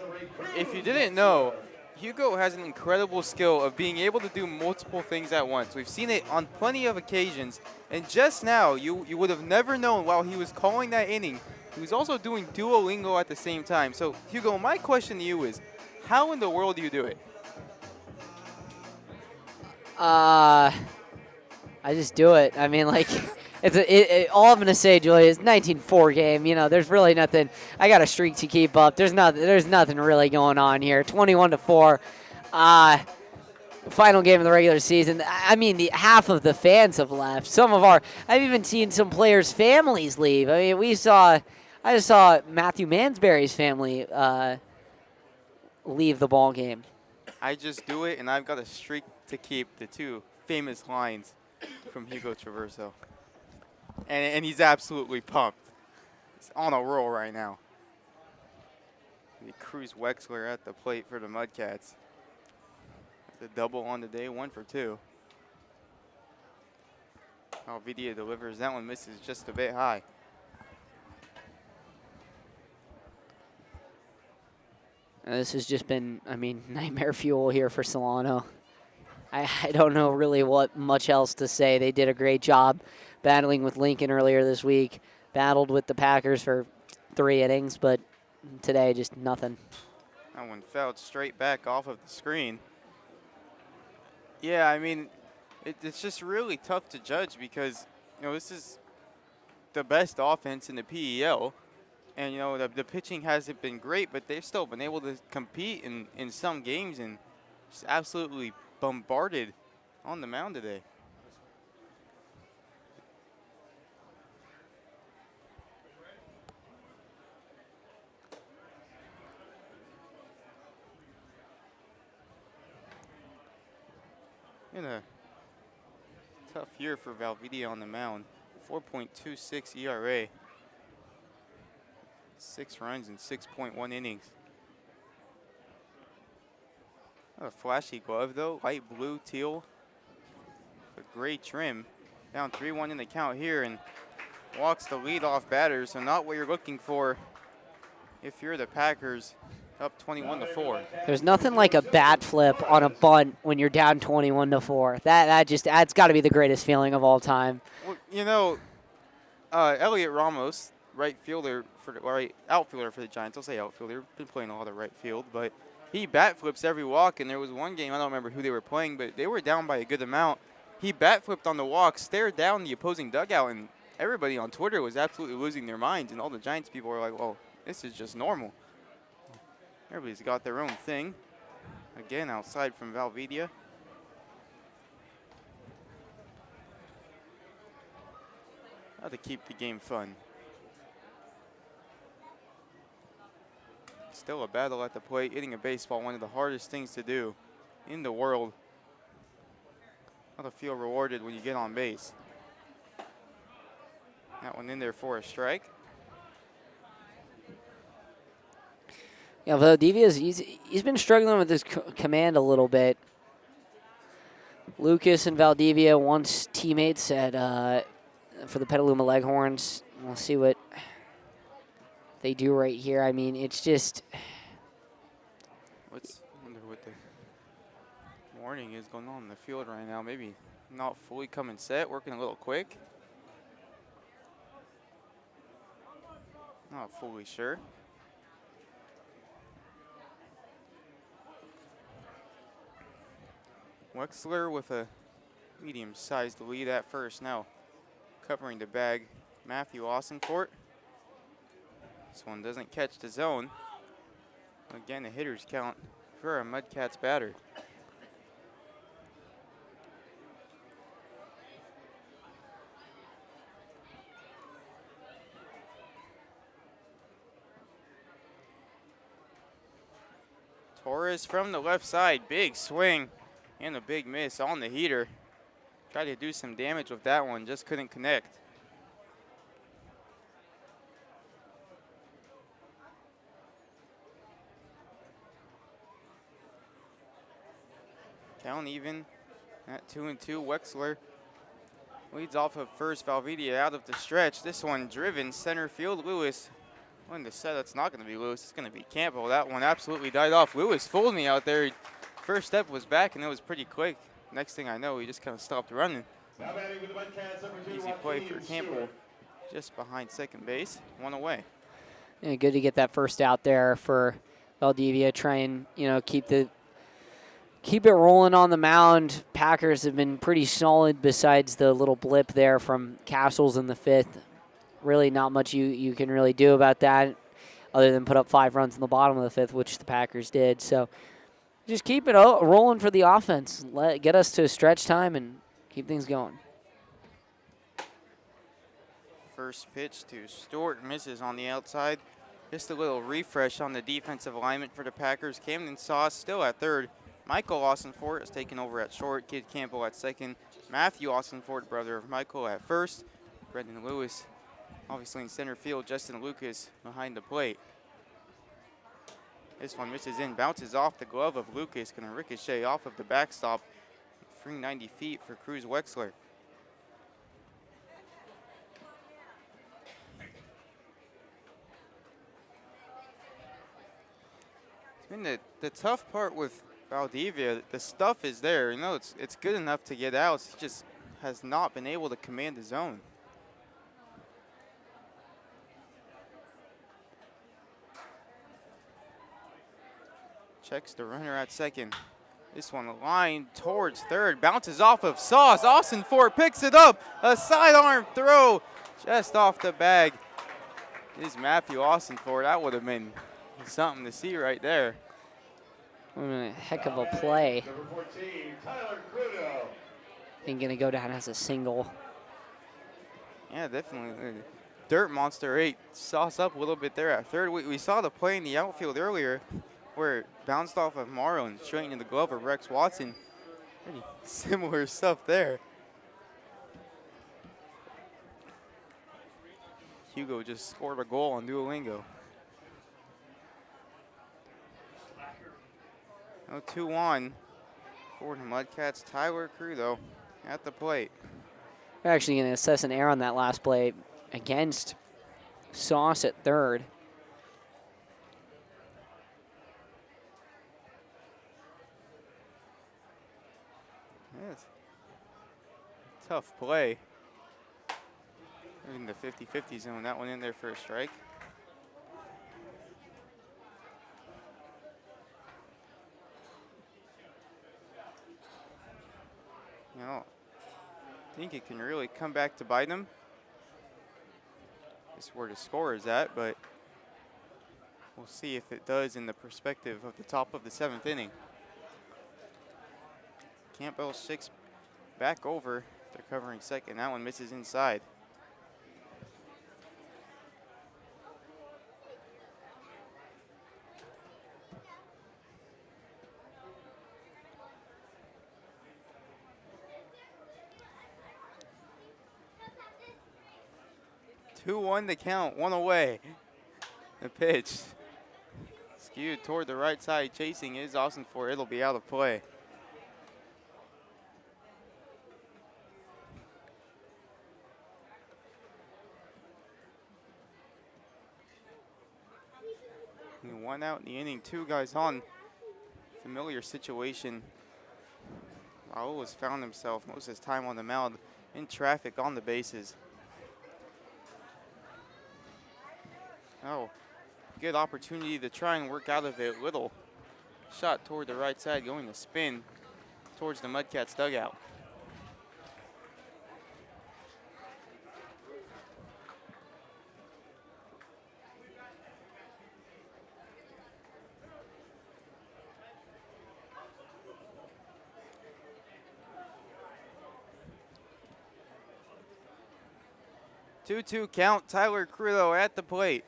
if you didn't know, Hugo has an incredible skill of being able to do multiple things at once. We've seen it on plenty of occasions, and just now, you would have never known while he was calling that inning, he was also doing Duolingo at the same time. So, Hugo, my question to you is, how in the world do you do it? I just do it. I mean, like, all I'm gonna say, Julia, is 19-4 game. You know, there's really nothing. I got a streak to keep up. There's nothing really going on here. 21-4. Final game of the regular season. I mean, half of the fans have left. I've even seen some players' families leave. I mean, I just saw Matthew Mansberry's family leave the ball game. I just do it, and I've got a streak to keep, the two famous lines from Hugo Traverso. And he's absolutely pumped. He's on a roll right now. Cruz Wexler at the plate for the Mudcats. The double on the day, 1 for 2. Valvidia delivers. That one misses just a bit high. This has just been, I mean, nightmare fuel here for Solano. I don't know really what much else to say. They did a great job battling with Lincoln earlier this week. Battled with the Packers for 3 innings, but today just nothing. That one fouled straight back off of the screen. Yeah, I mean, it's just really tough to judge because, you know, this is the best offense in the PEL. And, you know, the pitching hasn't been great, but they've still been able to compete in some games and just absolutely bombarded on the mound today. In a tough year for Valvidia on the mound. 4.26 ERA. 6 runs in 6.1 innings. A flashy glove though, light blue, teal. A great trim. Down 3-1 in the count here and walks the leadoff batter, so not what you're looking for if you're the Packers. Up 21-4. There's nothing like a bat flip on a bunt when you're down 21-4. That's got to be the greatest feeling of all time. Well, you know, Elliot Ramos, outfielder for the Giants. I'll say outfielder. Been playing a lot of right field, but he bat flips every walk. And there was one game, I don't remember who they were playing, but they were down by a good amount. He bat flipped on the walk, stared down the opposing dugout, and everybody on Twitter was absolutely losing their minds. And all the Giants people were like, "Well, this is just normal." Everybody's got their own thing. Again, outside from Valvidia. How to keep the game fun. Still a battle at the plate. Hitting a baseball, one of the hardest things to do in the world. How to feel rewarded when you get on base. That one in there for a strike. Yeah, Valdivia's he's been struggling with his command a little bit. Lucas and Valdivia, once teammates for the Petaluma Leghorns. We'll see what they do right here. I mean, it's just. I wonder what the warning is going on in the field right now. Maybe not fully coming set, working a little quick. Not fully sure. Wexler with a medium-sized lead at first. Now covering the bag, Matthew Austincourt. This one doesn't catch the zone. Again, a hitter's count for a Mudcats batter. Torres from the left side, big swing. And a big miss on the heater. Tried to do some damage with that one, just couldn't connect. Count even at 2-2. Wexler leads off of first. Valvidia out of the stretch. This one driven center field. Lewis When the set, it's not going to be Lewis. It's going to be Campbell. That one absolutely died off. Lewis fooled me out there. First step was back, and it was pretty quick. Next thing I know, he just kind of stopped running. Now batting with the Mudcats, number 2, Easy play for Joaquin Campbell. Stewart. Just behind second base, 1 away. Yeah, good to get that first out there for Valdivia. Try and, you know, keep it rolling on the mound. Packers have been pretty solid besides the little blip there from Castles in the 5th. Really not much you can really do about that other than put up 5 runs in the bottom of the 5th, which the Packers did. So just keep it rolling for the offense. Get us to stretch time and keep things going. First pitch to Stewart, misses on the outside. Just a little refresh on the defensive alignment for the Packers. Camden Sauce still at third. Michael Austinfort is taking over at short. Kid Campbell at second. Matthew Austinfort, brother of Michael, at first. Brendan Lewis, obviously in center field. Justin Lucas behind the plate. This one misses in, bounces off the glove of Lucas. Going to ricochet off of the backstop. Free 90 feet for Cruz Wexler. And the tough part with Valdivia, the stuff is there. You know, it's good enough to get outs. He just has not been able to command the zone. Checks the runner at second. This one line towards third, bounces off of Sauce. Austinfort picks it up. A sidearm throw just off the bag. This is Matthew Austinfort. That would have been something to see right there. A heck of a play. Number 14, Tyler Crudo. And going to go down as a single. Yeah, definitely. Dirt Monster 8 sauce up a little bit there at third. We saw the play in the outfield earlier where it bounced off of Morrow and straight into the glove of Rex Watson. Pretty similar stuff there. Hugo just scored a goal on Duolingo. No 2-1 for the Mudcats. Tyler Crudo at the plate. We're actually going to assess an error on that last play against Sauce at third. Yes. Tough play. In the 50-50 zone, that one in there for a strike. You know, I think it can really come back to bite him. That's where the score is at, but we'll see if it does in the perspective of the top of the 7th inning. Campbell 6 back over. They're covering second. That one misses inside. Two-one to count, 1 away. The pitch skewed toward the right side. Chasing is Austinfort. It'll be out of play. And 1 out in the inning, 2 guys on. Familiar situation. Raul has found himself most of his time on the mound in traffic on the bases. Oh, good opportunity to try and work out of it. Little shot toward the right side, going to spin towards the Mudcats dugout. Two-two count. Tyler Crudo at the plate.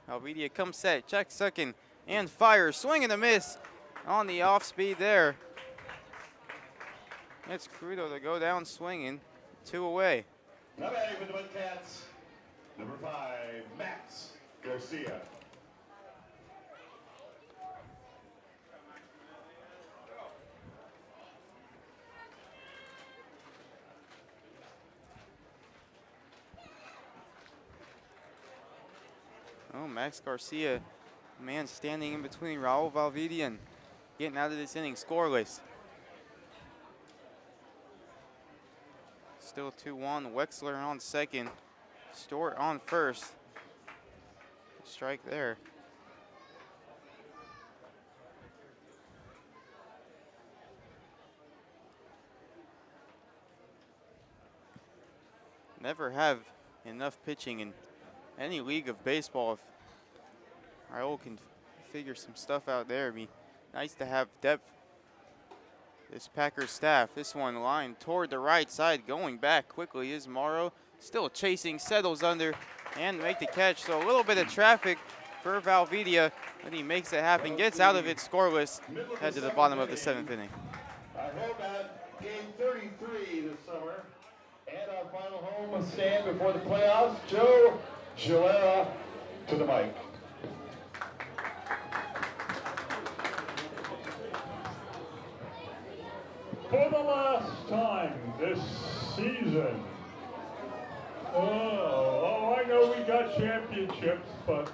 Alvidia comes set, checks second, and fires. Swing and a miss on the off speed there. It's Crudo to go down swinging. 2 away. Now batting for the Mudcats, number 5, Max Garcia. Oh, Max Garcia, man standing in between Raul Valvidian, getting out of this inning scoreless. Still 2-1. Wexler on second. Stewart on first. Strike there. Never have enough pitching in any league of baseball. If Raul can figure some stuff out there, it'd be nice to have depth. This Packers staff, this one lined toward the right side, going back quickly is Morrow. Still chasing, settles under, and make the catch. So a little bit of traffic for Valvidia, but he makes it happen, gets out of it scoreless, head to the bottom of the 7th inning. I hope at game 33 this summer, and our final home stand before the playoffs, Joe Gilera to the mic. For the last time this season. Oh, I know we got championships, but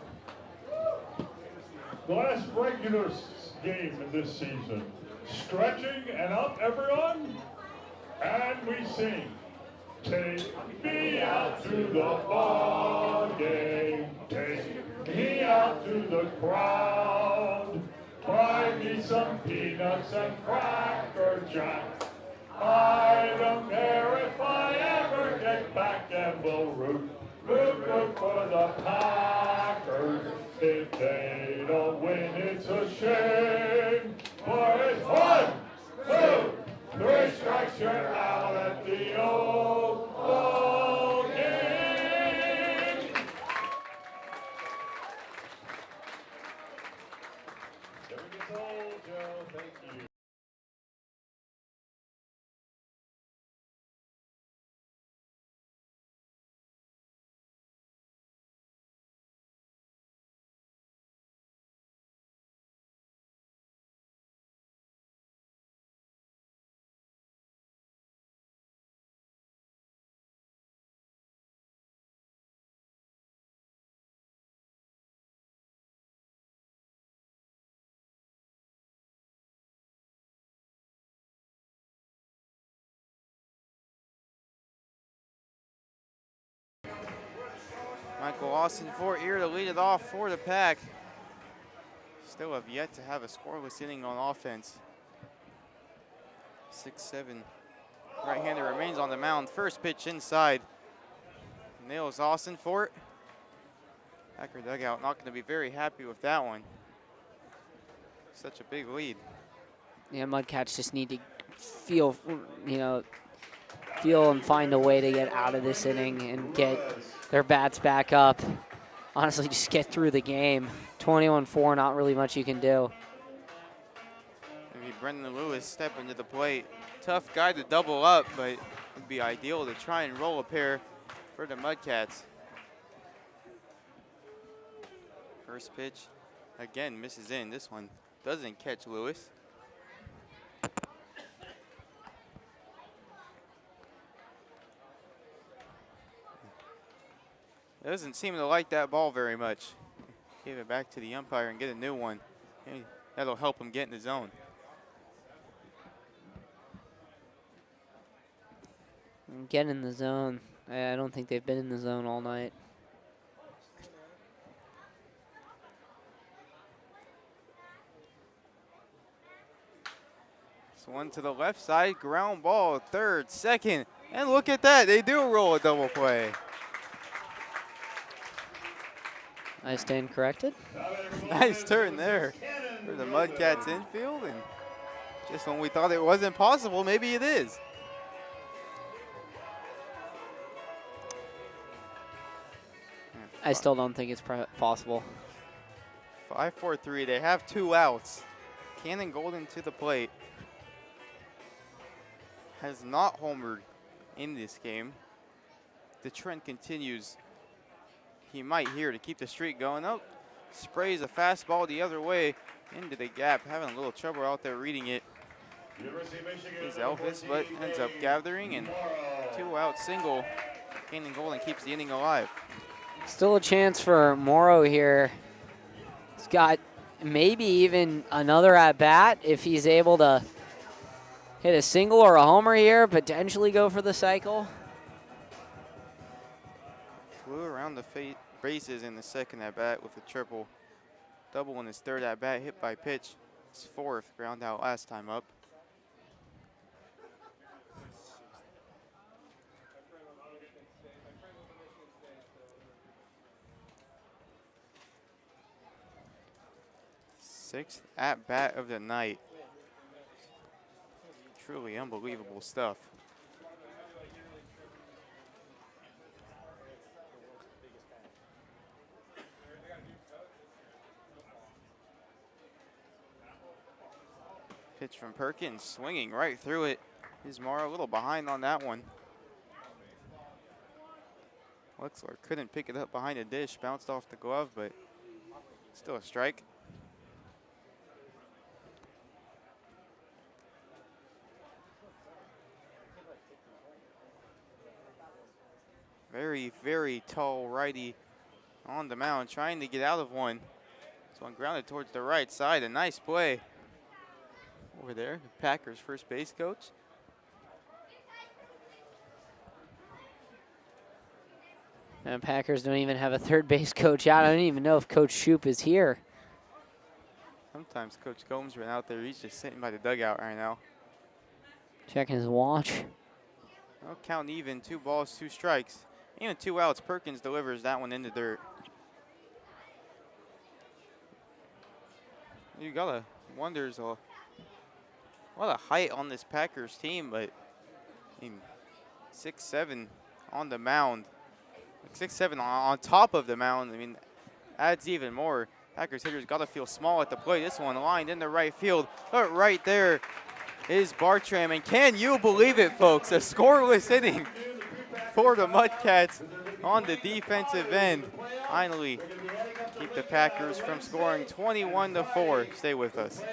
the last regular game in this season. Stretching and up, everyone, and we sing. Take me out to the ball game. Take me out to the crowd. Buy me some peanuts and Cracker Jack. I don't care if I ever get back, and we'll root for the Packers. If they don't win, it's a shame. For it's 1, 2, 3 strikes, you're out at the old ball game. Never gets old, Joe. Thank you. Michael Austin Fort here to lead it off for the Pack. Still have yet to have a scoreless inning on offense. 6-7 right-hander remains on the mound. First pitch inside. Nails Austin Fort. Packer dugout not going to be very happy with that one. Such a big lead. Yeah, Mudcats just need to feel and find a way to get out of this inning and get their bats back up. Honestly, just get through the game. 21-4, not really much you can do. Maybe Brendan Lewis step into the plate. Tough guy to double up, but it would be ideal to try and roll a pair for the Mudcats. First pitch, again, misses in. This one doesn't catch Lewis. Doesn't seem to like that ball very much. Give it back to the umpire and get a new one. Hey, that'll help him get in the zone. Get in the zone. I don't think they've been in the zone all night. So one to the left side, ground ball, third, second, and look at that, they do roll a double play. I stand corrected. Nice turn there for the Mudcats infield, and just when we thought it wasn't possible, maybe it is. I still don't think it's possible. 5-4-3, they have 2 outs. Cannon Golden to the plate. Has not homered in this game. The trend continues. He might here to keep the streak going. Oh, sprays a fastball the other way into the gap. Having a little trouble out there reading it. Is Elvis, but ends up gathering, and 2 out single. Cannon Golden keeps the inning alive. Still a chance for Morrow here. He's got maybe even another at bat if he's able to hit a single or a homer here, potentially go for the cycle. Flew around the bases in the second at bat with a triple. Double in his third at bat, hit by pitch. His fourth, ground out last time up. Sixth at bat of the night. Truly unbelievable stuff. Pitch from Perkins, swinging right through it. Is Morrow a little behind on that one. Wexler couldn't pick it up behind the dish, bounced off the glove, but still a strike. Very, very tall righty on the mound, trying to get out of one. This one grounded towards the right side. A nice play over there. The Packers first base coach. And Packers don't even have a third base coach out. I don't even know if Coach Shoup is here. Sometimes Coach Gomes ran out there. He's just sitting by the dugout right now. Checking his watch. No count even. 2 balls, 2 strikes. Even 2 outs. Perkins delivers that one in the dirt. You gotta wonder, there's a lot of height on this Packers team, but I mean, 6'7" on the mound. Like 6'7" on top of the mound, I mean, adds even more. Packers hitters gotta feel small at the plate. This one lined into right field, but right there is Bartram, and can you believe it, folks? A scoreless inning for the Mudcats on the defensive end. Finally, keep the Packers from scoring 21-4. Stay with us.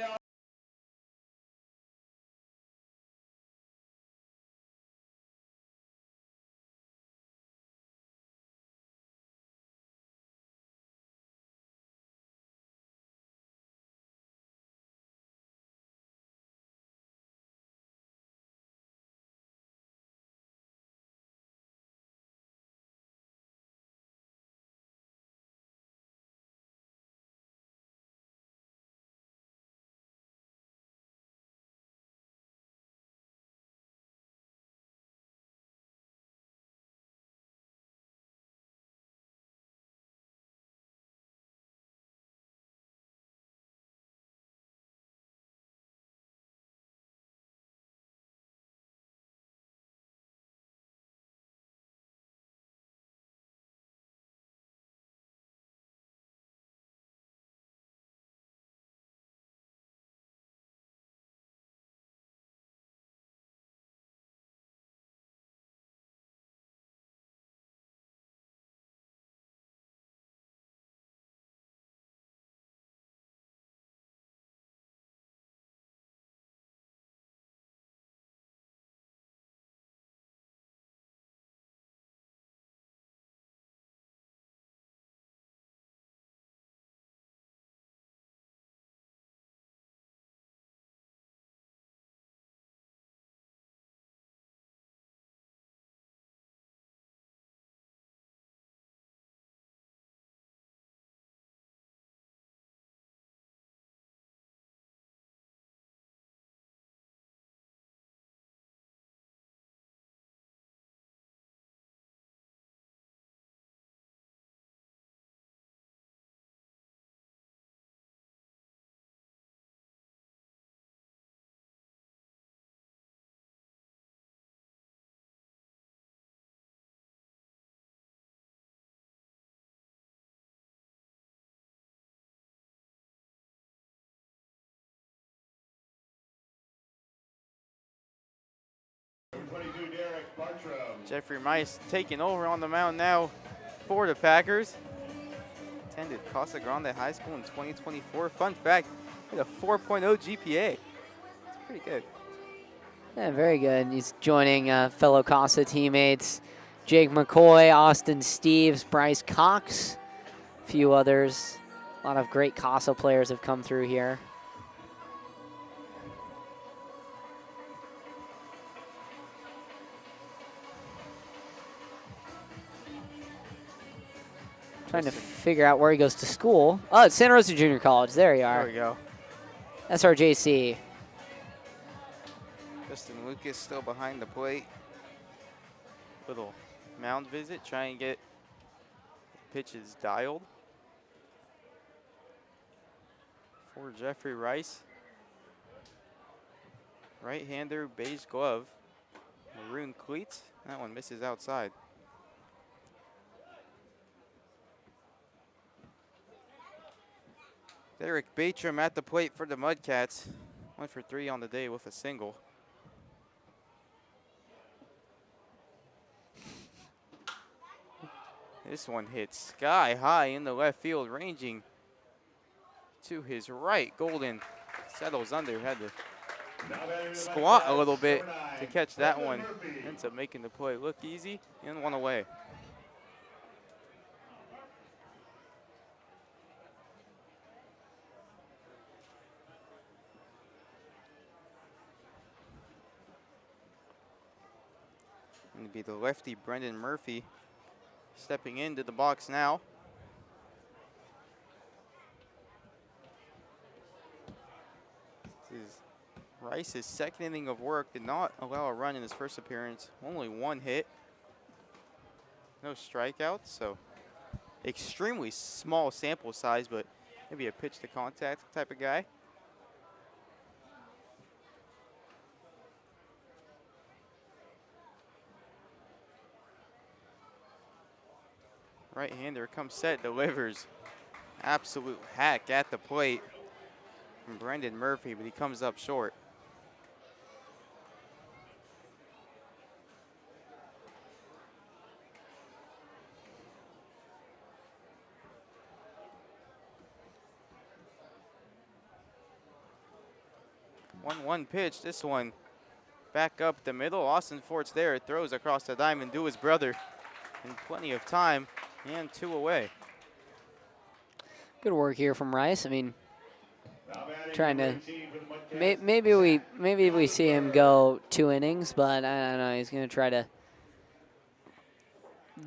Jeffrey Mice taking over on the mound now for the Packers. Attended Casa Grande High School in 2024. Fun fact, he had a 4.0 GPA. It's pretty good. Yeah, very good. He's joining fellow Casa teammates Jake McCoy, Austin Steves, Bryce Cox, a few others. A lot of great CASA players have come through here. Trying to figure out where he goes to school. Oh, it's Santa Rosa Junior College. There you are. There we go. SRJC. Justin Lucas still behind the plate. Little mound visit, try and get pitches dialed. For Jeffrey Rice. Right-hander, beige glove. Maroon cleats. That one misses outside. Derek Batram at the plate for the Mudcats. 1 for 3 on the day with a single. This one hits sky high in the left field, ranging to his right. Golden settles under, had to squat a little bit to catch that one. Ends up making the play look easy and one away. Going to be the lefty Brendan Murphy stepping into the box now. This is Rice's second inning of work. Did not allow a run in his first appearance. Only 1 hit. No strikeouts, so extremely small sample size, but maybe a pitch to contact type of guy. Right-hander comes set, delivers. Absolute hack at the plate from Brendan Murphy, but he comes up short. One pitch, this one back up the middle. Austin Fort's there, throws across the diamond to his brother in plenty of time, and 2 away. Good work here from Rice. I mean, trying to maybe we see him go 2 innings, but I don't know. He's going to try to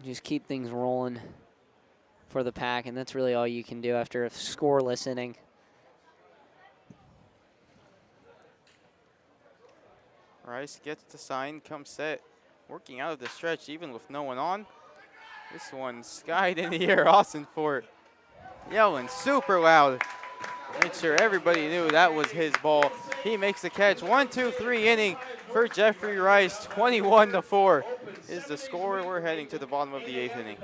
just keep things rolling for the Pack, and that's really all you can do after a scoreless inning. Rice gets the sign, comes set, working out of the stretch even with no one on. This one skied in the air. Austin Fort yelling super loud. Made sure everybody knew that was his ball. He makes the catch. 1-2-3 inning for Jeffrey Rice. 21-4 is the score. We're heading to the bottom of the 8th inning.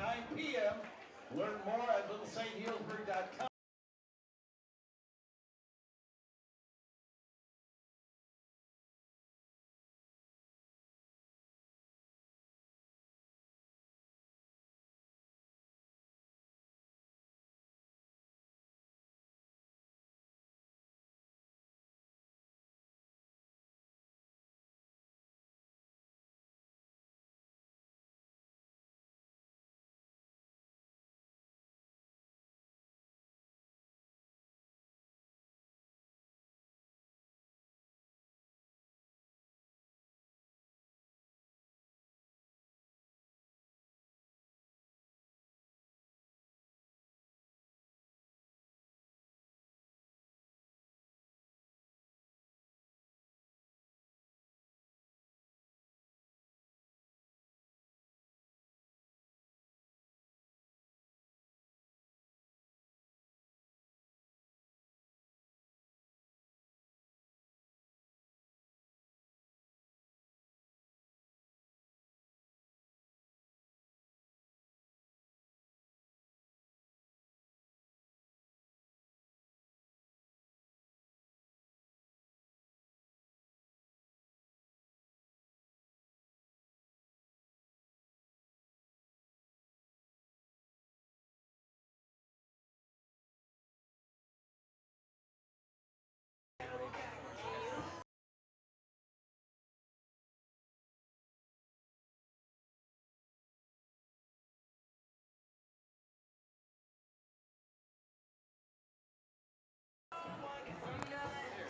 Learn more at littlesteightHealdsburg.com.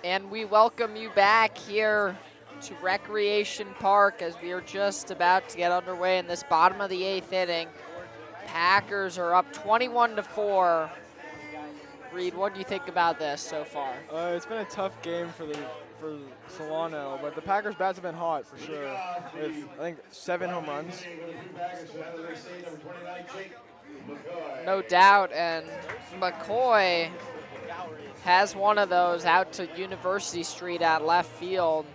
And we welcome you back here to Recreation Park as we are just about to get underway in this bottom of the 8th inning. Packers are up 21-4. Reed, what do you think about this so far? It's been a tough game for Solano, but the Packers' bats have been hot for sure. With I think 7 home runs. No doubt, and McCoy has one of those out to University Street at left field.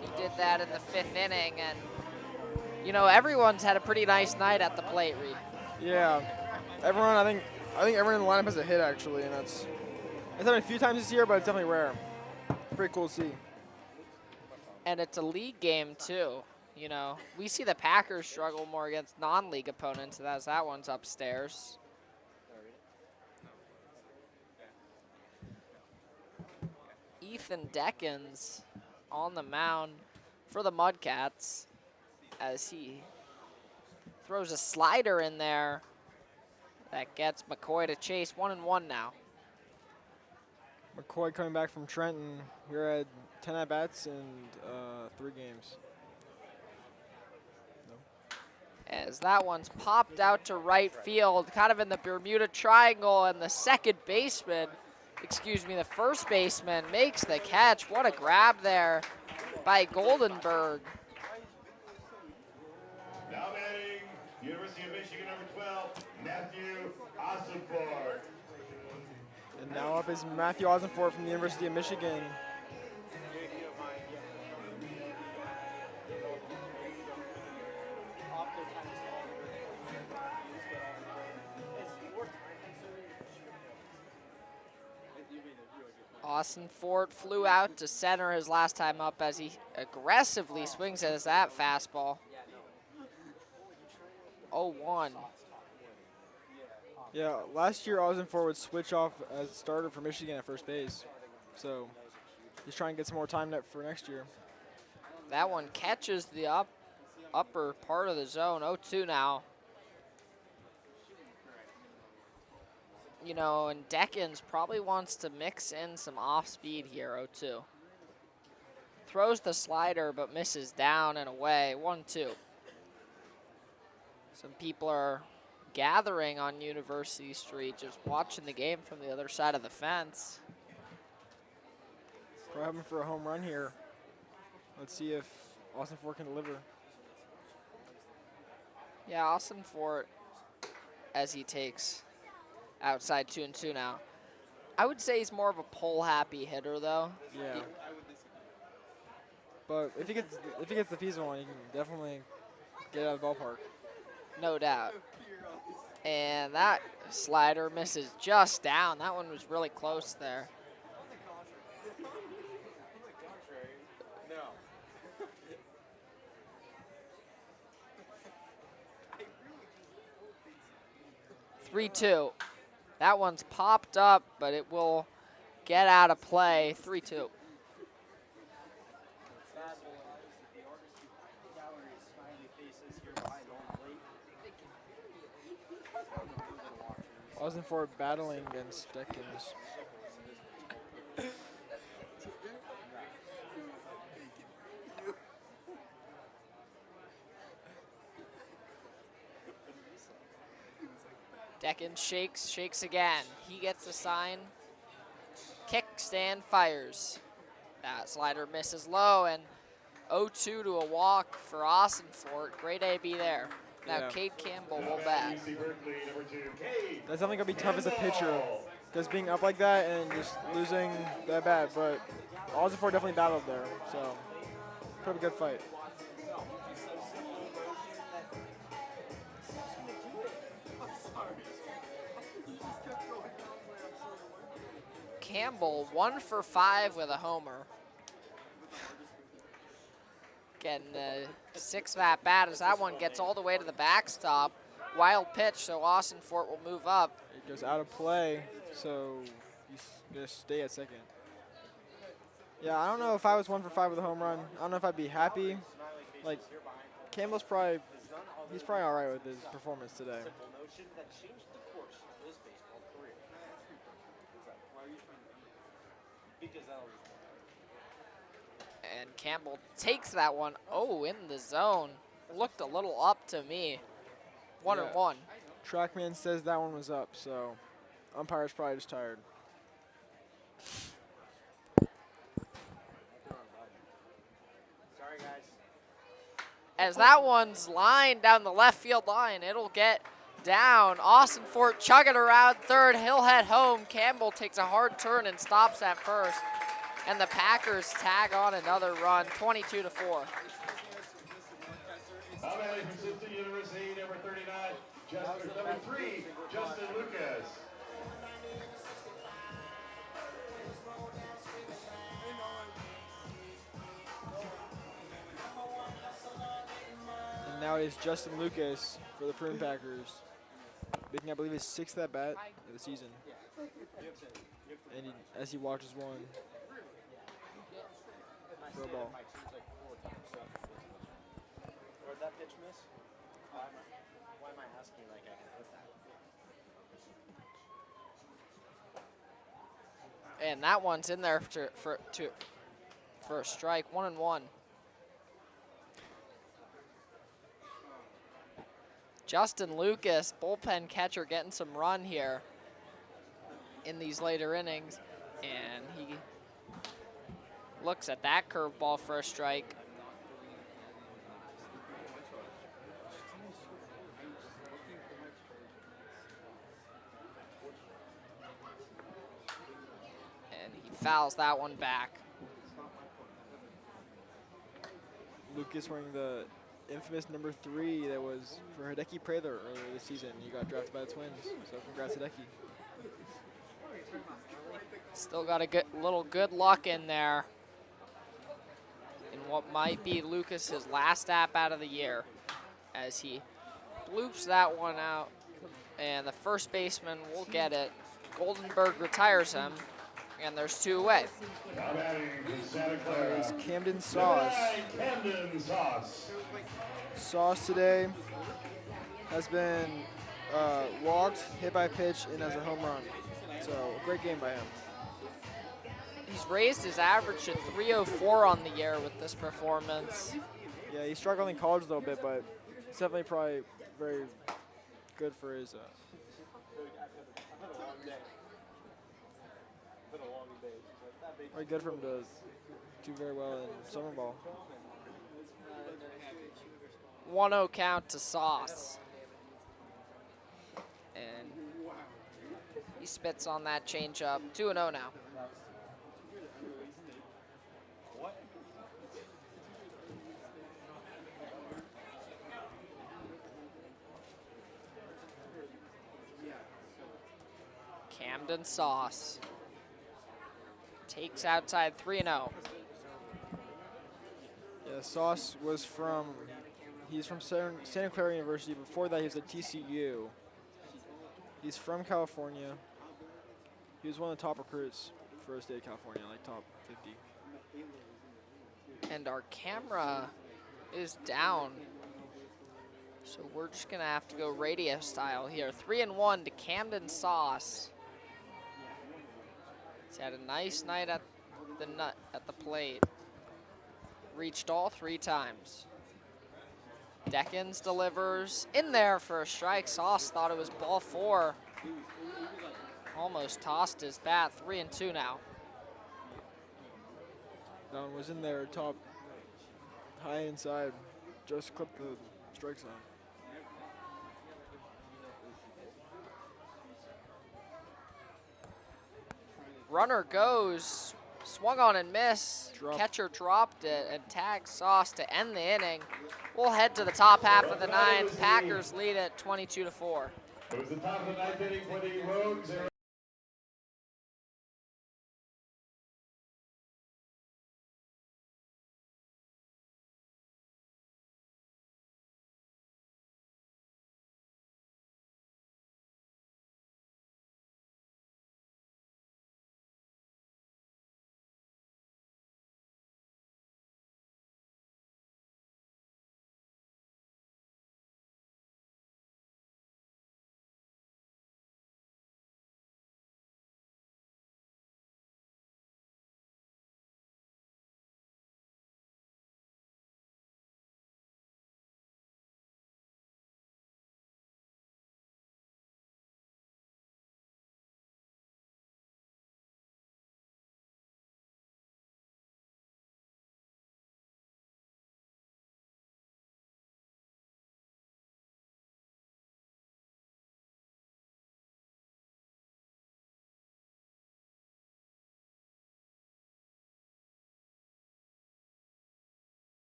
He did that in the 5th inning, and you know, everyone's had a pretty nice night at the plate, Reed. Yeah, everyone. I think everyone in the lineup has a hit actually, and it's happened a few times this year, but it's definitely rare. It's pretty cool to see. And it's a league game too. You know, we see the Packers struggle more against non-league opponents, as that one's upstairs. Ethan Deckens on the mound for the Mudcats as he throws a slider in there that gets McCoy to chase. 1-1 now. McCoy coming back from Trenton. We're at 10 at-bats and 3 games. As that one's popped out to right field, kind of in the Bermuda Triangle, and the the first baseman makes the catch. What a grab there by Goldenberg. Now batting, University of Michigan, number 12, Matthew Ossenford. And now up is Matthew Ossenford from the University of Michigan. Ossenford flew out to center his last time up as he aggressively swings at that fastball. 0-1. Yeah, last year Ossenford would switch off as starter for Michigan at first base. So he's trying to get some more time for next year. That one catches the upper part of the zone. 0-2 now. You know, and Deckens probably wants to mix in some off speed here. 0-2. Throws the slider but misses down and away. 1-2. Some people are gathering on University Street, just watching the game from the other side of the fence. Probably hoping for a home run here. Let's see if Ossenford can deliver. Yeah, Ossenford as he takes outside 2-2 now. I would say he's more of a pull-happy hitter, though. Yeah. But if he gets the piece one, he can definitely get out of the ballpark. No doubt. And that slider misses just down. That one was really close there. No. 3-2. That one's popped up, but it will get out of play. 3-2. Ossenford battling against Deckens. Deckens shakes again. He gets a sign. Kick, stand, fires. That slider misses low, and 0-2 to a walk for Ossenford. Great AB there. Now Yeah. Cade Campbell will bat. That's definitely gonna be tough as a pitcher, just being up like that and just losing that bat. But Ossenford definitely battled there, so pretty good fight. Campbell 1 for 5 with a homer. Getting a 6th at bat as that one gets all the way to the backstop. Wild pitch, so Ossenford will move up. It goes out of play, so he's gonna stay at second. Yeah, I don't know if I was 1 for 5 with a home run. I don't know if I'd be happy. Like, Campbell's he's probably all right with his performance today. And Campbell takes that one. Oh, in the zone. Looked a little up to me. 1-1. Trackman says that one was up, so umpire's probably just tired. As that one's lined down the left field line, it'll get down. Austin Fort chugging around third. He'll head home. Campbell takes a hard turn and stops at first. And the Packers tag on another run, 22-4. Alabama Pacific University, number 39, number 3, Justin Lucas. And now it is Justin Lucas for the Prune Packers, making, I believe, his 6th at bat of the season. And as he watches one for a ball. That pitch miss? Why am I asking like I can put that? And that one's in there for a strike, 1-1. Justin Lucas, bullpen catcher, getting some run here in these later innings. And he looks at that curveball for a strike. And he fouls that one back. Lucas wearing the infamous number 3 that was for Hideki Prather earlier this season. He got drafted by the Twins, so congrats Hideki. Still got a little good luck in there in what might be Lucas's last at-bat of the year as he bloops that one out, and the first baseman will get it. Goldenberg retires him, and there's 2 away. It's Camden Sauce. Camden Sauce. Sauce today has been walked, hit by pitch, and has a home run. So a great game by him. He's raised his average to 304 on the year with this performance. Yeah, he struggled in college a little bit, but it's definitely probably very good for his. Very good for him to do very well in summer ball. 1-0 count to Sauce. And he spits on that changeup. 2-0 now. Camden Sauce takes outside 3-0. Yeah, Sauce was he's from Santa Clara University. Before that, he was at TCU. He's from California. He was one of the top recruits for the state of California, like top 50. And our camera is down, so we're just gonna have to go radio style here. 3-1 to Camden Sauce. He's had a nice night at the plate. Reached all 3 times. Deckens delivers in there for a strike. Sauce thought it was ball 4. Almost tossed his bat. 3-2 now. That one was in there, top, high inside. Just clipped the strike zone. Runner goes, swung on and missed. Drop. Catcher dropped it and tagged Sauce to end the inning. We'll head to the top half of the 9th. Packers lead at 22-4. It was the top of the 9th inning for the Rogues.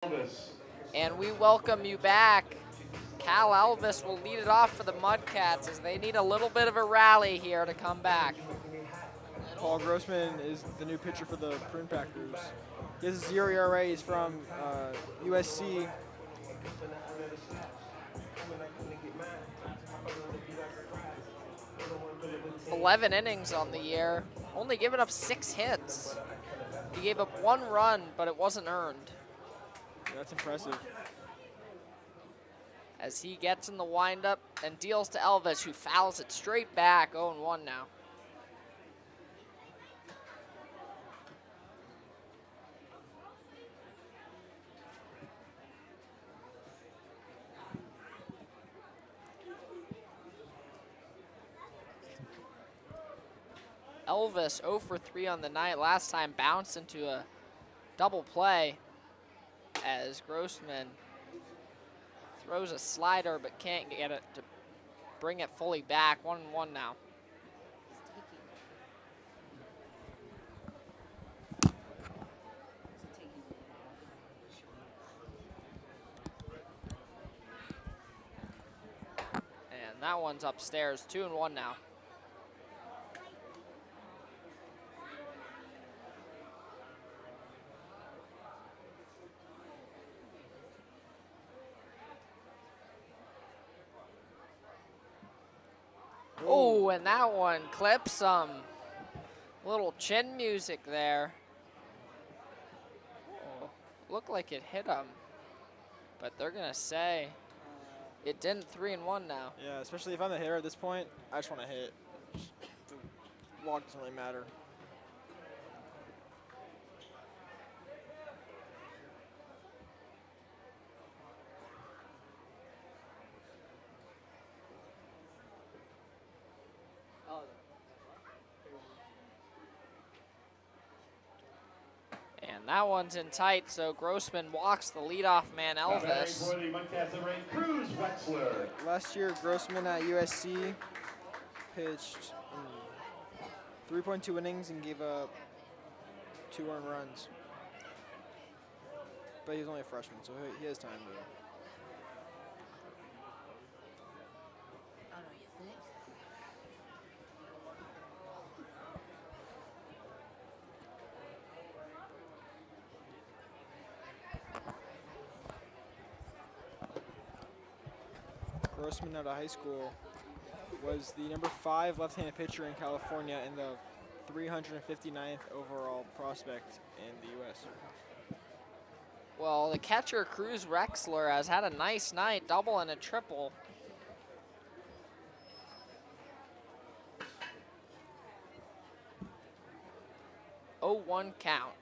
And we welcome you back. Cal Elvis will lead it off for the Mudcats as they need a little bit of a rally here to come back. Paul Grossman is the new pitcher for the Prune Packers. He has a 0 ERA. He's from USC. "11 innings on the year, only giving up 6 hits. He gave up 1 run, but it wasn't earned." Yeah, that's impressive. As he gets in the windup and deals to Elvis, who fouls it straight back. 0-1 now. Elvis 0 for 3 on the night. Last time bounced into a double play as Grossman throws a slider but can't get it to bring it fully back. 1-1 now. And that one's upstairs. 2-1 now. Oh, and that one clips some little chin music there. Oh, looked like it hit him, but they're gonna say it didn't. 3-1 now. Yeah, especially if I'm the hitter at this point, I just want to hit. The walk doesn't really matter. And that one's in tight, so Grossman walks the leadoff man, Elvis. For the Mudcats, number 8, Cruz Wexler. Last year, Grossman at USC pitched 3.2 innings and gave up 2 earned runs. But he was only a freshman, so he has time to. Grossman out of high school was the number 5 left-handed pitcher in California and the 359th overall prospect in the U.S. Well, the catcher, Cruz Wexler, has had a nice night, double and a triple. Oh, 1 count.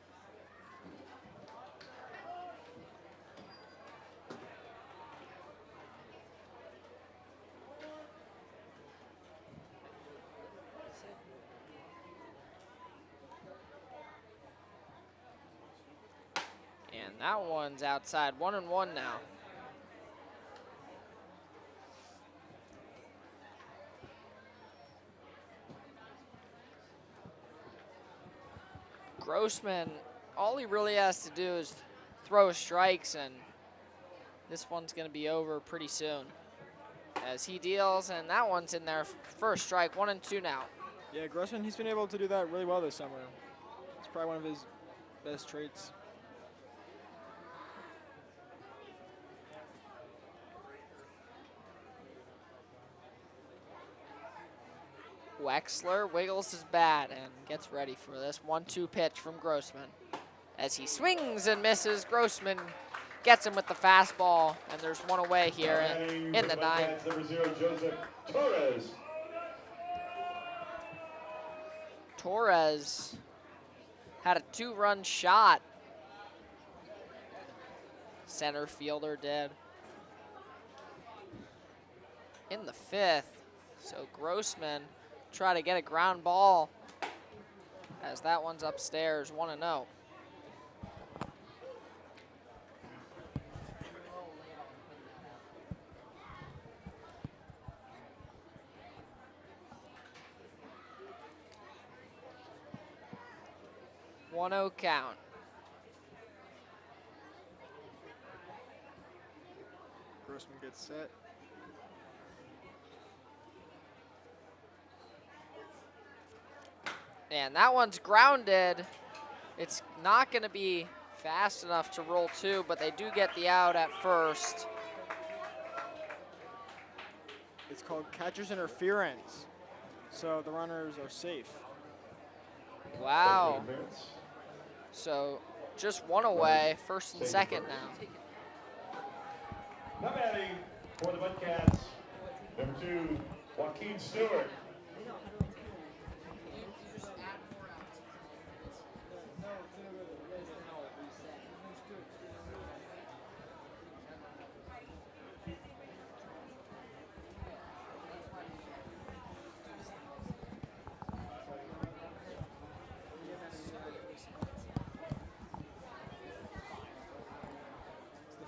And that one's outside. 1-1 now. Grossman, all he really has to do is throw strikes, and this one's going to be over pretty soon. As he deals, and that one's in there. First strike, 1-2 now. Yeah, Grossman, he's been able to do that really well this summer. It's probably one of his best traits. Wexler wiggles his bat and gets ready for this 1-2 pitch from Grossman. As he swings and misses, Grossman gets him with the fastball, and there's one away here in the ninth. Number 0, Joseph Torres. Torres had a 2-run shot. Center fielder did. In the 5th, so Grossman try to get a ground ball as that one's upstairs, 1-0. One-0 count. Grossman gets set. And that one's grounded. It's not going to be fast enough to roll 2, but they do get the out at first. It's called catcher's interference, so the runners are safe. Wow. So just one away, first and second now. Now batting for the Mudcats, number 2, Joaquin Stewart.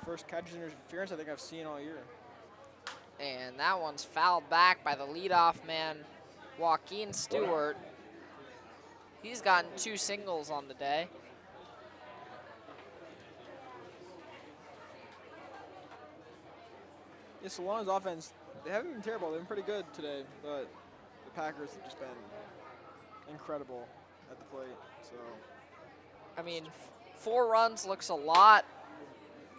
First catcher's interference I think I've seen all year. And that one's fouled back by the leadoff man, Joaquin Stewart. He's gotten 2 singles on the day. Yeah, Solano's offense, they haven't been terrible. They've been pretty good today, but the Packers have just been incredible at the plate. So, I mean, 4 runs looks a lot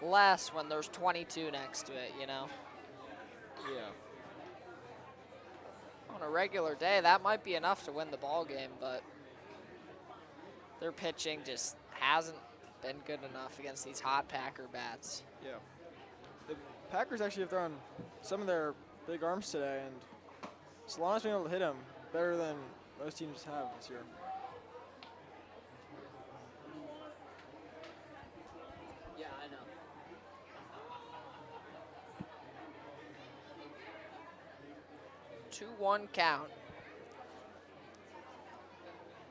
less when there's 22 next to it, you know? yeah. On a regular day, that might be enough to win the ball game, but their pitching just hasn't been good enough against these hot Packer bats. Yeah. The Packers actually have thrown some of their big arms today, and Solano's been able to hit them better than most teams have this year. Yeah, I know. 2-1 count.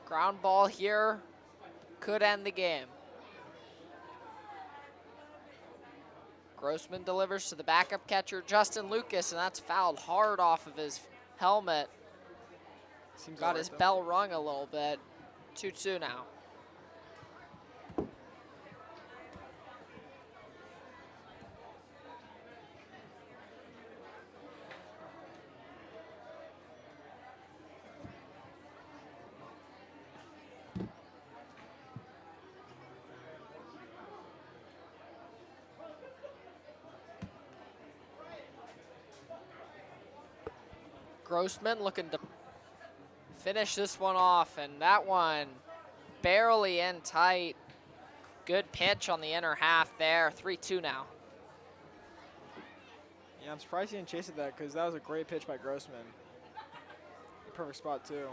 Ground ball here could end the game. Grossman delivers to the backup catcher, Justin Lucas, and that's fouled hard off of his helmet. Got his bell rung a little bit. 2-2 now. Grossman looking to finish this one off, and that one barely in tight. Good pitch on the inner half there. 3-2 now. Yeah, I'm surprised he didn't chase at that because that was a great pitch by Grossman. Perfect spot, too.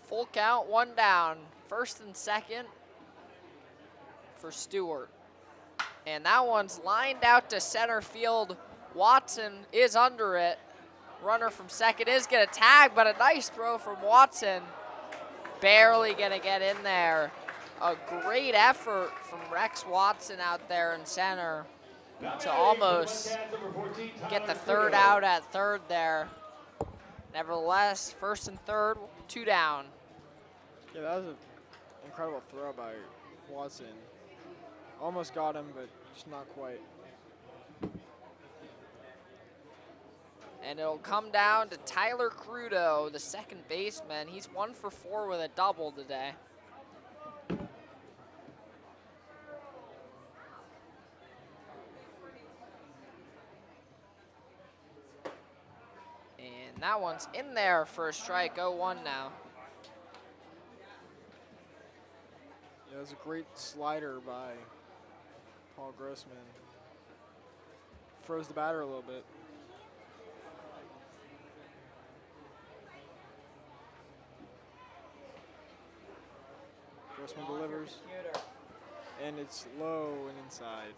Full count, 1 down. First and second for Stewart. And that one's lined out to center field. Watson is under it. Runner from second is going to tag, but a nice throw from Watson. Barely going to get in there. A great effort from Rex Watson out there in center to almost get the third out at third there. Nevertheless, first and third, 2 down. Yeah, that was an incredible throw by Watson. Almost got him, but just not quite. And it'll come down to Tyler Crudo, the second baseman. He's 1 for 4 with a double today. And that one's in there for a strike, 0-1 now. Yeah, it was a great slider by Paul Grossman. Froze the batter a little bit. Grossman delivers, and it's low and inside.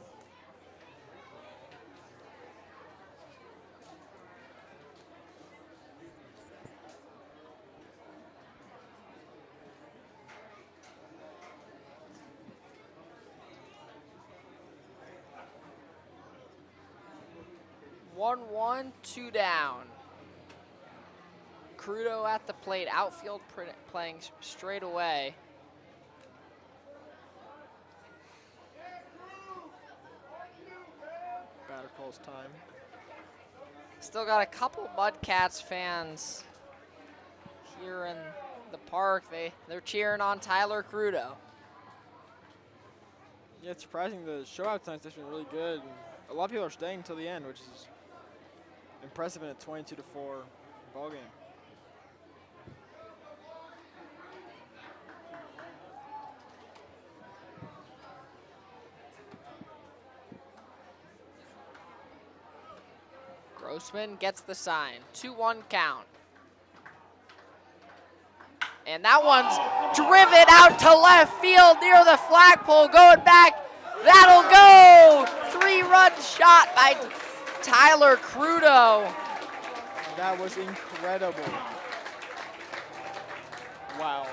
One, 2 down. Crudo at the plate, outfield playing straight away. calls time. Still got a couple Mudcats fans here in the park. They're cheering on Tyler Crudo. Yeah, it's surprising. The show out tonight's just been really good. And a lot of people are staying until the end, which is impressive in a 22-4 ball game. Grossman gets the sign. 2-1 count. And that one's driven out to left field near the flagpole, going back. That'll go! 3-run shot by Tyler Crudo. That was incredible. Wow.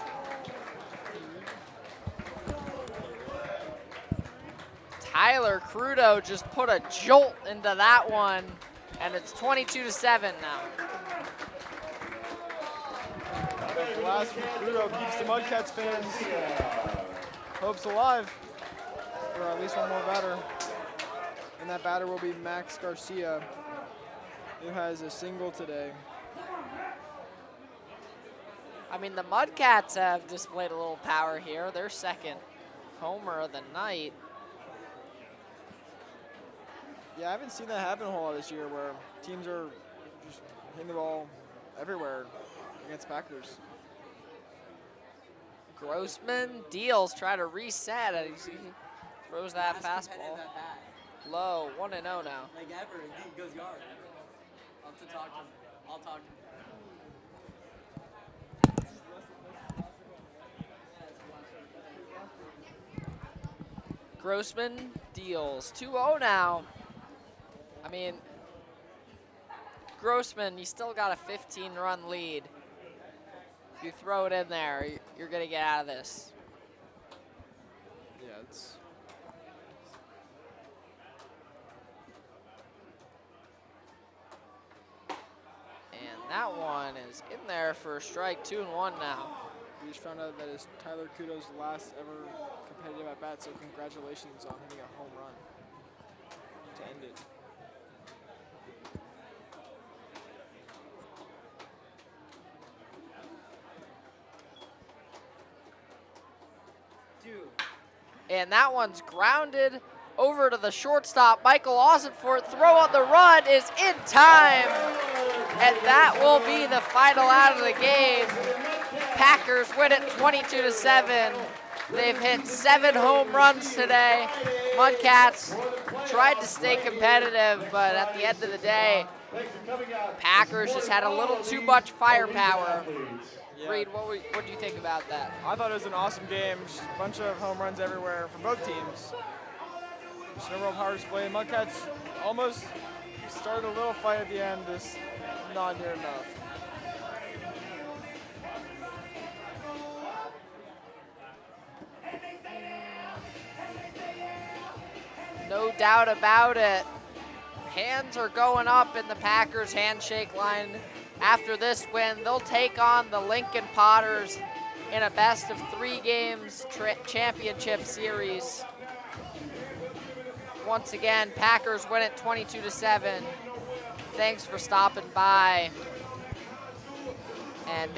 Tyler Crudo just put a jolt into that one, and it's 22-7 now. The last from Crudo keeps the Mudcats fans' hopes alive for at least one more batter. And that batter will be Max Garcia, who has a single today. I mean, the Mudcats have displayed a little power here. Their second homer of the night. Yeah, I haven't seen that happen a whole lot this year, where teams are just hitting the ball everywhere against Packers. Grossman deals, try to reset it. He throws that fastball low, 1-0 now. Like ever, he goes yard. I'll have to talk to him. I'll talk to him. Grossman deals, 2-0 now. I mean, Grossman, you still got a 15-run lead. If you throw it in there, you're going to get out of this. Yeah, it's... And that one is in there for a strike, 2-1 now. We just found out that it's Tyler Crudo's last ever competitive at bat, so congratulations on hitting a home run to end it. And that one's grounded over to the shortstop, Michael Ossenfort. Throw on the run is in time. And that will be the final out of the game. Packers win it 22-7. They've hit 7 home runs today. Mudcats tried to stay competitive, but at the end of the day, Packers just had a little too much firepower. Yeah. Reed, what do you think about that? I thought it was an awesome game. Just a bunch of home runs everywhere from both teams. Just an overall power display. Mudcats almost started a little fight at the end, just not near enough. No doubt about it. Hands are going up in the Packers handshake line. After this win, they'll take on the Lincoln Potters in a best-of-3 games championship series. Once again, Packers win it 22-7. Thanks for stopping by. And